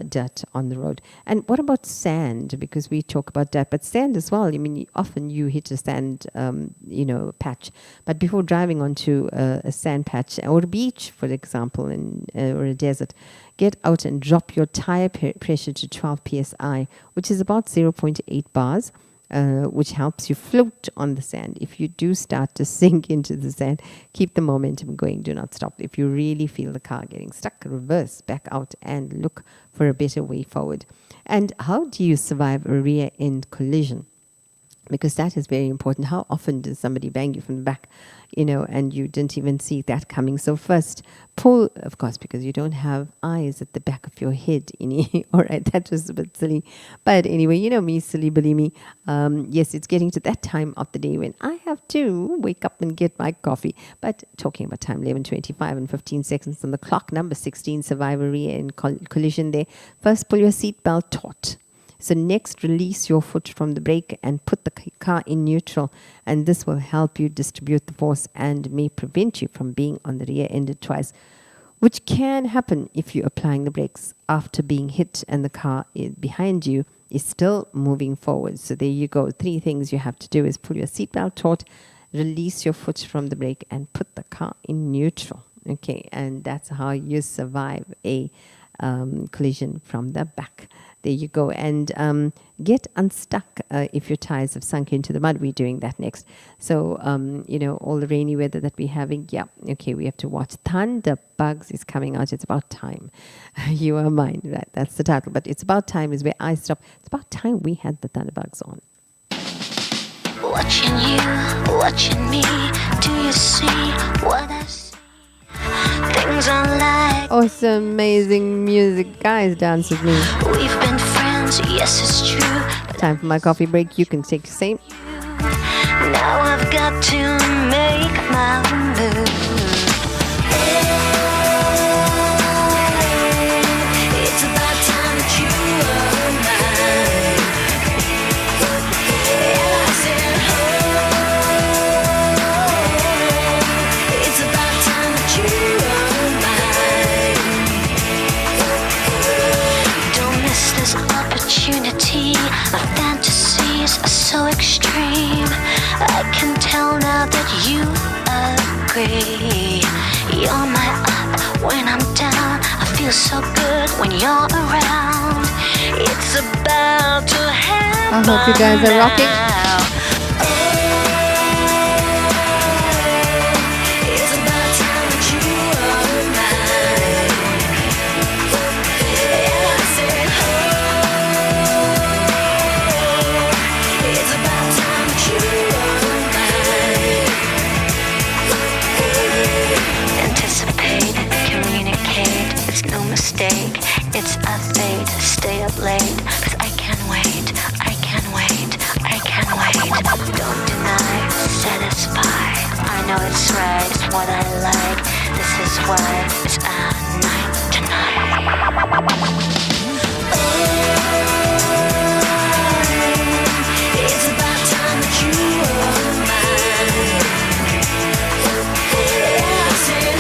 dirt on the road. And what about sand? Because we talk about dirt, but sand as well. I mean, often you hit a sand, patch. But before driving onto a sand patch or a beach, for example, or a desert, get out and drop your tire pressure to 12 psi, which is about 0.8 bars. Which helps you float on the sand. If you do start to sink into the sand, keep the momentum going. Do not stop. If you really feel the car getting stuck, reverse, back out, and look for a better way forward. And how do you survive a rear end collision? Because that is very important. How often does somebody bang you from the back, and you didn't even see that coming? So first, pull, of course, because you don't have eyes at the back of your head. All right, that was a bit silly. But anyway, you know me, silly billy me. Yes, it's getting to that time of the day when I have to wake up and get my coffee. But talking about time, 11:25 and 15 seconds on the clock, number 16, survivor rear end collision there. First, pull your seatbelt taut. So next, release your foot from the brake and put the car in neutral. And this will help you distribute the force and may prevent you from being on the rear ended twice, which can happen if you're applying the brakes after being hit and the car behind you is still moving forward. So there you go. 3 things you have to do is pull your seatbelt taut, release your foot from the brake, and put the car in neutral. Okay, and that's how you survive a collision from the back. There you go. And get unstuck if your tires have sunk into the mud. We're doing that next. So, all the rainy weather that we're having, okay, we have to watch. Thunderbugs is coming out. It's about time. You are mine, right? That's the title. But it's about time is where I stop. It's about time we had the Thunderbugs on. Watching you, watching me. Do you see what I see? Things are like awesome, amazing music. Guys, dance with me. we've been friends, yes, it's true. Time for my coffee break. You can take the same. Now I've got to make my move. It's about time that you were mine. And I said, it's about time that you were mine. Don't miss this opportunity. My fantasies are so extreme. I can tell now that you agree. You're my up when I'm down. I feel so good when you're around. It's about to happen. I hope you guys are rocking. It's about time that you were mine. And I said, it's about time that you were mine. Anticipate, communicate, it's no mistake. It's a fate, stay up late. 'Cause I can wait, I can wait, I can wait. Don't deny, satisfy. I know it's right, it's what I like. This is why it's our night tonight. It's about time that you were mine. Yeah, I said,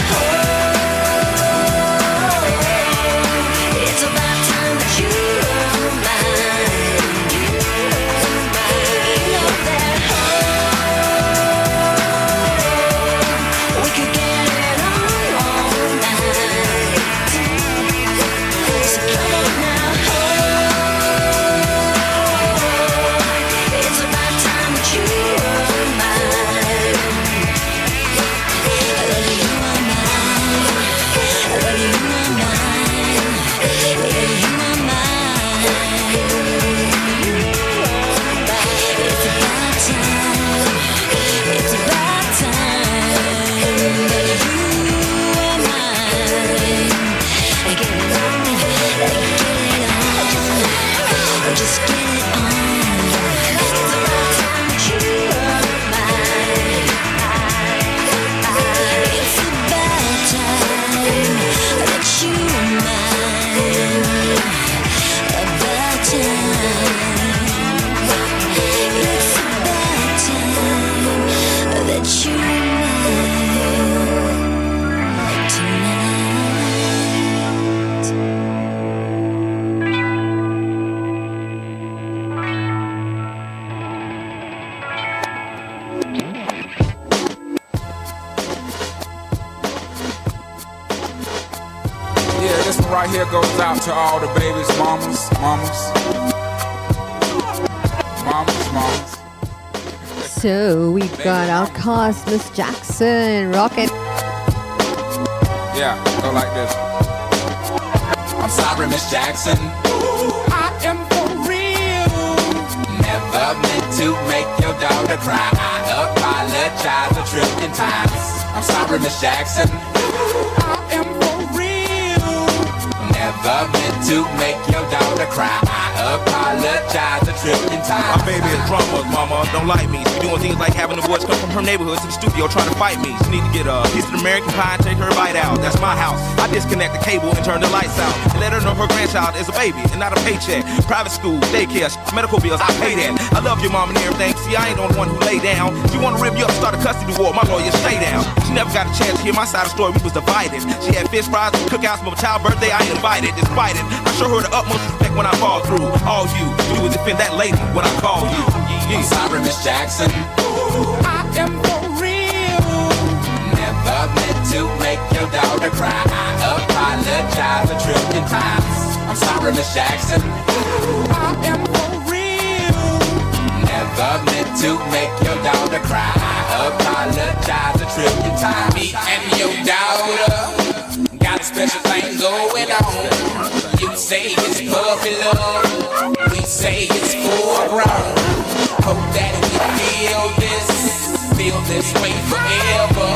it's about time that you were mine. You know that we could get it on all night. that you mine tonight. Yeah, this one right here goes out to all the babies, mamas. So we've got our cast, Miss Jackson, Rocket. Yeah, go like this. I'm sorry, Miss Jackson. I am for real. Never meant to make your daughter cry. I apologize a trillion times. I'm sorry, Miss Jackson. I am for real. Never meant to make your daughter cry. I apologize a trillion times. My baby is drama, mama. Don't like me. She doing things like having the boys come from her neighborhood to the studio trying to fight me. She need to get a piece of American pie and take her bite out. That's my house. I disconnect the cable and turn the lights out. And let her know her grandchild is a baby and not a paycheck. Private school, daycare, medical bills, I pay that. I love your mom and everything. See, I ain't the only one who lay down. She wanna rip you up, start a custody war. My lawyer, stay down. She never got a chance to hear my side of the story. We was divided. She had fish fries, cookouts for my child's birthday. I ain't invited, despite it. I show her the utmost respect when I fall through. All you will defend that lady when I call you. I'm sorry, Miss Jackson. I am for real. Never meant to make your daughter cry. I apologize a trillion times. I'm sorry, Miss Jackson. I am for real. Never meant to make your daughter cry. I apologize a trillion times. Me and your daughter got a special thing going on. You say it's puppy love. We say it's foreground. Hope that we feel this way forever.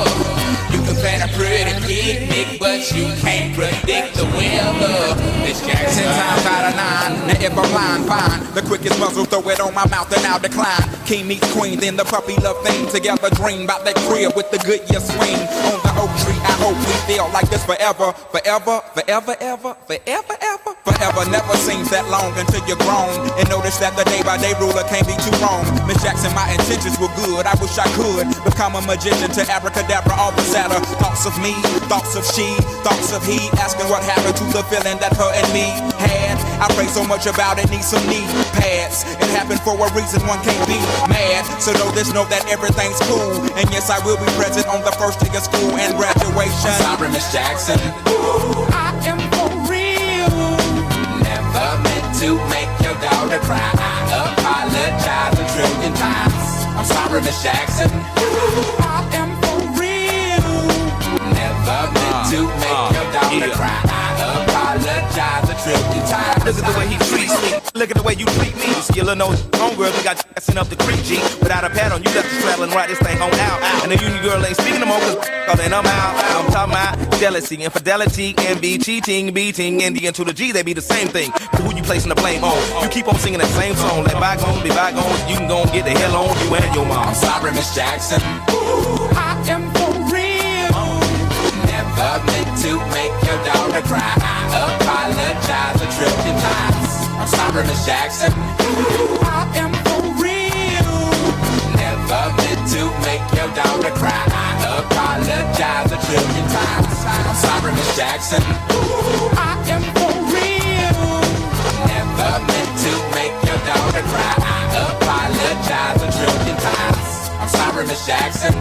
You can plan a pretty picnic, but you can't predict the weather. Miss Jackson, 10 times out of 9, now if I'm lying, fine. The quickest muzzle, throw it on my mouth and I'll decline. King meets queen, then the puppy love thing. Together dream about that crib with the good year swing. On the oak tree, I hope we feel like this forever. Forever, forever, ever, forever, ever. Forever never seems that long until you're grown. And notice that the day by day ruler can't be too wrong. Miss Jackson, my intentions were good. I wish I could become a magician to abracadabra all the sadder. Thoughts of me, thoughts of she, thoughts of he. Asking what happened to the feeling that her and me had. I pray so much about it, need some knee pads. It happened for a reason, one can't be mad. So know this, know that everything's cool. And yes, I will be present on the first day of school and graduation. I'm sorry, Miss Jackson. I am for real. Never meant to make your daughter cry. I apologize a trillion times. I'm sorry, Miss Jackson. I am for real. Never meant to make your daughter cry. I apologize a trillion times. Look at the way he treats me. Look at the way you treat me. You little nose homegirl, you got sent up the creek, G. Without a pad on, you left the straddle and ride this thing on out. And the union girl ain't speaking no more, cause then I'm out. I'm talking about jealousy, infidelity, envy, cheating, beating, and the N to the G, they be the same thing. But who you placing the blame on? You keep on singing that same song. Let bygones be bygones. You can go and get the hell on you and your mom. I'm sorry, Miss Jackson. I am for real. Never meant to make your daughter cry. I apologize a trillion times. I'm sorry, Miss Jackson. I am for real. Never meant to make your daughter cry. I apologize a trillion times. I'm sorry, Miss Jackson. I am for real. Never meant to make your daughter cry. I apologize a trillion times. I'm sorry, Miss Jackson.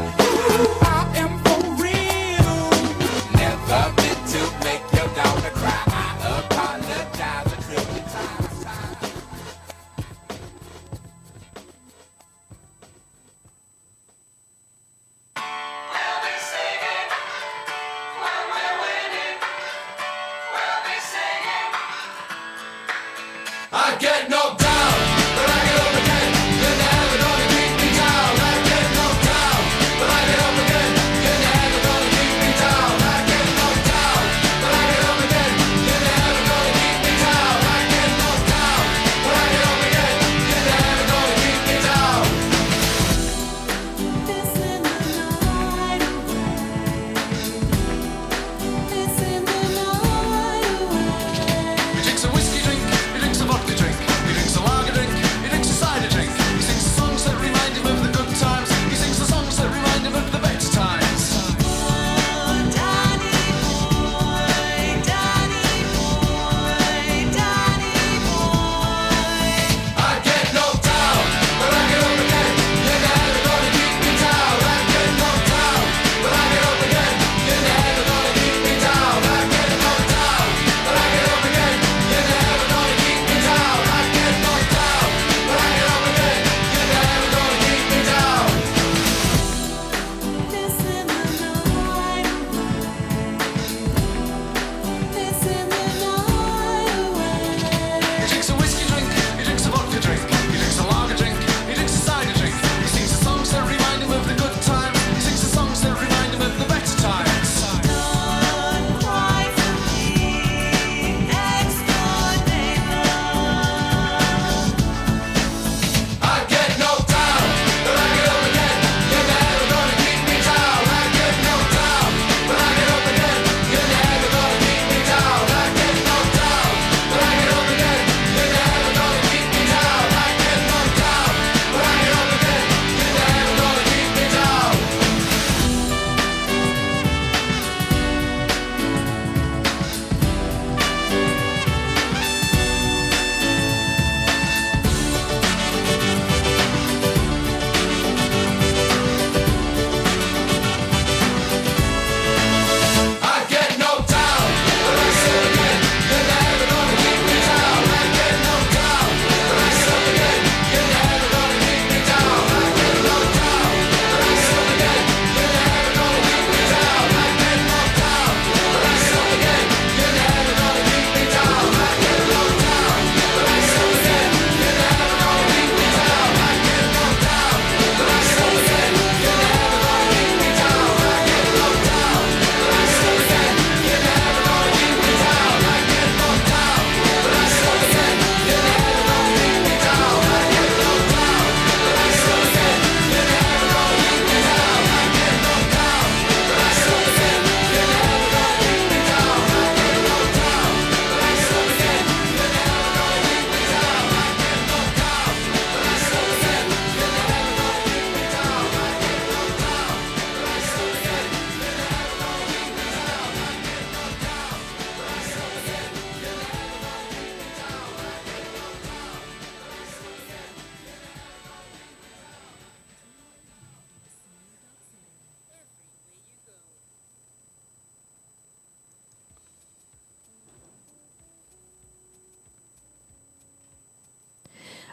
I am for real. Never meant to make your daughter cry. I apologize a trillion times. I get knocked down, but I get up again. Then the heaven only keep me down. I get knocked down, but I get up again.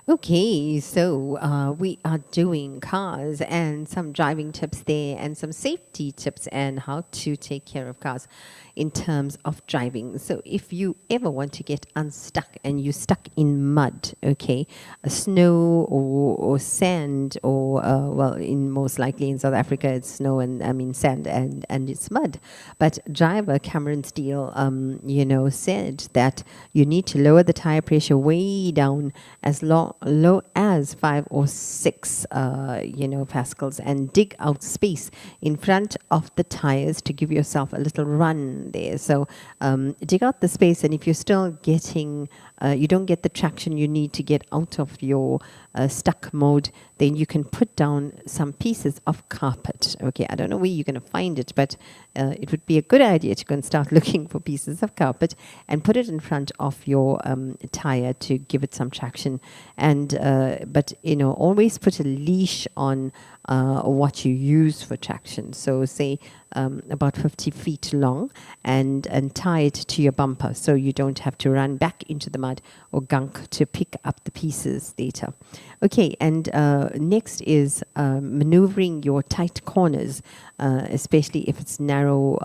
Okay, so we are doing cars and some driving tips there and some safety tips and how to take care of cars in terms of driving. So if you ever want to get unstuck and you're stuck in mud, okay, snow or sand or, well, in most likely in South Africa it's snow and I mean sand and it's mud. But driver Cameron Steele, said that you need to lower the tire pressure way down as low as 5 or 6, pascals, and dig out space in front of the tires to give yourself a little run there. So dig out the space, and if you're still getting, you don't get the traction you need to get out of your stuck mode, then you can put down some pieces of carpet. Okay, I don't know where you're going to find it, but it would be a good idea to go and start looking for pieces of carpet and put it in front of your tire to give it some traction. And but always put a leash on what you use for traction. So say about 50 feet long, and tie it to your bumper so you don't have to run back into the mud or gunk to pick up the pieces later. Okay, and next is maneuvering your tight corners, especially if it's narrow,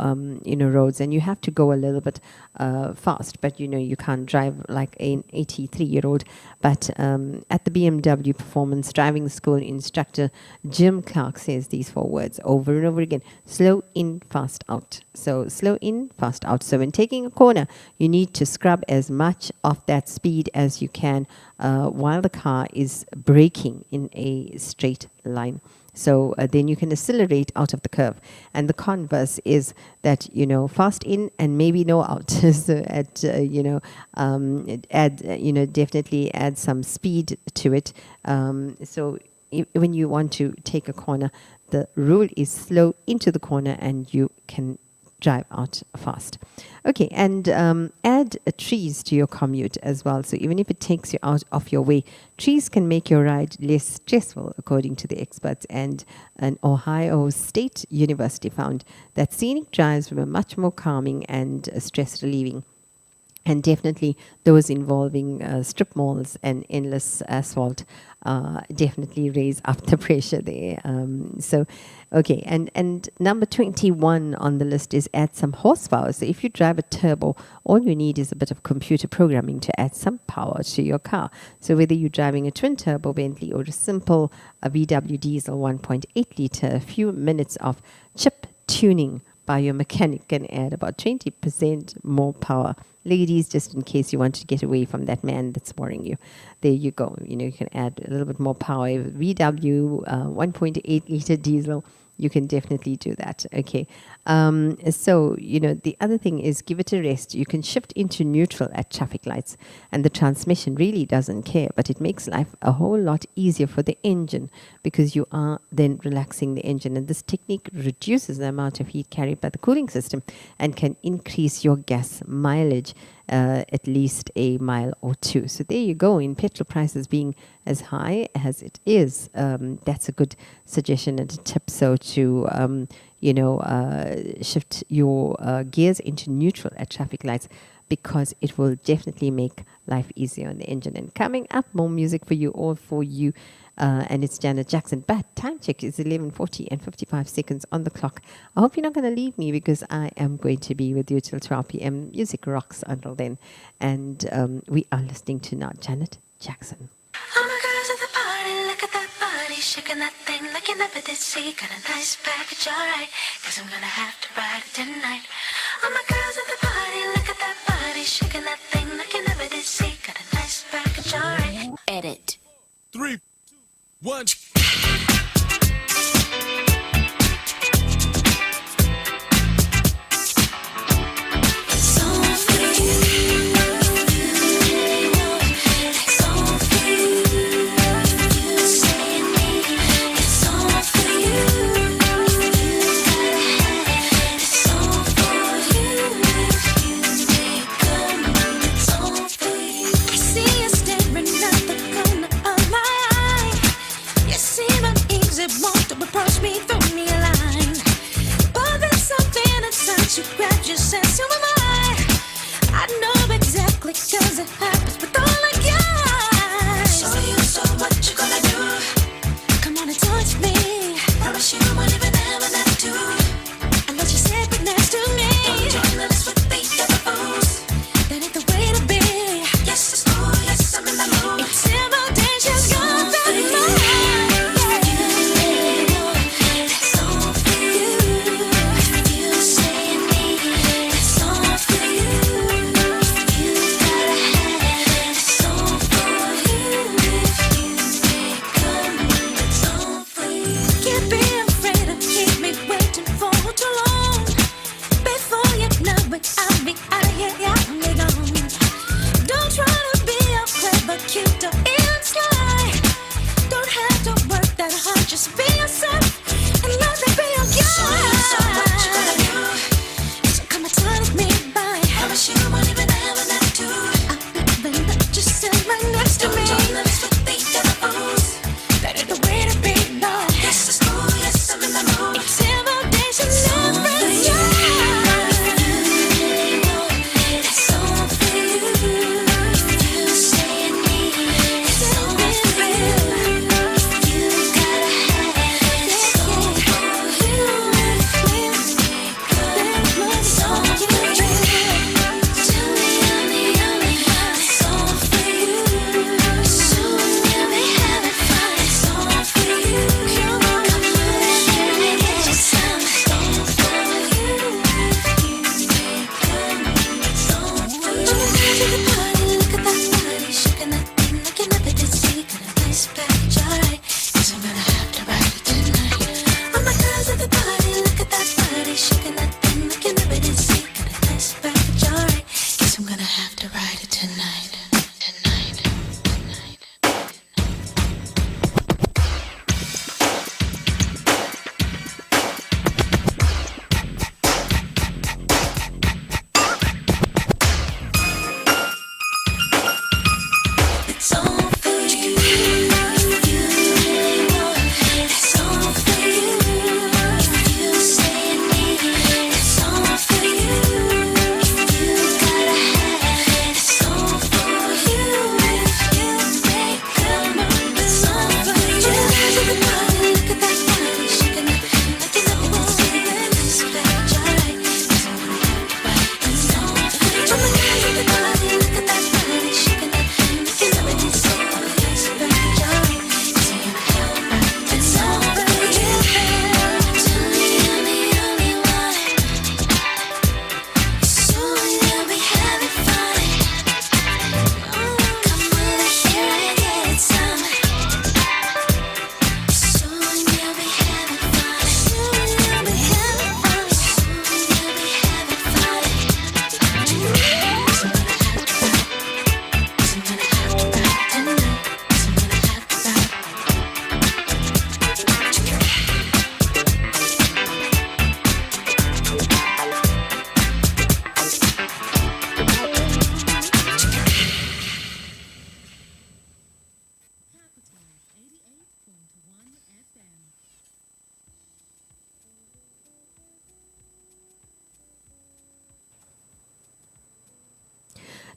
roads, and you have to go a little bit fast, but you can't drive like an 83-year-old. But at the BMW Performance Driving School instructor Jim Clark says these 4 words over and over again: slow in, fast out. So slow in, fast out. So when taking a corner, you need to scrub as much of that speed as you can while the car is braking in a straight line. So then you can accelerate out of the curve. And the converse is that, fast in and maybe no out. So definitely add some speed to it. So when you want to take a corner, the rule is slow into the corner and you can drive out fast. Okay, and add trees to your commute as well. So even if it takes you out of your way, trees can make your ride less stressful, according to the experts. And an Ohio State University found that scenic drives were much more calming and stress relieving. And definitely those involving strip malls and endless asphalt definitely raise up the pressure there. Okay, and number 21 on the list is add some horsepower. So if you drive a turbo, all you need is a bit of computer programming to add some power to your car. So whether you're driving a twin turbo Bentley or a simple VW diesel 1.8 liter, a few minutes of chip tuning by your mechanic can add about 20% more power. Ladies, just in case you want to get away from that man that's worrying you, there you go. You can add a little bit more power. VW 1.8 liter diesel, you can definitely do that. Okay. So, the other thing is give it a rest. You can shift into neutral at traffic lights, and the transmission really doesn't care, but it makes life a whole lot easier for the engine because you are then relaxing the engine. And this technique reduces the amount of heat carried by the cooling system and can increase your gas mileage at least a mile or 2. So there you go. In petrol prices being as high as it is, that's a good suggestion and a tip. So to shift your gears into neutral at traffic lights, because it will definitely make life easier on the engine. And coming up, more music for you, all for you. And it's Janet Jackson. But time check is 11:40 and 55 seconds on the clock. I hope you're not going to leave me, because I am going to be with you till 12 p.m. Music rocks until then. And we are listening to now Janet Jackson. All my girls at the party, look at that body, shaking that thing like you never did see. Got a nice package, alright, cause I'm gonna have to ride it tonight. All my girls at the party, look at that body, shaking that thing like you never did see. Got a nice package, alright. Edit. 3, 2, 1. See you staring at the corner of my eye.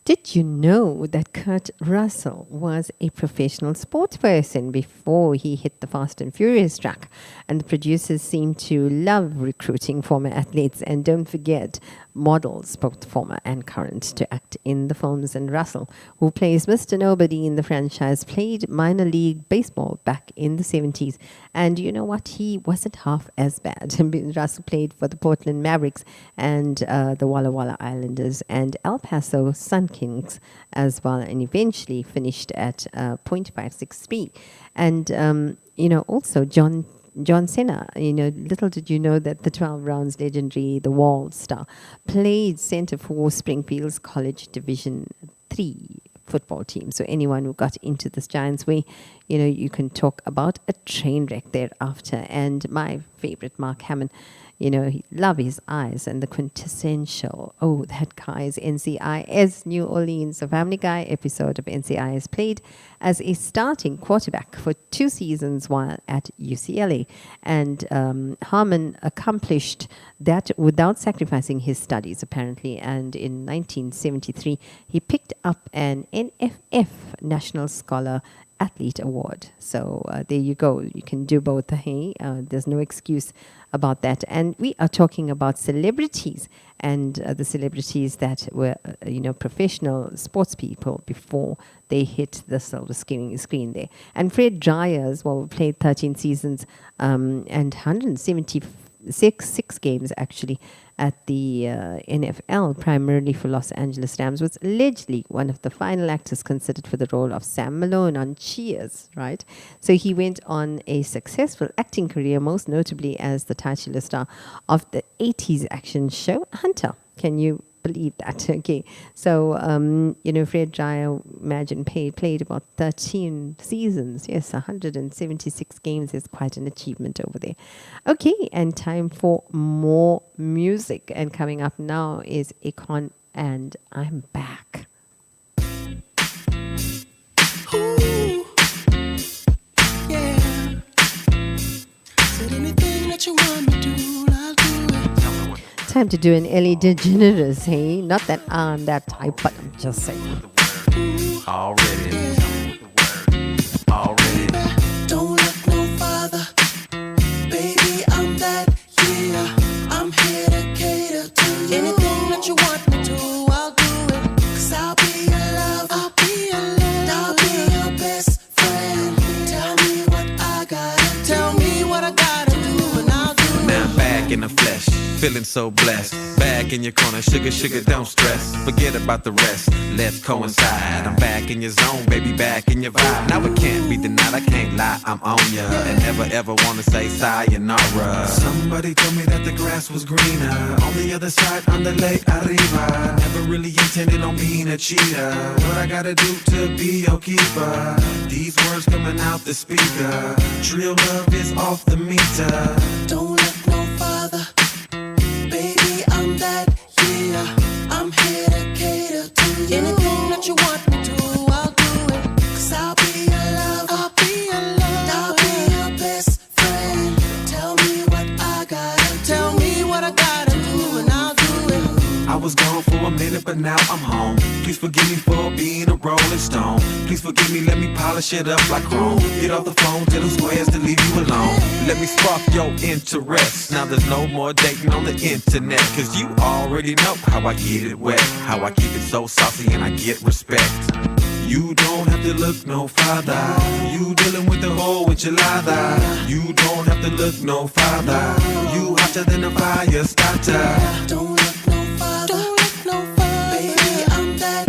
Did you know that Kurt Russell was a professional sports person before he hit the Fast and Furious track? And the producers seem to love recruiting former athletes. And don't forget, models, both former and current, to act in the films. And Russell, who plays Mr. Nobody in the franchise, played minor league baseball back in the 70s. And you know what? He wasn't half as bad. Russell played for the Portland Mavericks and the Walla Walla Islanders and El Paso Sun Kings as well, and eventually finished at .563. And, also John Cena, little did you know that the 12 rounds legendary, the Wall star, played center for Springfield's College Division 3 football team. So anyone who got into this Giants way, you can talk about a train wreck thereafter. And my favorite, Mark Hammond, he love his eyes and the quintessential, that guy's NCIS New Orleans, a Family Guy episode of NCIS, played as a starting quarterback for 2 seasons while at UCLA. And Harmon accomplished that without sacrificing his studies, apparently. And in 1973, he picked up an NFF National Scholar Athlete Award. So there you go. You can do both. Hey, there's no excuse about that. And we are talking about celebrities and the celebrities that were, professional sports people before they hit the silver screen there. And Fred Dreyer as well played 13 seasons and 176 games actually at the NFL, primarily for Los Angeles Rams, was allegedly one of the final actors considered for the role of Sam Malone on Cheers, right? So he went on a successful acting career, most notably as the titular star of the 80s action show Hunter. Can you believe that? Okay. So, Fred Dreyer, imagine, played about 13 seasons. Yes, 176 games is quite an achievement over there. Okay, and time for more music. And coming up now is Akon and I'm Back. Ooh, yeah. Said anything that you want me to do, I'll do it. Time to do an Ellie DeGeneres, hey? Not that I'm that type, but I'm just saying. Already. Don't look no farther. Baby, I'm that, yeah. I'm here to cater to you. Anything that you want me to, I'll do it. 'Cause I'll be your love. I'll be your love. I'll be your best friend. Tell me what I gotta. Tell me what I gotta do, and I'll do it. Now I'm back in the flesh, feeling so blessed. Back in your corner, sugar, don't stress. Forget about the rest, let's coincide. I'm back in your zone, baby, back in your vibe. Now it can't be denied, I can't lie, I'm on ya. And never ever wanna say sayonara. Somebody told me that the grass was greener on the other side, on the lake arriba. Never really intended on being a cheater. What I gotta do to be your keeper? These words coming out the speaker. Real love is off the meter. Don't look no farther. Baby, I'm that, yeah. I'm here to cater to you. Anything that you want me to, I'll do it. 'Cause I'll be your love. I'll be your love. I'll be your best friend. Tell me what I gotta. Tell me what I gotta do, and I'll do it. I was gone for a minute, but now I'm home. Please forgive me for being a rolling stone. Please forgive me, let me polish it up like chrome. Get off the phone, tell them squares to leave you alone. Let me spark your interest. Now there's no more dating on the internet. 'Cause you already know how I get it wet. How I keep it so saucy and I get respect. You don't have to look no farther. You dealing with the whole enchilada. You don't have to look no farther. You hotter than a fire starter. Don't look no farther. Don't look no farther. Baby, I'm that,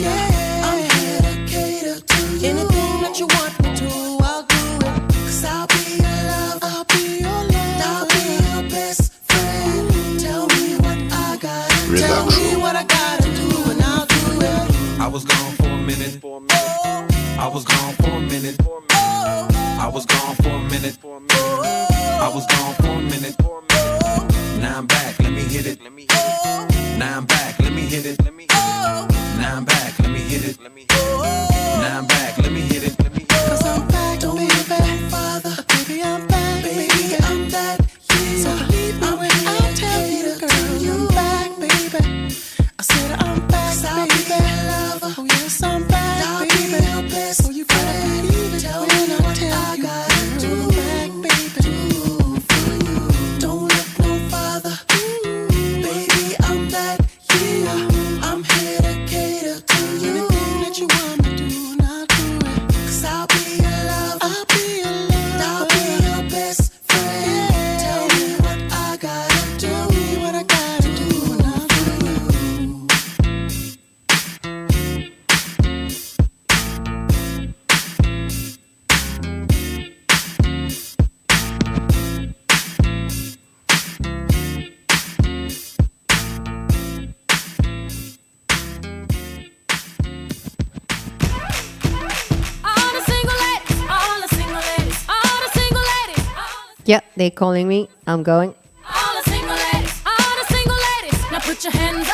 yeah. I'm here to cater to you. Anything that you want me to, I'll do it. 'Cause I'll be your love. I'll be your love. I'll be your best friend. Tell me what I gotta. Tell me what I gotta do, and I'll do it. I was gone for a minute. I was gone for a minute. I was gone for a minute. I was gone for a minute. Now I'm back, let me hit it. Now I'm back, let me hit it. Now I'm back, let me hit it. Now I'm back, let me hit it. 'Cause I'm back, don't be back, father. Baby, I'm back, baby, I'm that, yeah. So believe me when I tell you, girl, I'm back, baby. I said I'm back, baby. they're calling me. I'm going. All the single ladies, now put your hands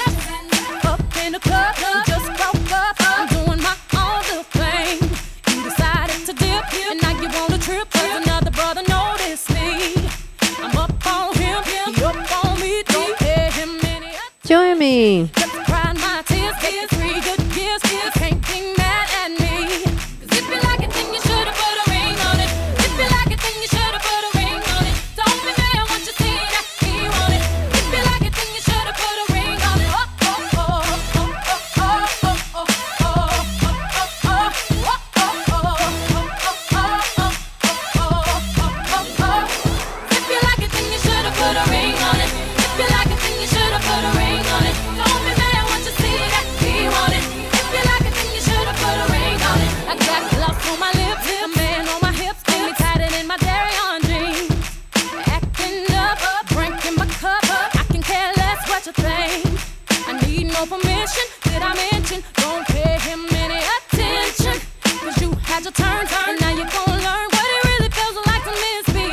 up in the club. You just broke up, I'm doing my own little thing. You decided to dip, and now you want a trip, 'cause another brother noticed me. I'm up on him, he up on me, don't pay him any Join me. just crying my tears, get 3 good years, you can't be mad at me. 'Cause if you like it, then you should've put a ring on it. If you like it, then you should've put a ring on it. Don't be mad once you see that he want it. If you like it, then you should've put a ring on it. Oh, oh, oh, oh, oh, oh, oh, oh, oh, oh, If you like it, then you should've put a ring on it. If you like it, then you should've put a ring on it. Don't be mad once you see that he want it. If you like it, then you should've put a ring on it. I got love on my lips, a man on my hips, got me tied in my dairy on jeans. Acting up, drinking my cup, I can care less what you think. I need no permission, did I mention? Don't pay him any attention, 'cause you had your turn, and now you're gonna learn what it really feels like to miss me.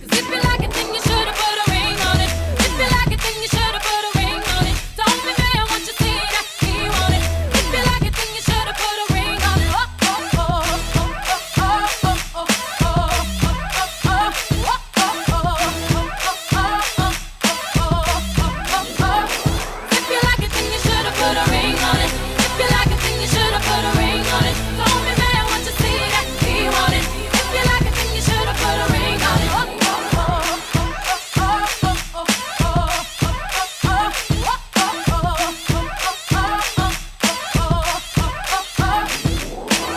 'Cause if you like it, then you should've put a ring on it. If you like it, then you should've put a ring on it. Don't be mad once you see that he want it. If you like it, then you should've put a ring on it. Oh, oh, oh, oh, oh, oh, oh, oh, oh, If you like it, then you should've put a ring on it. If you like it, then you should've put a ring on it. Don't be mad once you see that he want it. If you like it, then you should've put a ring on it.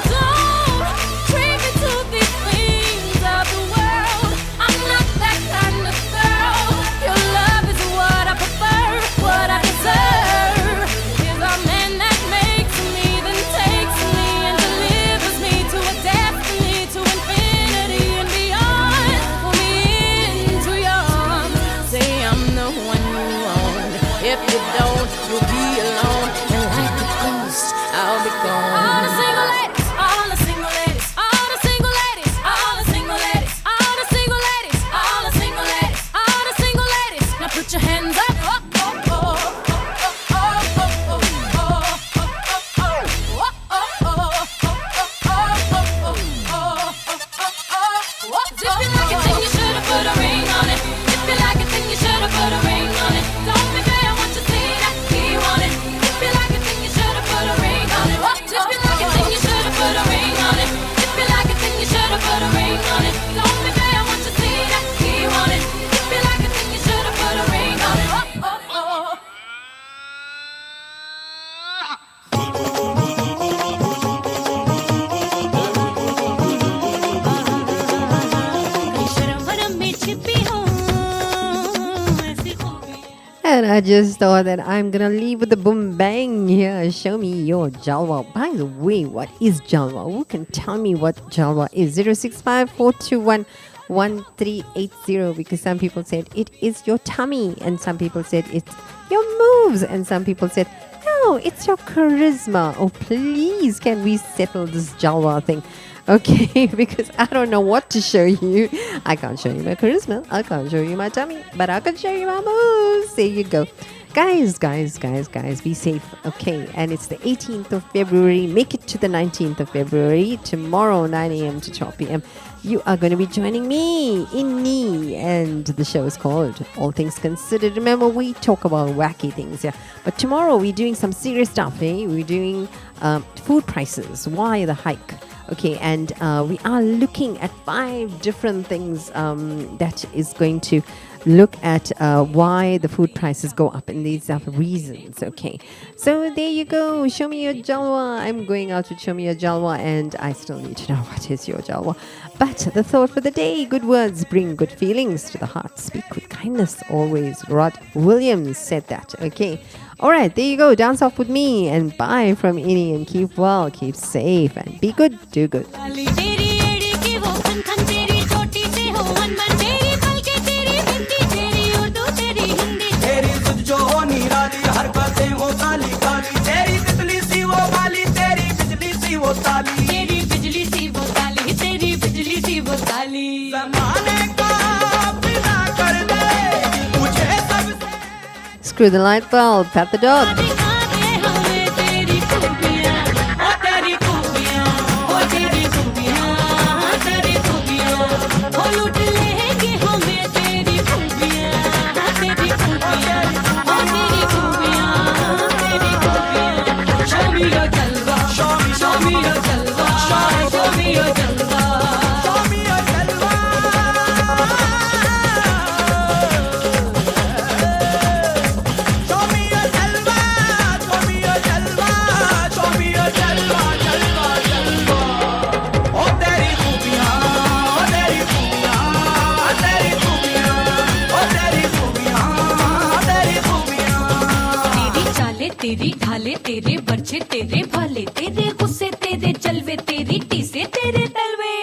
Don't treat me to these things of the world. I'm not that kind of girl. Your love is what I prefer, what I deserve. Is a man that makes me, then takes me and delivers me to a destiny, to infinity and beyond. Pull me into your arms, say I'm the one you want. If you don't, you'll be alone, and like a ghost, I'll be gone. All the single ladies, all the single ladies, all the single ladies, all the single ladies, all the single ladies, all the single ladies, all the single ladies. Now put your hands up. If you like it, then you should've put a ring on it. If you like it, then you should've put a ring on it. Don't be mad once you see that he want it. If you like it, then you should've put a ring on it. If you like it, then you should've put a ring on it. If you like it, then you should've put a ring on it. Don't be mad once you see that he want it. If you like it, then you should've put a ring on it. And I just thought that I'm gonna leave with the boom bang here. Show me your Jalwa. By the way, what is Jalwa? Who can tell me what Jalwa is? 065-421-1380, because some people said it is your tummy, and some people said it's your moves, and some people said no, it's your charisma. Oh, please, can we settle this Jalwa thing? Okay, because I don't know what to show you. I can't show you my charisma. I can't show you my tummy, but I can show you my moves. There you go. Guys, be safe. Okay, and it's the 18th of February. Make it to the 19th of February. Tomorrow, 9 a.m. to 12 p.m. You are going to be joining me, Inni, and the show is called All Things Considered. Remember, we talk about wacky things here. But tomorrow, we're doing some serious stuff, eh? We're doing food prices. Why the hike? Okay, and we are looking at 5 different things that is going to look at why the food prices go up, and these are the reasons. Okay, so there you go. Show me your Jalwa. I'm going out to show me your Jalwa, and I still need to know what is your Jalwa. But the thought for the day: good words bring good feelings to the heart. Speak with kindness always. Rod Williams said that. Okay. All right, there you go. Dance off with me, and bye from Inni, and keep well, keep safe, and be good, do good. तेरी बिजली सी वो ताली, ज़माने का screw the light bulb, pat the dog. तेरी ढाले तेरे बर्छे तेरे भाले तेरे गुस्से तेरे जलवे तेरी टीसे तेरे तलवे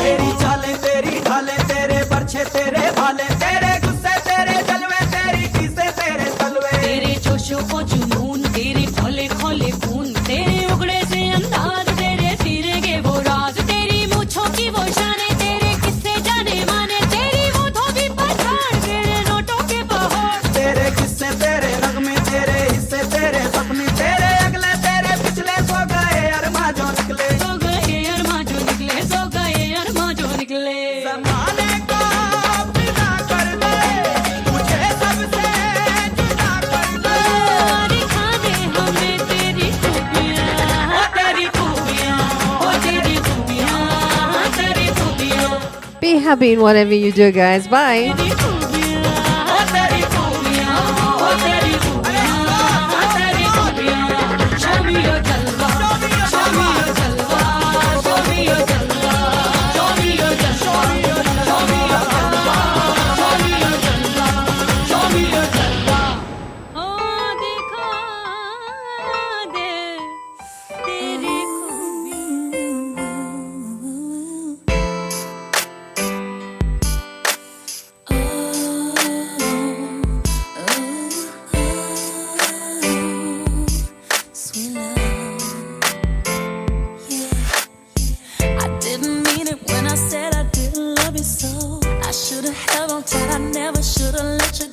तेरी चाले तेरी ढाले तेरे बरछे तेरे भाले तेरे गुस्से तेरे जलवे तेरी टीसे तेरे तलवे तेरे जोशों को जुनून तेरे खोले खोले खून तेरे उगड़े से अंदाज तेरे सिरे के वो राज तेरी मूंछों की वो शाने तेरे किस्से जाने माने तेरी वो धोबी पठान तेरे नोटों के बहार तेरे किस्से तेरे नगमे तेरे हिस्से तेरे सपने तेरे अगले तेरे पिछले सो गए अरमा जो निकले सो गए अरमा जो निकले सो गए अरमा जो निकले जमाने को बिना कर दे मुझे सबसे जुदा कर दे दिखा दे हमें तेरी खूबियां ओ तेरी खूबियां ओ तेरी खूबियां तेरी खूबियां Be happy in whatever you do, guys. Bye. ओ तेरी खूबियां ओ तेरी खूबियां तेरी खूबियां show me your जलवा show me your जलवा show me your जलवा show me your जलवा show me your जलवा show me your जलवा show me your जलवा ओ दिखा दे तेरी Sweet love, yeah. I didn't mean it when I said I didn't love you so. I should've held on tight, I never should've let you